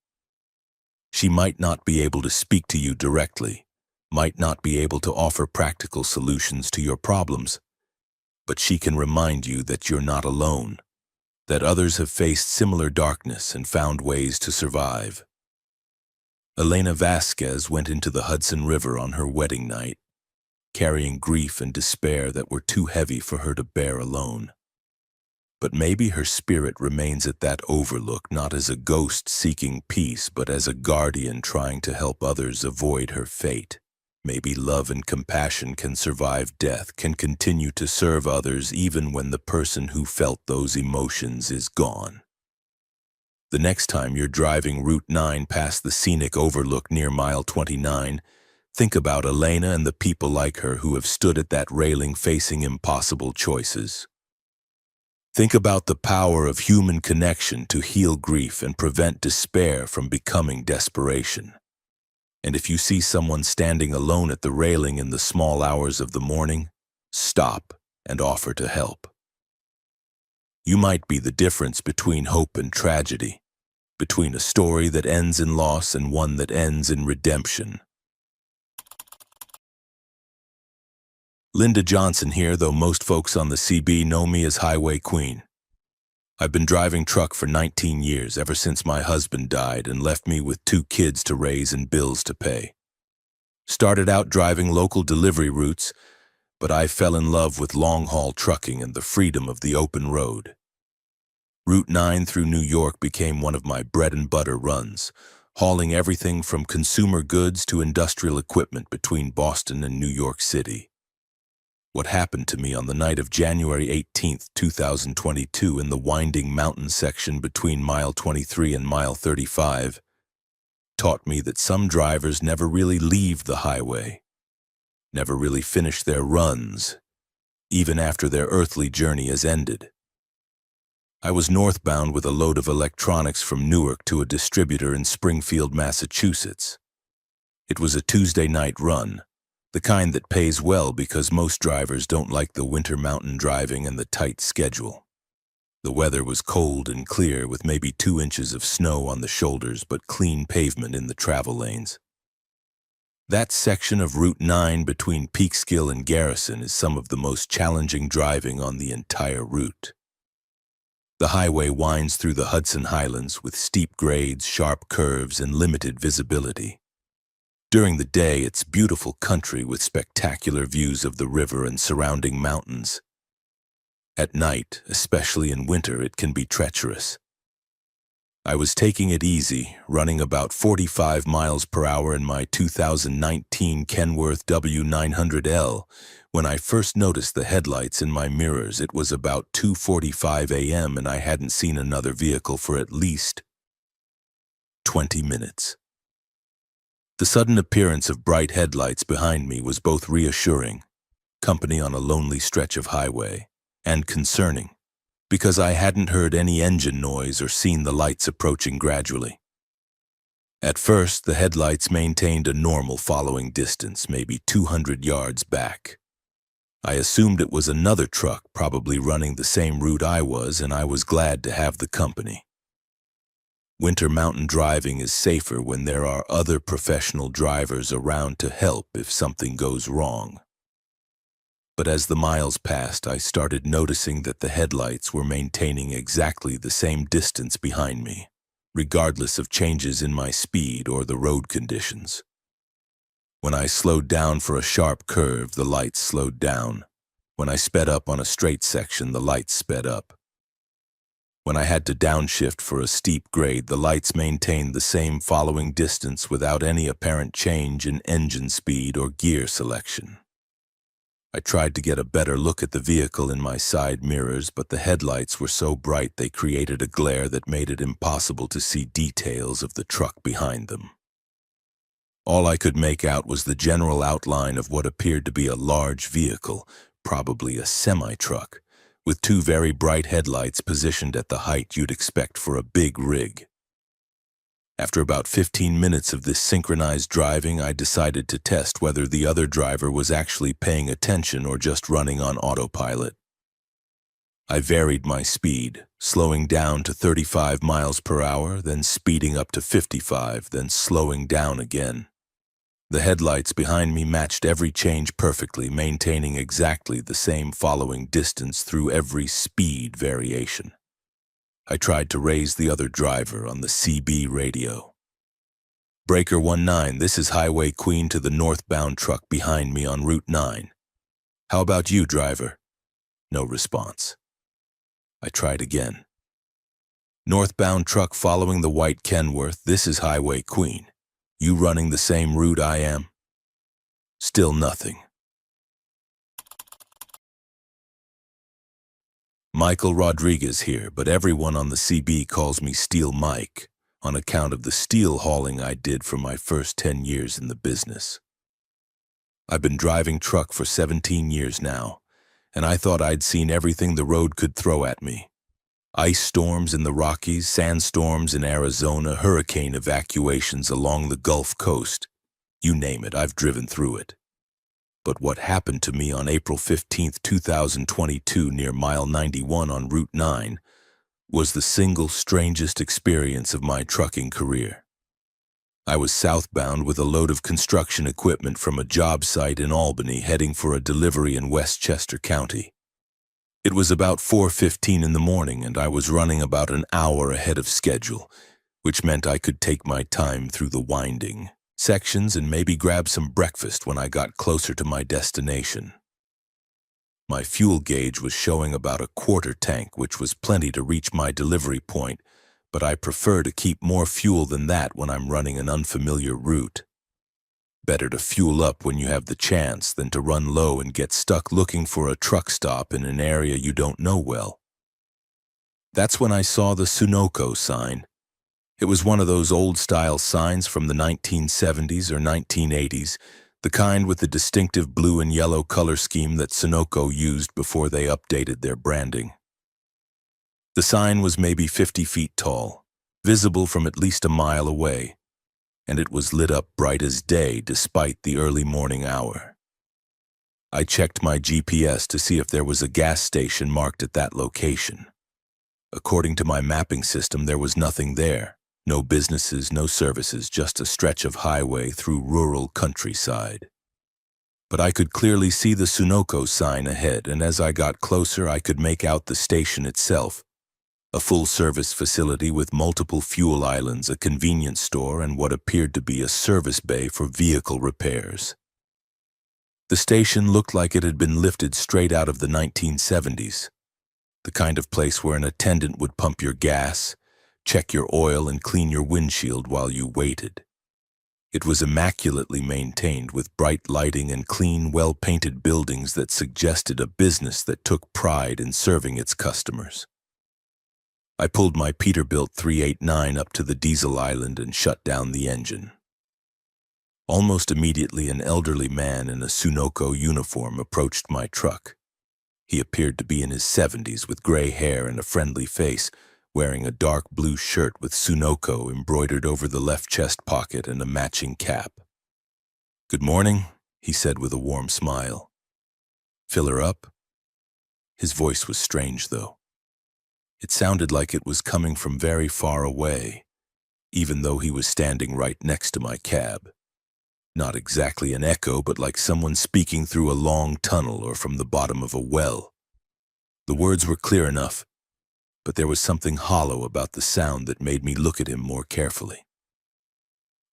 She might not be able to speak to you directly, might not be able to offer practical solutions to your problems, but she can remind you that you're not alone, that others have faced similar darkness and found ways to survive. Elena Vasquez went into the Hudson River on her wedding night, carrying grief and despair that were too heavy for her to bear alone. But maybe her spirit remains at that overlook not as a ghost seeking peace, but as a guardian trying to help others avoid her fate. Maybe love and compassion can survive death, can continue to serve others even when the person who felt those emotions is gone. The next time you're driving Route 9 past the scenic overlook near Mile 29, think about Elena and the people like her who have stood at that railing facing impossible choices. Think about the power of human connection to heal grief and prevent despair from becoming desperation. And if you see someone standing alone at the railing in the small hours of the morning, stop and offer to help. You might be the difference between hope and tragedy, between a story that ends in loss and one that ends in redemption. Linda Johnson here, though most folks on the CB know me as Highway Queen. I've been driving truck for 19 years, ever since my husband died and left me with 2 kids to raise and bills to pay. Started out driving local delivery routes, but I fell in love with long-haul trucking and the freedom of the open road. Route 9 through New York became one of my bread-and-butter runs, hauling everything from consumer goods to industrial equipment between Boston and New York City. What happened to me on the night of January 18, 2022 in the winding mountain section between mile 23 and mile 35 taught me that some drivers never really leave the highway, never really finish their runs, even after their earthly journey has ended. I was northbound with a load of electronics from Newark to a distributor in Springfield, Massachusetts. It was a Tuesday night run, the kind that pays well because most drivers don't like the winter mountain driving and the tight schedule. The weather was cold and clear with maybe 2 inches of snow on the shoulders but clean pavement in the travel lanes. That section of Route 9 between Peekskill and Garrison is some of the most challenging driving on the entire route. The highway winds through the Hudson Highlands with steep grades, sharp curves, and limited visibility. During the day, it's beautiful country with spectacular views of the river and surrounding mountains. At night, especially in winter, it can be treacherous. I was taking it easy, running about 45 miles per hour in my 2019 Kenworth W900L. When I first noticed the headlights in my mirrors, it was about 2:45 a.m. and I hadn't seen another vehicle for at least 20 minutes. The sudden appearance of bright headlights behind me was both reassuring, company on a lonely stretch of highway, and concerning, because I hadn't heard any engine noise or seen the lights approaching gradually. At first, the headlights maintained a normal following distance, maybe 200 yards back. I assumed it was another truck probably running the same route I was, and I was glad to have the company. Winter mountain driving is safer when there are other professional drivers around to help if something goes wrong. But as the miles passed, I started noticing that the headlights were maintaining exactly the same distance behind me, regardless of changes in my speed or the road conditions. When I slowed down for a sharp curve, the lights slowed down. When I sped up on a straight section, the lights sped up. When I had to downshift for a steep grade, the lights maintained the same following distance without any apparent change in engine speed or gear selection. I tried to get a better look at the vehicle in my side mirrors, but the headlights were so bright they created a glare that made it impossible to see details of the truck behind them. All I could make out was the general outline of what appeared to be a large vehicle, probably a semi-truck, with 2 very bright headlights positioned at the height you'd expect for a big rig. After about 15 minutes of this synchronized driving, I decided to test whether the other driver was actually paying attention or just running on autopilot. I varied my speed, slowing down to 35 miles per hour, then speeding up to 55, then slowing down again. The headlights behind me matched every change perfectly, maintaining exactly the same following distance through every speed variation. I tried to raise the other driver on the CB radio. Breaker 19, this is Highway Queen to the northbound truck behind me on Route 9. How about you, driver? No response. I tried again. Northbound truck following the white Kenworth, this is Highway Queen. You running the same route I am? Still nothing. Michael Rodriguez here, but everyone on the CB calls me Steel Mike on account of the steel hauling I did for my first 10 years in the business. I've been driving truck for 17 years now, and I thought I'd seen everything the road could throw at me. Ice storms in the Rockies, sandstorms in Arizona, hurricane evacuations along the Gulf Coast. You name it, I've driven through it. But what happened to me on April 15, 2022, near mile 91 on Route 9, was the single strangest experience of my trucking career. I was southbound with a load of construction equipment from a job site in Albany heading for a delivery in Westchester County. It was about 4:15 in the morning and I was running about an hour ahead of schedule, which meant I could take my time through the winding sections and maybe grab some breakfast when I got closer to my destination. My fuel gauge was showing about a quarter tank, which was plenty to reach my delivery point, but I prefer to keep more fuel than that when I'm running an unfamiliar route. Better to fuel up when you have the chance than to run low and get stuck looking for a truck stop in an area you don't know well. That's when I saw the Sunoco sign. It was one of those old-style signs from the 1970s or 1980s, the kind with the distinctive blue and yellow color scheme that Sunoco used before they updated their branding. The sign was maybe 50 feet tall, visible from at least a mile away, and it was lit up bright as day despite the early morning hour. I checked my GPS to see if there was a gas station marked at that location. According to my mapping system, there was nothing there. No businesses, no services, just a stretch of highway through rural countryside. But I could clearly see the Sunoco sign ahead, and as I got closer, I could make out the station itself. A full-service facility with multiple fuel islands, a convenience store, and what appeared to be a service bay for vehicle repairs. The station looked like it had been lifted straight out of the 1970s, the kind of place where an attendant would pump your gas, check your oil, and clean your windshield while you waited. It was immaculately maintained with bright lighting and clean, well-painted buildings that suggested a business that took pride in serving its customers. I pulled my Peterbilt 389 up to the diesel island and shut down the engine. Almost immediately, an elderly man in a Sunoco uniform approached my truck. He appeared to be in his 70s with gray hair and a friendly face, wearing a dark blue shirt with Sunoco embroidered over the left chest pocket and a matching cap. "Good morning," he said with a warm smile. "Fill her up?" His voice was strange, though. It sounded like it was coming from very far away, even though he was standing right next to my cab. Not exactly an echo, but like someone speaking through a long tunnel or from the bottom of a well. The words were clear enough, but there was something hollow about the sound that made me look at him more carefully.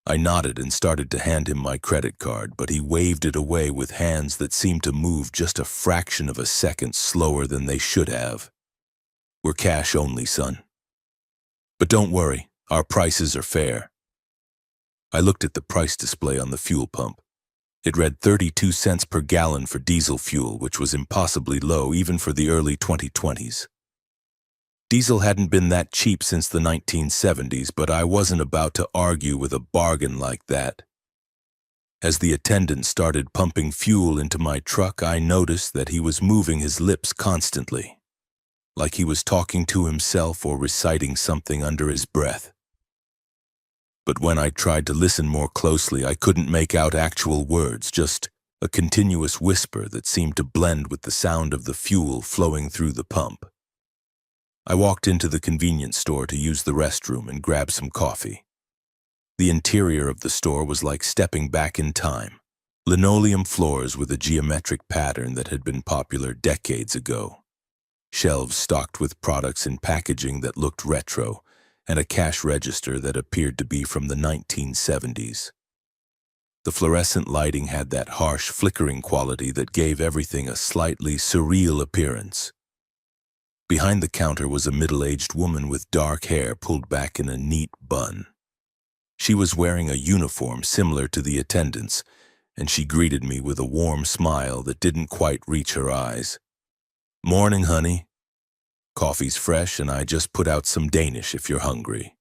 I nodded and started to hand him my credit card, but he waved it away with hands that seemed to move just a fraction of a second slower than they should have. "We're cash only, son. But don't worry, our prices are fair." I looked at the price display on the fuel pump. It read 32 cents per gallon for diesel fuel, which was impossibly low even for the early 2020s. Diesel hadn't been that cheap since the 1970s, but I wasn't about to argue with a bargain like that. As the attendant started pumping fuel into my truck, I noticed that he was moving his lips constantly, like he was talking to himself or reciting something under his breath. But when I tried to listen more closely, I couldn't make out actual words, just a continuous whisper that seemed to blend with the sound of the fuel flowing through the pump. I walked into the convenience store to use the restroom and grab some coffee. The interior of the store was like stepping back in time. Linoleum floors with a geometric pattern that had been popular decades ago. Shelves stocked with products in packaging that looked retro, and a cash register that appeared to be from the 1970s. The fluorescent lighting had that harsh, flickering quality that gave everything a slightly surreal appearance. Behind the counter was a middle-aged woman with dark hair pulled back in a neat bun. She was wearing a uniform similar to the attendant's, and she greeted me with a warm smile that didn't quite reach her eyes. "Morning, honey. Coffee's fresh, and I just put out some Danish if you're hungry."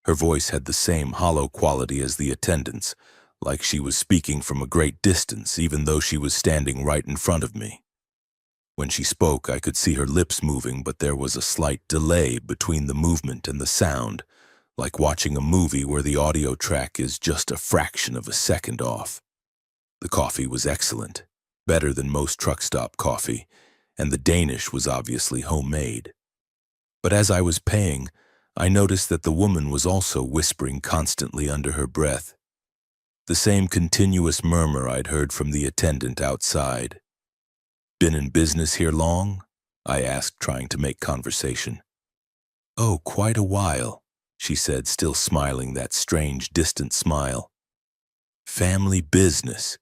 Her voice had the same hollow quality as the attendant's, like she was speaking from a great distance, even though she was standing right in front of me. When she spoke, I could see her lips moving, but there was a slight delay between the movement and the sound, like watching a movie where the audio track is just a fraction of a second off. The coffee was excellent, better than most truck stop coffee, and the Danish was obviously homemade. But as I was paying, I noticed that the woman was also whispering constantly under her breath. The same continuous murmur I'd heard from the attendant outside. "Been in business here long?" I asked, trying to make conversation. "Oh, quite a while," she said, still smiling that strange, distant smile. "Family business.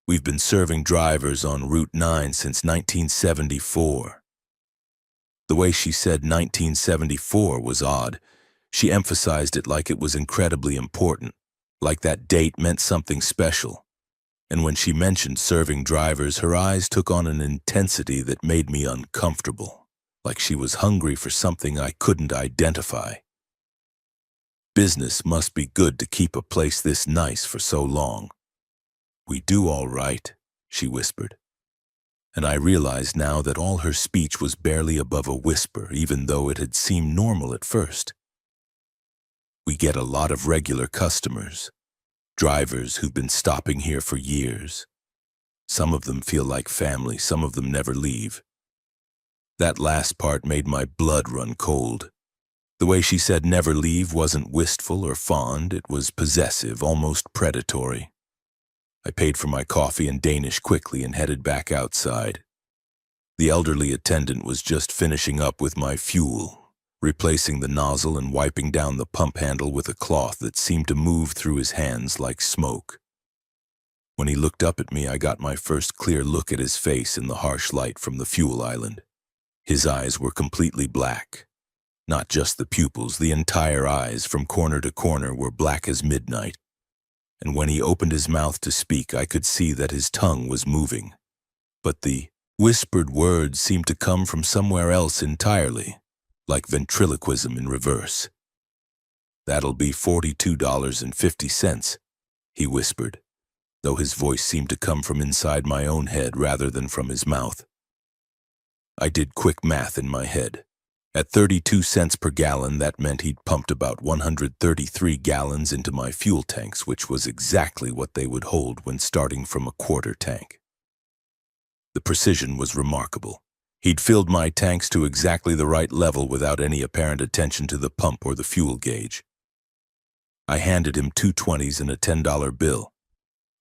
We've been serving drivers on Route 9 since 1974. The way she said 1974 was odd. She emphasized it like it was incredibly important, like that date meant something special. And when she mentioned serving drivers, her eyes took on an intensity that made me uncomfortable, like she was hungry for something I couldn't identify. "Business must be good to keep a place this nice for so long." "We do all right," she whispered. And I realized now that all her speech was barely above a whisper, even though it had seemed normal at first. "We get a lot of regular customers, drivers who've been stopping here for years. Some of them feel like family, some of them never leave." That last part made my blood run cold. The way she said never leave wasn't wistful or fond, it was possessive, almost predatory. I paid for my coffee and Danish quickly and headed back outside. The elderly attendant was just finishing up with my fuel, replacing the nozzle and wiping down the pump handle with a cloth that seemed to move through his hands like smoke. When he looked up at me, I got my first clear look at his face in the harsh light from the fuel island. His eyes were completely black. Not just the pupils, the entire eyes from corner to corner were black as midnight. And when he opened his mouth to speak, I could see that his tongue was moving. But the whispered words seemed to come from somewhere else entirely, like ventriloquism in reverse. "That'll be $42.50, he whispered, though his voice seemed to come from inside my own head rather than from his mouth. I did quick math in my head. At 32 cents per gallon, that meant he'd pumped about 133 gallons into my fuel tanks, which was exactly what they would hold when starting from a quarter tank. The precision was remarkable. He'd filled my tanks to exactly the right level without any apparent attention to the pump or the fuel gauge. I handed him 2 20s and a $10 bill.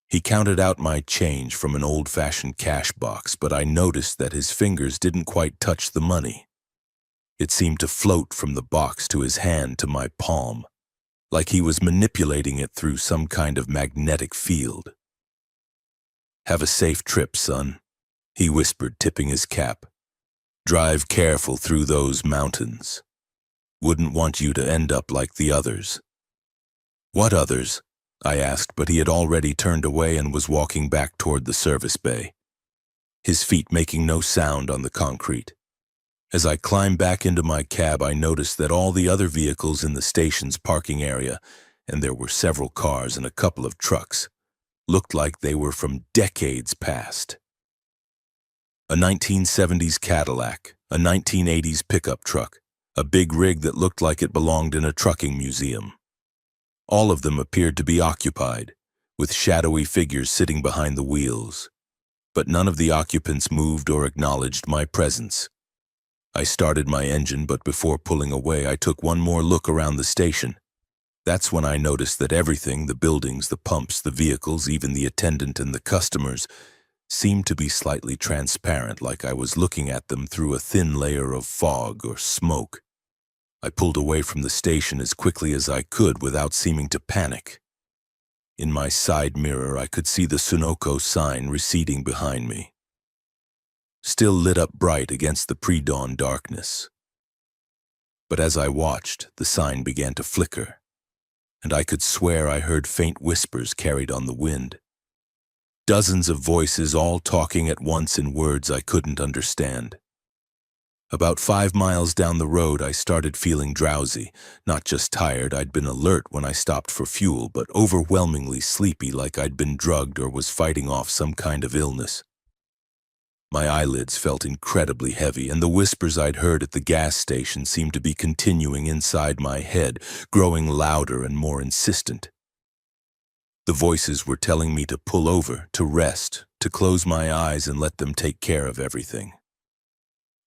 He counted out my change from an old-fashioned cash box, but I noticed that his fingers didn't quite touch the money. It seemed to float from the box to his hand to my palm, like he was manipulating it through some kind of magnetic field. "Have a safe trip, son," he whispered, tipping his cap. "Drive careful through those mountains. Wouldn't want you to end up like the others." "What others?" I asked, but he had already turned away and was walking back toward the service bay, his feet making no sound on the concrete. As I climbed back into my cab, I noticed that all the other vehicles in the station's parking area, and there were several cars and a couple of trucks, looked like they were from decades past. A 1970s Cadillac, a 1980s pickup truck, a big rig that looked like it belonged in a trucking museum. All of them appeared to be occupied, with shadowy figures sitting behind the wheels. But none of the occupants moved or acknowledged my presence. I started my engine, but before pulling away, I took one more look around the station. That's when I noticed that everything, the buildings, the pumps, the vehicles, even the attendant and the customers, seemed to be slightly transparent, like I was looking at them through a thin layer of fog or smoke. I pulled away from the station as quickly as I could without seeming to panic. In my side mirror, I could see the Sunoco sign receding behind me, still lit up bright against the pre-dawn darkness. But as I watched, the sign began to flicker, and I could swear I heard faint whispers carried on the wind. Dozens of voices all talking at once in words I couldn't understand. About 5 miles down the road, I started feeling drowsy, not just tired. I'd been alert when I stopped for fuel, but overwhelmingly sleepy, like I'd been drugged or was fighting off some kind of illness. My eyelids felt incredibly heavy, and the whispers I'd heard at the gas station seemed to be continuing inside my head, growing louder and more insistent. The voices were telling me to pull over, to rest, to close my eyes and let them take care of everything.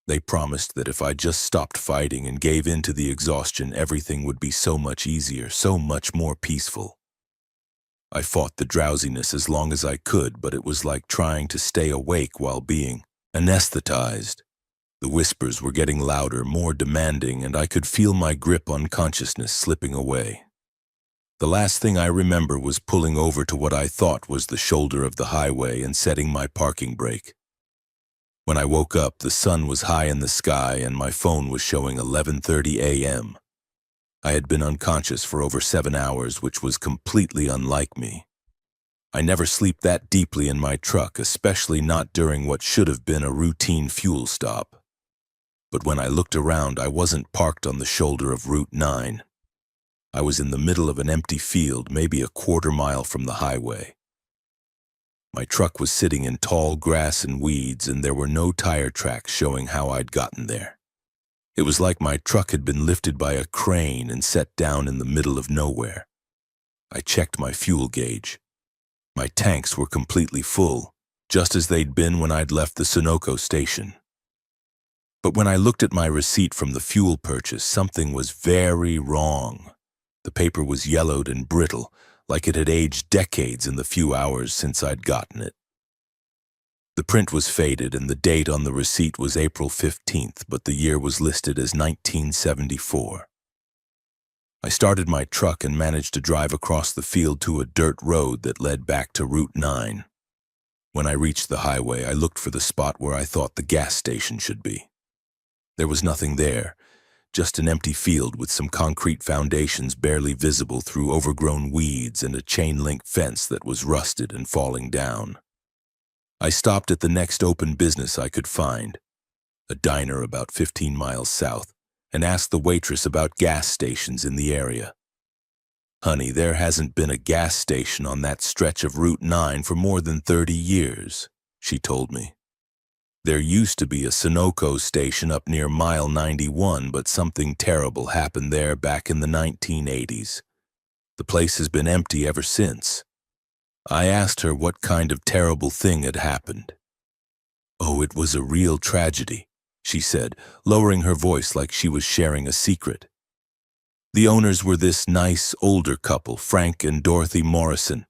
They promised that if I just stopped fighting and gave in to the exhaustion, everything would be so much easier, so much more peaceful. I fought the drowsiness as long as I could, but it was like trying to stay awake while being anesthetized. The whispers were getting louder, more demanding, and I could feel my grip on consciousness slipping away. The last thing I remember was pulling over to what I thought was the shoulder of the highway and setting my parking brake. When I woke up, the sun was high in the sky and my phone was showing 11:30 a.m. I had been unconscious for over 7 hours, which was completely unlike me. I never sleep that deeply in my truck, especially not during what should have been a routine fuel stop. But when I looked around, I wasn't parked on the shoulder of Route 9. I was in the middle of an empty field, maybe a quarter-mile from the highway. My truck was sitting in tall grass and weeds, and there were no tire tracks showing how I'd gotten there. It was like my truck had been lifted by a crane and set down in the middle of nowhere. I checked my fuel gauge. My tanks were completely full, just as they'd been when I'd left the Sunoco station. But when I looked at my receipt from the fuel purchase, something was very wrong. The paper was yellowed and brittle, like it had aged decades in the few hours since I'd gotten it. The print was faded and the date on the receipt was April 15th, but the year was listed as 1974. I started my truck and managed to drive across the field to a dirt road that led back to Route 9. When I reached the highway, I looked for the spot where I thought the gas station should be. There was nothing there, just an empty field with some concrete foundations barely visible through overgrown weeds and a chain-link fence that was rusted and falling down. I stopped at the next open business I could find, a diner about 15 miles south, and asked the waitress about gas stations in the area. "Honey, there hasn't been a gas station on that stretch of Route 9 for more than 30 years, she told me. There used to be a Sunoco station up near mile 91, but something terrible happened there back in the 1980s. The place has been empty ever since." I asked her what kind of terrible thing had happened. "Oh, it was a real tragedy," she said, lowering her voice like she was sharing a secret. "The owners were this nice, older couple, Frank and Dorothy Morrison.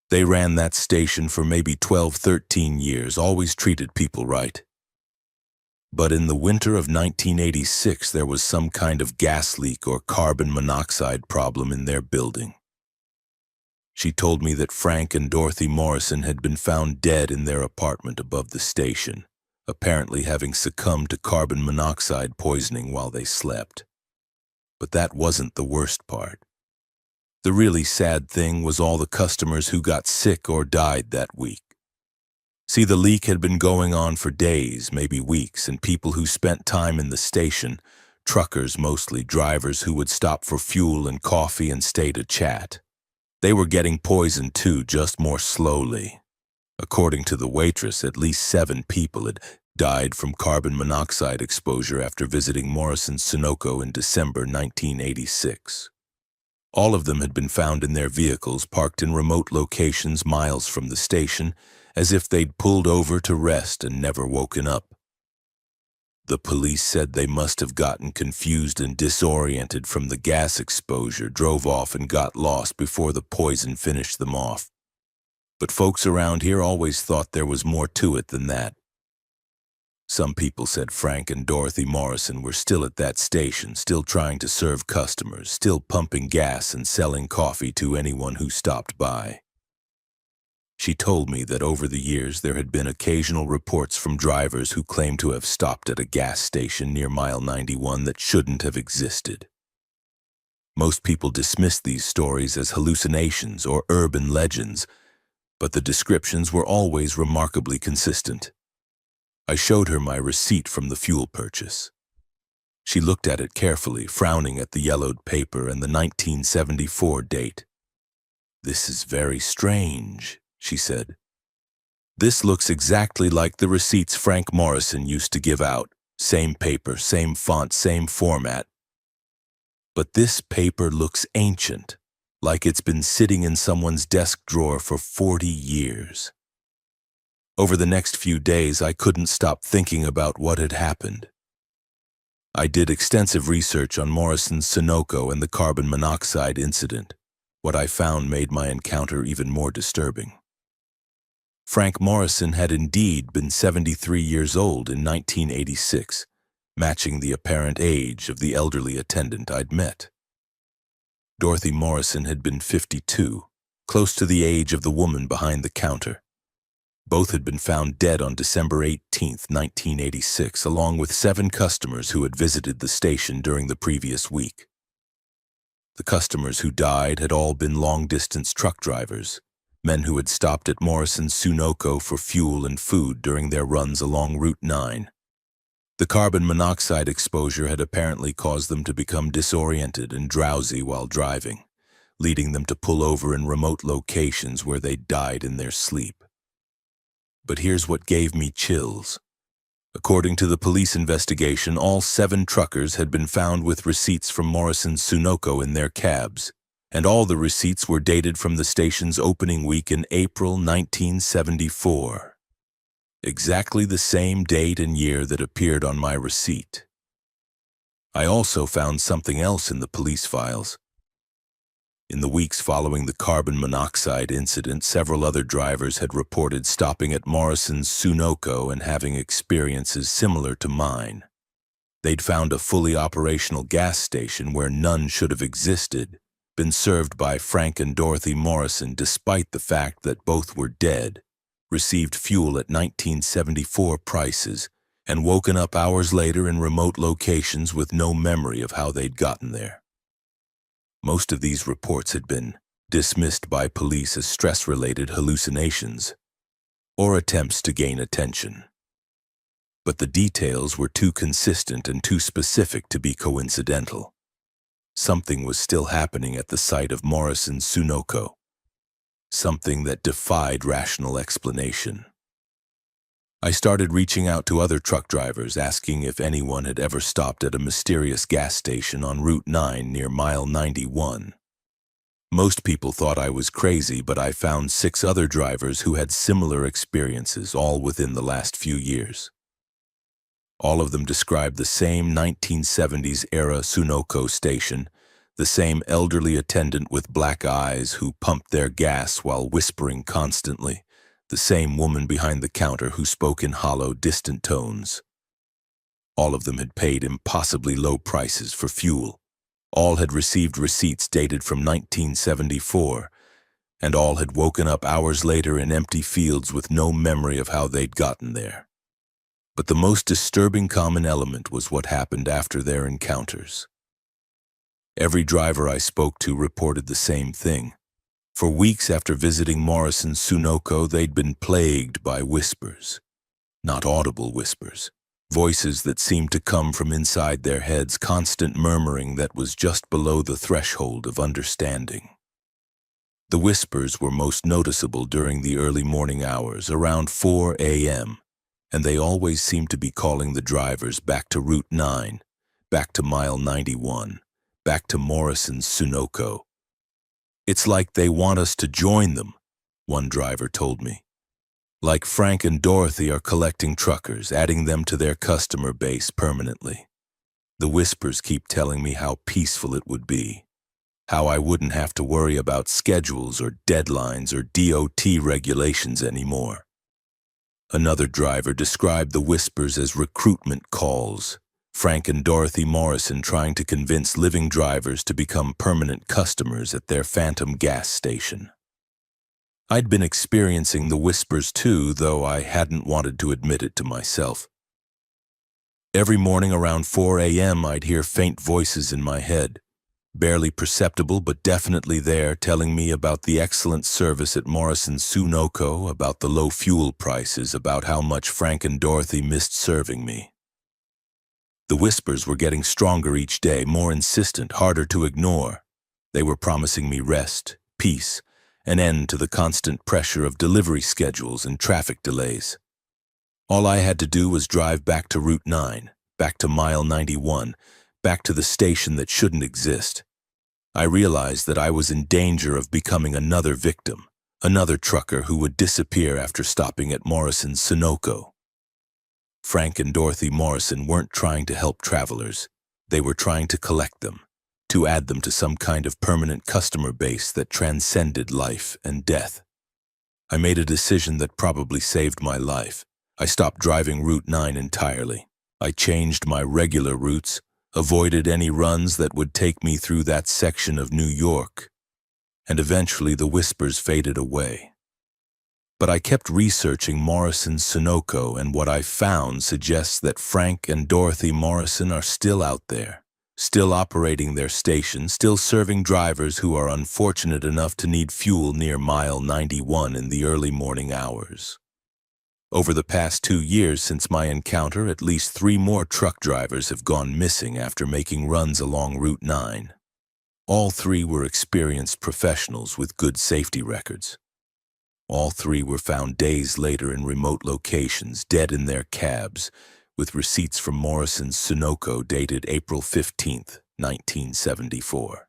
They ran that station for maybe 12, 13 years, always treated people right. But in the winter of 1986, there was some kind of gas leak or carbon monoxide problem in their building. She told me that Frank and Dorothy Morrison had been found dead in their apartment above the station, apparently having succumbed to carbon monoxide poisoning while they slept. But that wasn't the worst part. The really sad thing was all the customers who got sick or died that week. See, the leak had been going on for days, maybe weeks, and people who spent time in the station, truckers mostly, drivers who would stop for fuel and coffee and stay to chat, they were getting poisoned too, just more slowly. According to the waitress, at least 7 people had died from carbon monoxide exposure after visiting Morrison's Sunoco in December 1986. All of them had been found in their vehicles parked in remote locations miles from the station, as if they'd pulled over to rest and never woken up. The police said they must have gotten confused and disoriented from the gas exposure, drove off and got lost before the poison finished them off. But folks around here always thought there was more to it than that. Some people said Frank and Dorothy Morrison were still at that station, still trying to serve customers, still pumping gas and selling coffee to anyone who stopped by. She told me that over the years there had been occasional reports from drivers who claimed to have stopped at a gas station near mile 91 that shouldn't have existed. Most people dismissed these stories as hallucinations or urban legends, but the descriptions were always remarkably consistent. I showed her my receipt from the fuel purchase. She looked at it carefully, frowning at the yellowed paper and the 1974 date. "This is very strange," she said. This looks exactly like the receipts Frank Morrison used to give out. Same paper, same font, same format. But this paper looks ancient, like it's been sitting in someone's desk drawer for 40 years. Over the next few days, I couldn't stop thinking about what had happened. I did extensive research on Morrison's Sunoco and the carbon monoxide incident. What I found made my encounter even more disturbing. Frank Morrison had indeed been 73 years old in 1986, matching the apparent age of the elderly attendant I'd met. Dorothy Morrison had been 52, close to the age of the woman behind the counter. Both had been found dead on December 18, 1986, along with 7 customers who had visited the station during the previous week. The customers who died had all been long-distance truck drivers, men who had stopped at Morrison's Sunoco for fuel and food during their runs along Route 9. The carbon monoxide exposure had apparently caused them to become disoriented and drowsy while driving, leading them to pull over in remote locations where they died in their sleep. But here's what gave me chills. According to the police investigation, all 7 truckers had been found with receipts from Morrison's Sunoco in their cabs, and all the receipts were dated from the station's opening week in April 1974. Exactly the same date and year that appeared on my receipt. I also found something else in the police files. In the weeks following the carbon monoxide incident, several other drivers had reported stopping at Morrison's Sunoco and having experiences similar to mine. They'd found a fully operational gas station where none should have existed, been served by Frank and Dorothy Morrison despite the fact that both were dead, received fuel at 1974 prices, and woken up hours later in remote locations with no memory of how they'd gotten there. Most of these reports had been dismissed by police as stress-related hallucinations or attempts to gain attention. But the details were too consistent and too specific to be coincidental. Something was still happening at the site of Morrison's Sunoco, something that defied rational explanation. I started reaching out to other truck drivers, asking if anyone had ever stopped at a mysterious gas station on Route 9 near mile 91. Most people thought I was crazy, but I found 6 other drivers who had similar experiences, all within the last few years. All of them described the same 1970s-era Sunoco station, the same elderly attendant with black eyes who pumped their gas while whispering constantly, the same woman behind the counter who spoke in hollow, distant tones. All of them had paid impossibly low prices for fuel. All had received receipts dated from 1974, and all had woken up hours later in empty fields with no memory of how they'd gotten there. But the most disturbing common element was what happened after their encounters. Every driver I spoke to reported the same thing. For weeks after visiting Morrison's Sunoco, they'd been plagued by whispers. Not audible whispers. Voices that seemed to come from inside their heads, constant murmuring that was just below the threshold of understanding. The whispers were most noticeable during the early morning hours, around 4 a.m., and they always seemed to be calling the drivers back to Route 9, back to mile 91, back to Morrison's Sunoco. "It's like they want us to join them," one driver told me. "Like Frank and Dorothy are collecting truckers, adding them to their customer base permanently. The whispers keep telling me how peaceful it would be, how I wouldn't have to worry about schedules or deadlines or DOT regulations anymore." Another driver described the whispers as recruitment calls, Frank and Dorothy Morrison trying to convince living drivers to become permanent customers at their phantom gas station. I'd been experiencing the whispers too, though I hadn't wanted to admit it to myself. Every morning around 4 a.m. I'd hear faint voices in my head, barely perceptible but definitely there, telling me about the excellent service at Morrison's Sunoco, about the low fuel prices, about how much Frank and Dorothy missed serving me. The whispers were getting stronger each day, more insistent, harder to ignore. They were promising me rest, peace, an end to the constant pressure of delivery schedules and traffic delays. All I had to do was drive back to Route 9, back to Mile 91, back to the station that shouldn't exist. I realized that I was in danger of becoming another victim, another trucker who would disappear after stopping at Morrison's Sunoco. Frank and Dorothy Morrison weren't trying to help travelers. They were trying to collect them, to add them to some kind of permanent customer base that transcended life and death. I made a decision that probably saved my life. I stopped driving Route 9 entirely. I changed my regular routes, avoided any runs that would take me through that section of New York, and eventually the whispers faded away. But I kept researching Morrison's Sunoco, and what I found suggests that Frank and Dorothy Morrison are still out there, still operating their station, still serving drivers who are unfortunate enough to need fuel near Mile 91 in the early morning hours. Over the past 2 years since my encounter, at least 3 more truck drivers have gone missing after making runs along Route 9. All 3 were experienced professionals with good safety records. All 3 were found days later in remote locations, dead in their cabs, with receipts from Morrison's Sunoco dated April 15, 1974.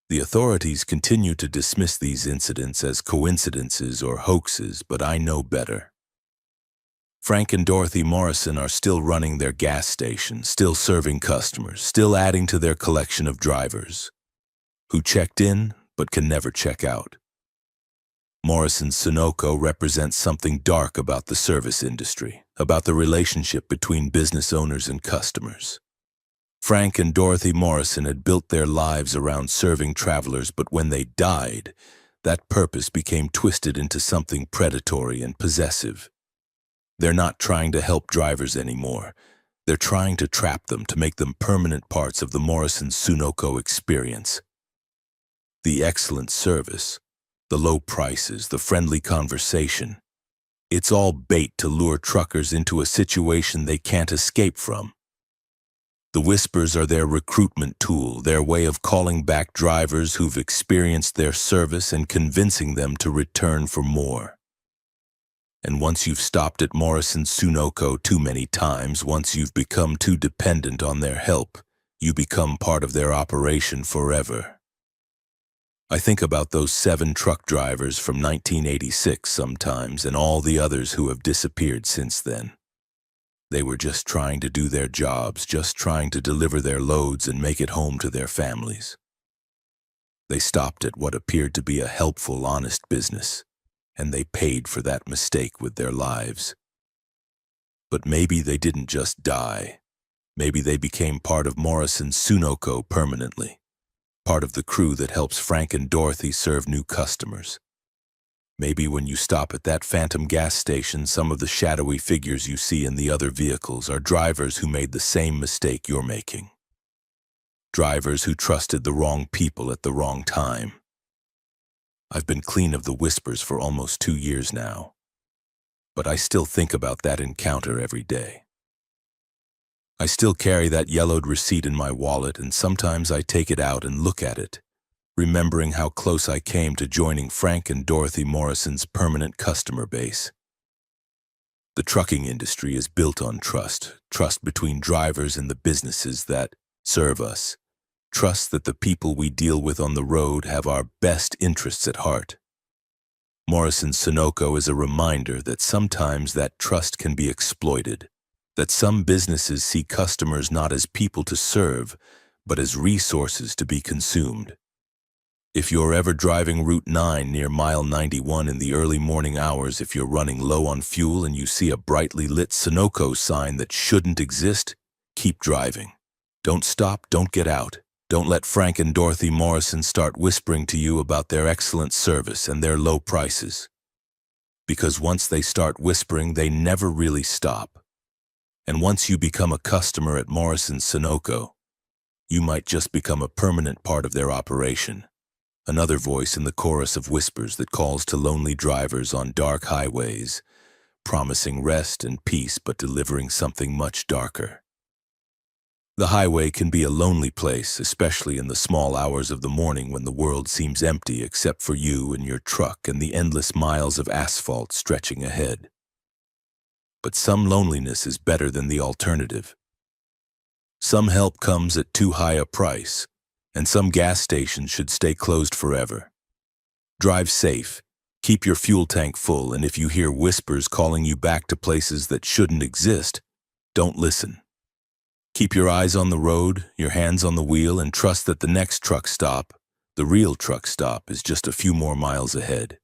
The authorities continue to dismiss these incidents as coincidences or hoaxes, but I know better. Frank and Dorothy Morrison are still running their gas station, still serving customers, still adding to their collection of drivers who checked in but can never check out. Morrison's Sunoco represents something dark about the service industry, about the relationship between business owners and customers. Frank and Dorothy Morrison had built their lives around serving travelers, but when they died, that purpose became twisted into something predatory and possessive. They're not trying to help drivers anymore. They're trying to trap them, to make them permanent parts of the Morrison's Sunoco experience. The excellent service, the low prices, the friendly conversation, it's all bait to lure truckers into a situation they can't escape from. The whispers are their recruitment tool, their way of calling back drivers who've experienced their service and convincing them to return for more. And once you've stopped at Morrison's Sunoco too many times, once you've become too dependent on their help, you become part of their operation forever. I think about those 7 truck drivers from 1986 sometimes, and all the others who have disappeared since then. They were just trying to do their jobs, just trying to deliver their loads and make it home to their families. They stopped at what appeared to be a helpful, honest business, and they paid for that mistake with their lives. But maybe they didn't just die. Maybe they became part of Morrison's Sunoco permanently, part of the crew that helps Frank and Dorothy serve new customers. Maybe when you stop at that phantom gas station, some of the shadowy figures you see in the other vehicles are drivers who made the same mistake you're making. Drivers who trusted the wrong people at the wrong time. I've been clean of the whispers for almost 2 years now, but I still think about that encounter every day. I still carry that yellowed receipt in my wallet, and sometimes I take it out and look at it, remembering how close I came to joining Frank and Dorothy Morrison's permanent customer base. The trucking industry is built on trust, trust between drivers and the businesses that serve us. Trust that the people we deal with on the road have our best interests at heart. Morrison's Sunoco is a reminder that sometimes that trust can be exploited, that some businesses see customers not as people to serve, but as resources to be consumed. If you're ever driving Route 9 near Mile 91 in the early morning hours, if you're running low on fuel and you see a brightly lit Sunoco sign that shouldn't exist, keep driving. Don't stop, don't get out. Don't let Frank and Dorothy Morrison start whispering to you about their excellent service and their low prices. Because once they start whispering, they never really stop. And once you become a customer at Morrison's Sunoco, you might just become a permanent part of their operation. Another voice in the chorus of whispers that calls to lonely drivers on dark highways, promising rest and peace but delivering something much darker. The highway can be a lonely place, especially in the small hours of the morning when the world seems empty except for you and your truck and the endless miles of asphalt stretching ahead. But some loneliness is better than the alternative. Some help comes at too high a price, and some gas stations should stay closed forever. Drive safe, keep your fuel tank full, and if you hear whispers calling you back to places that shouldn't exist, don't listen. Keep your eyes on the road, your hands on the wheel, and trust that the next truck stop, the real truck stop, is just a few more miles ahead.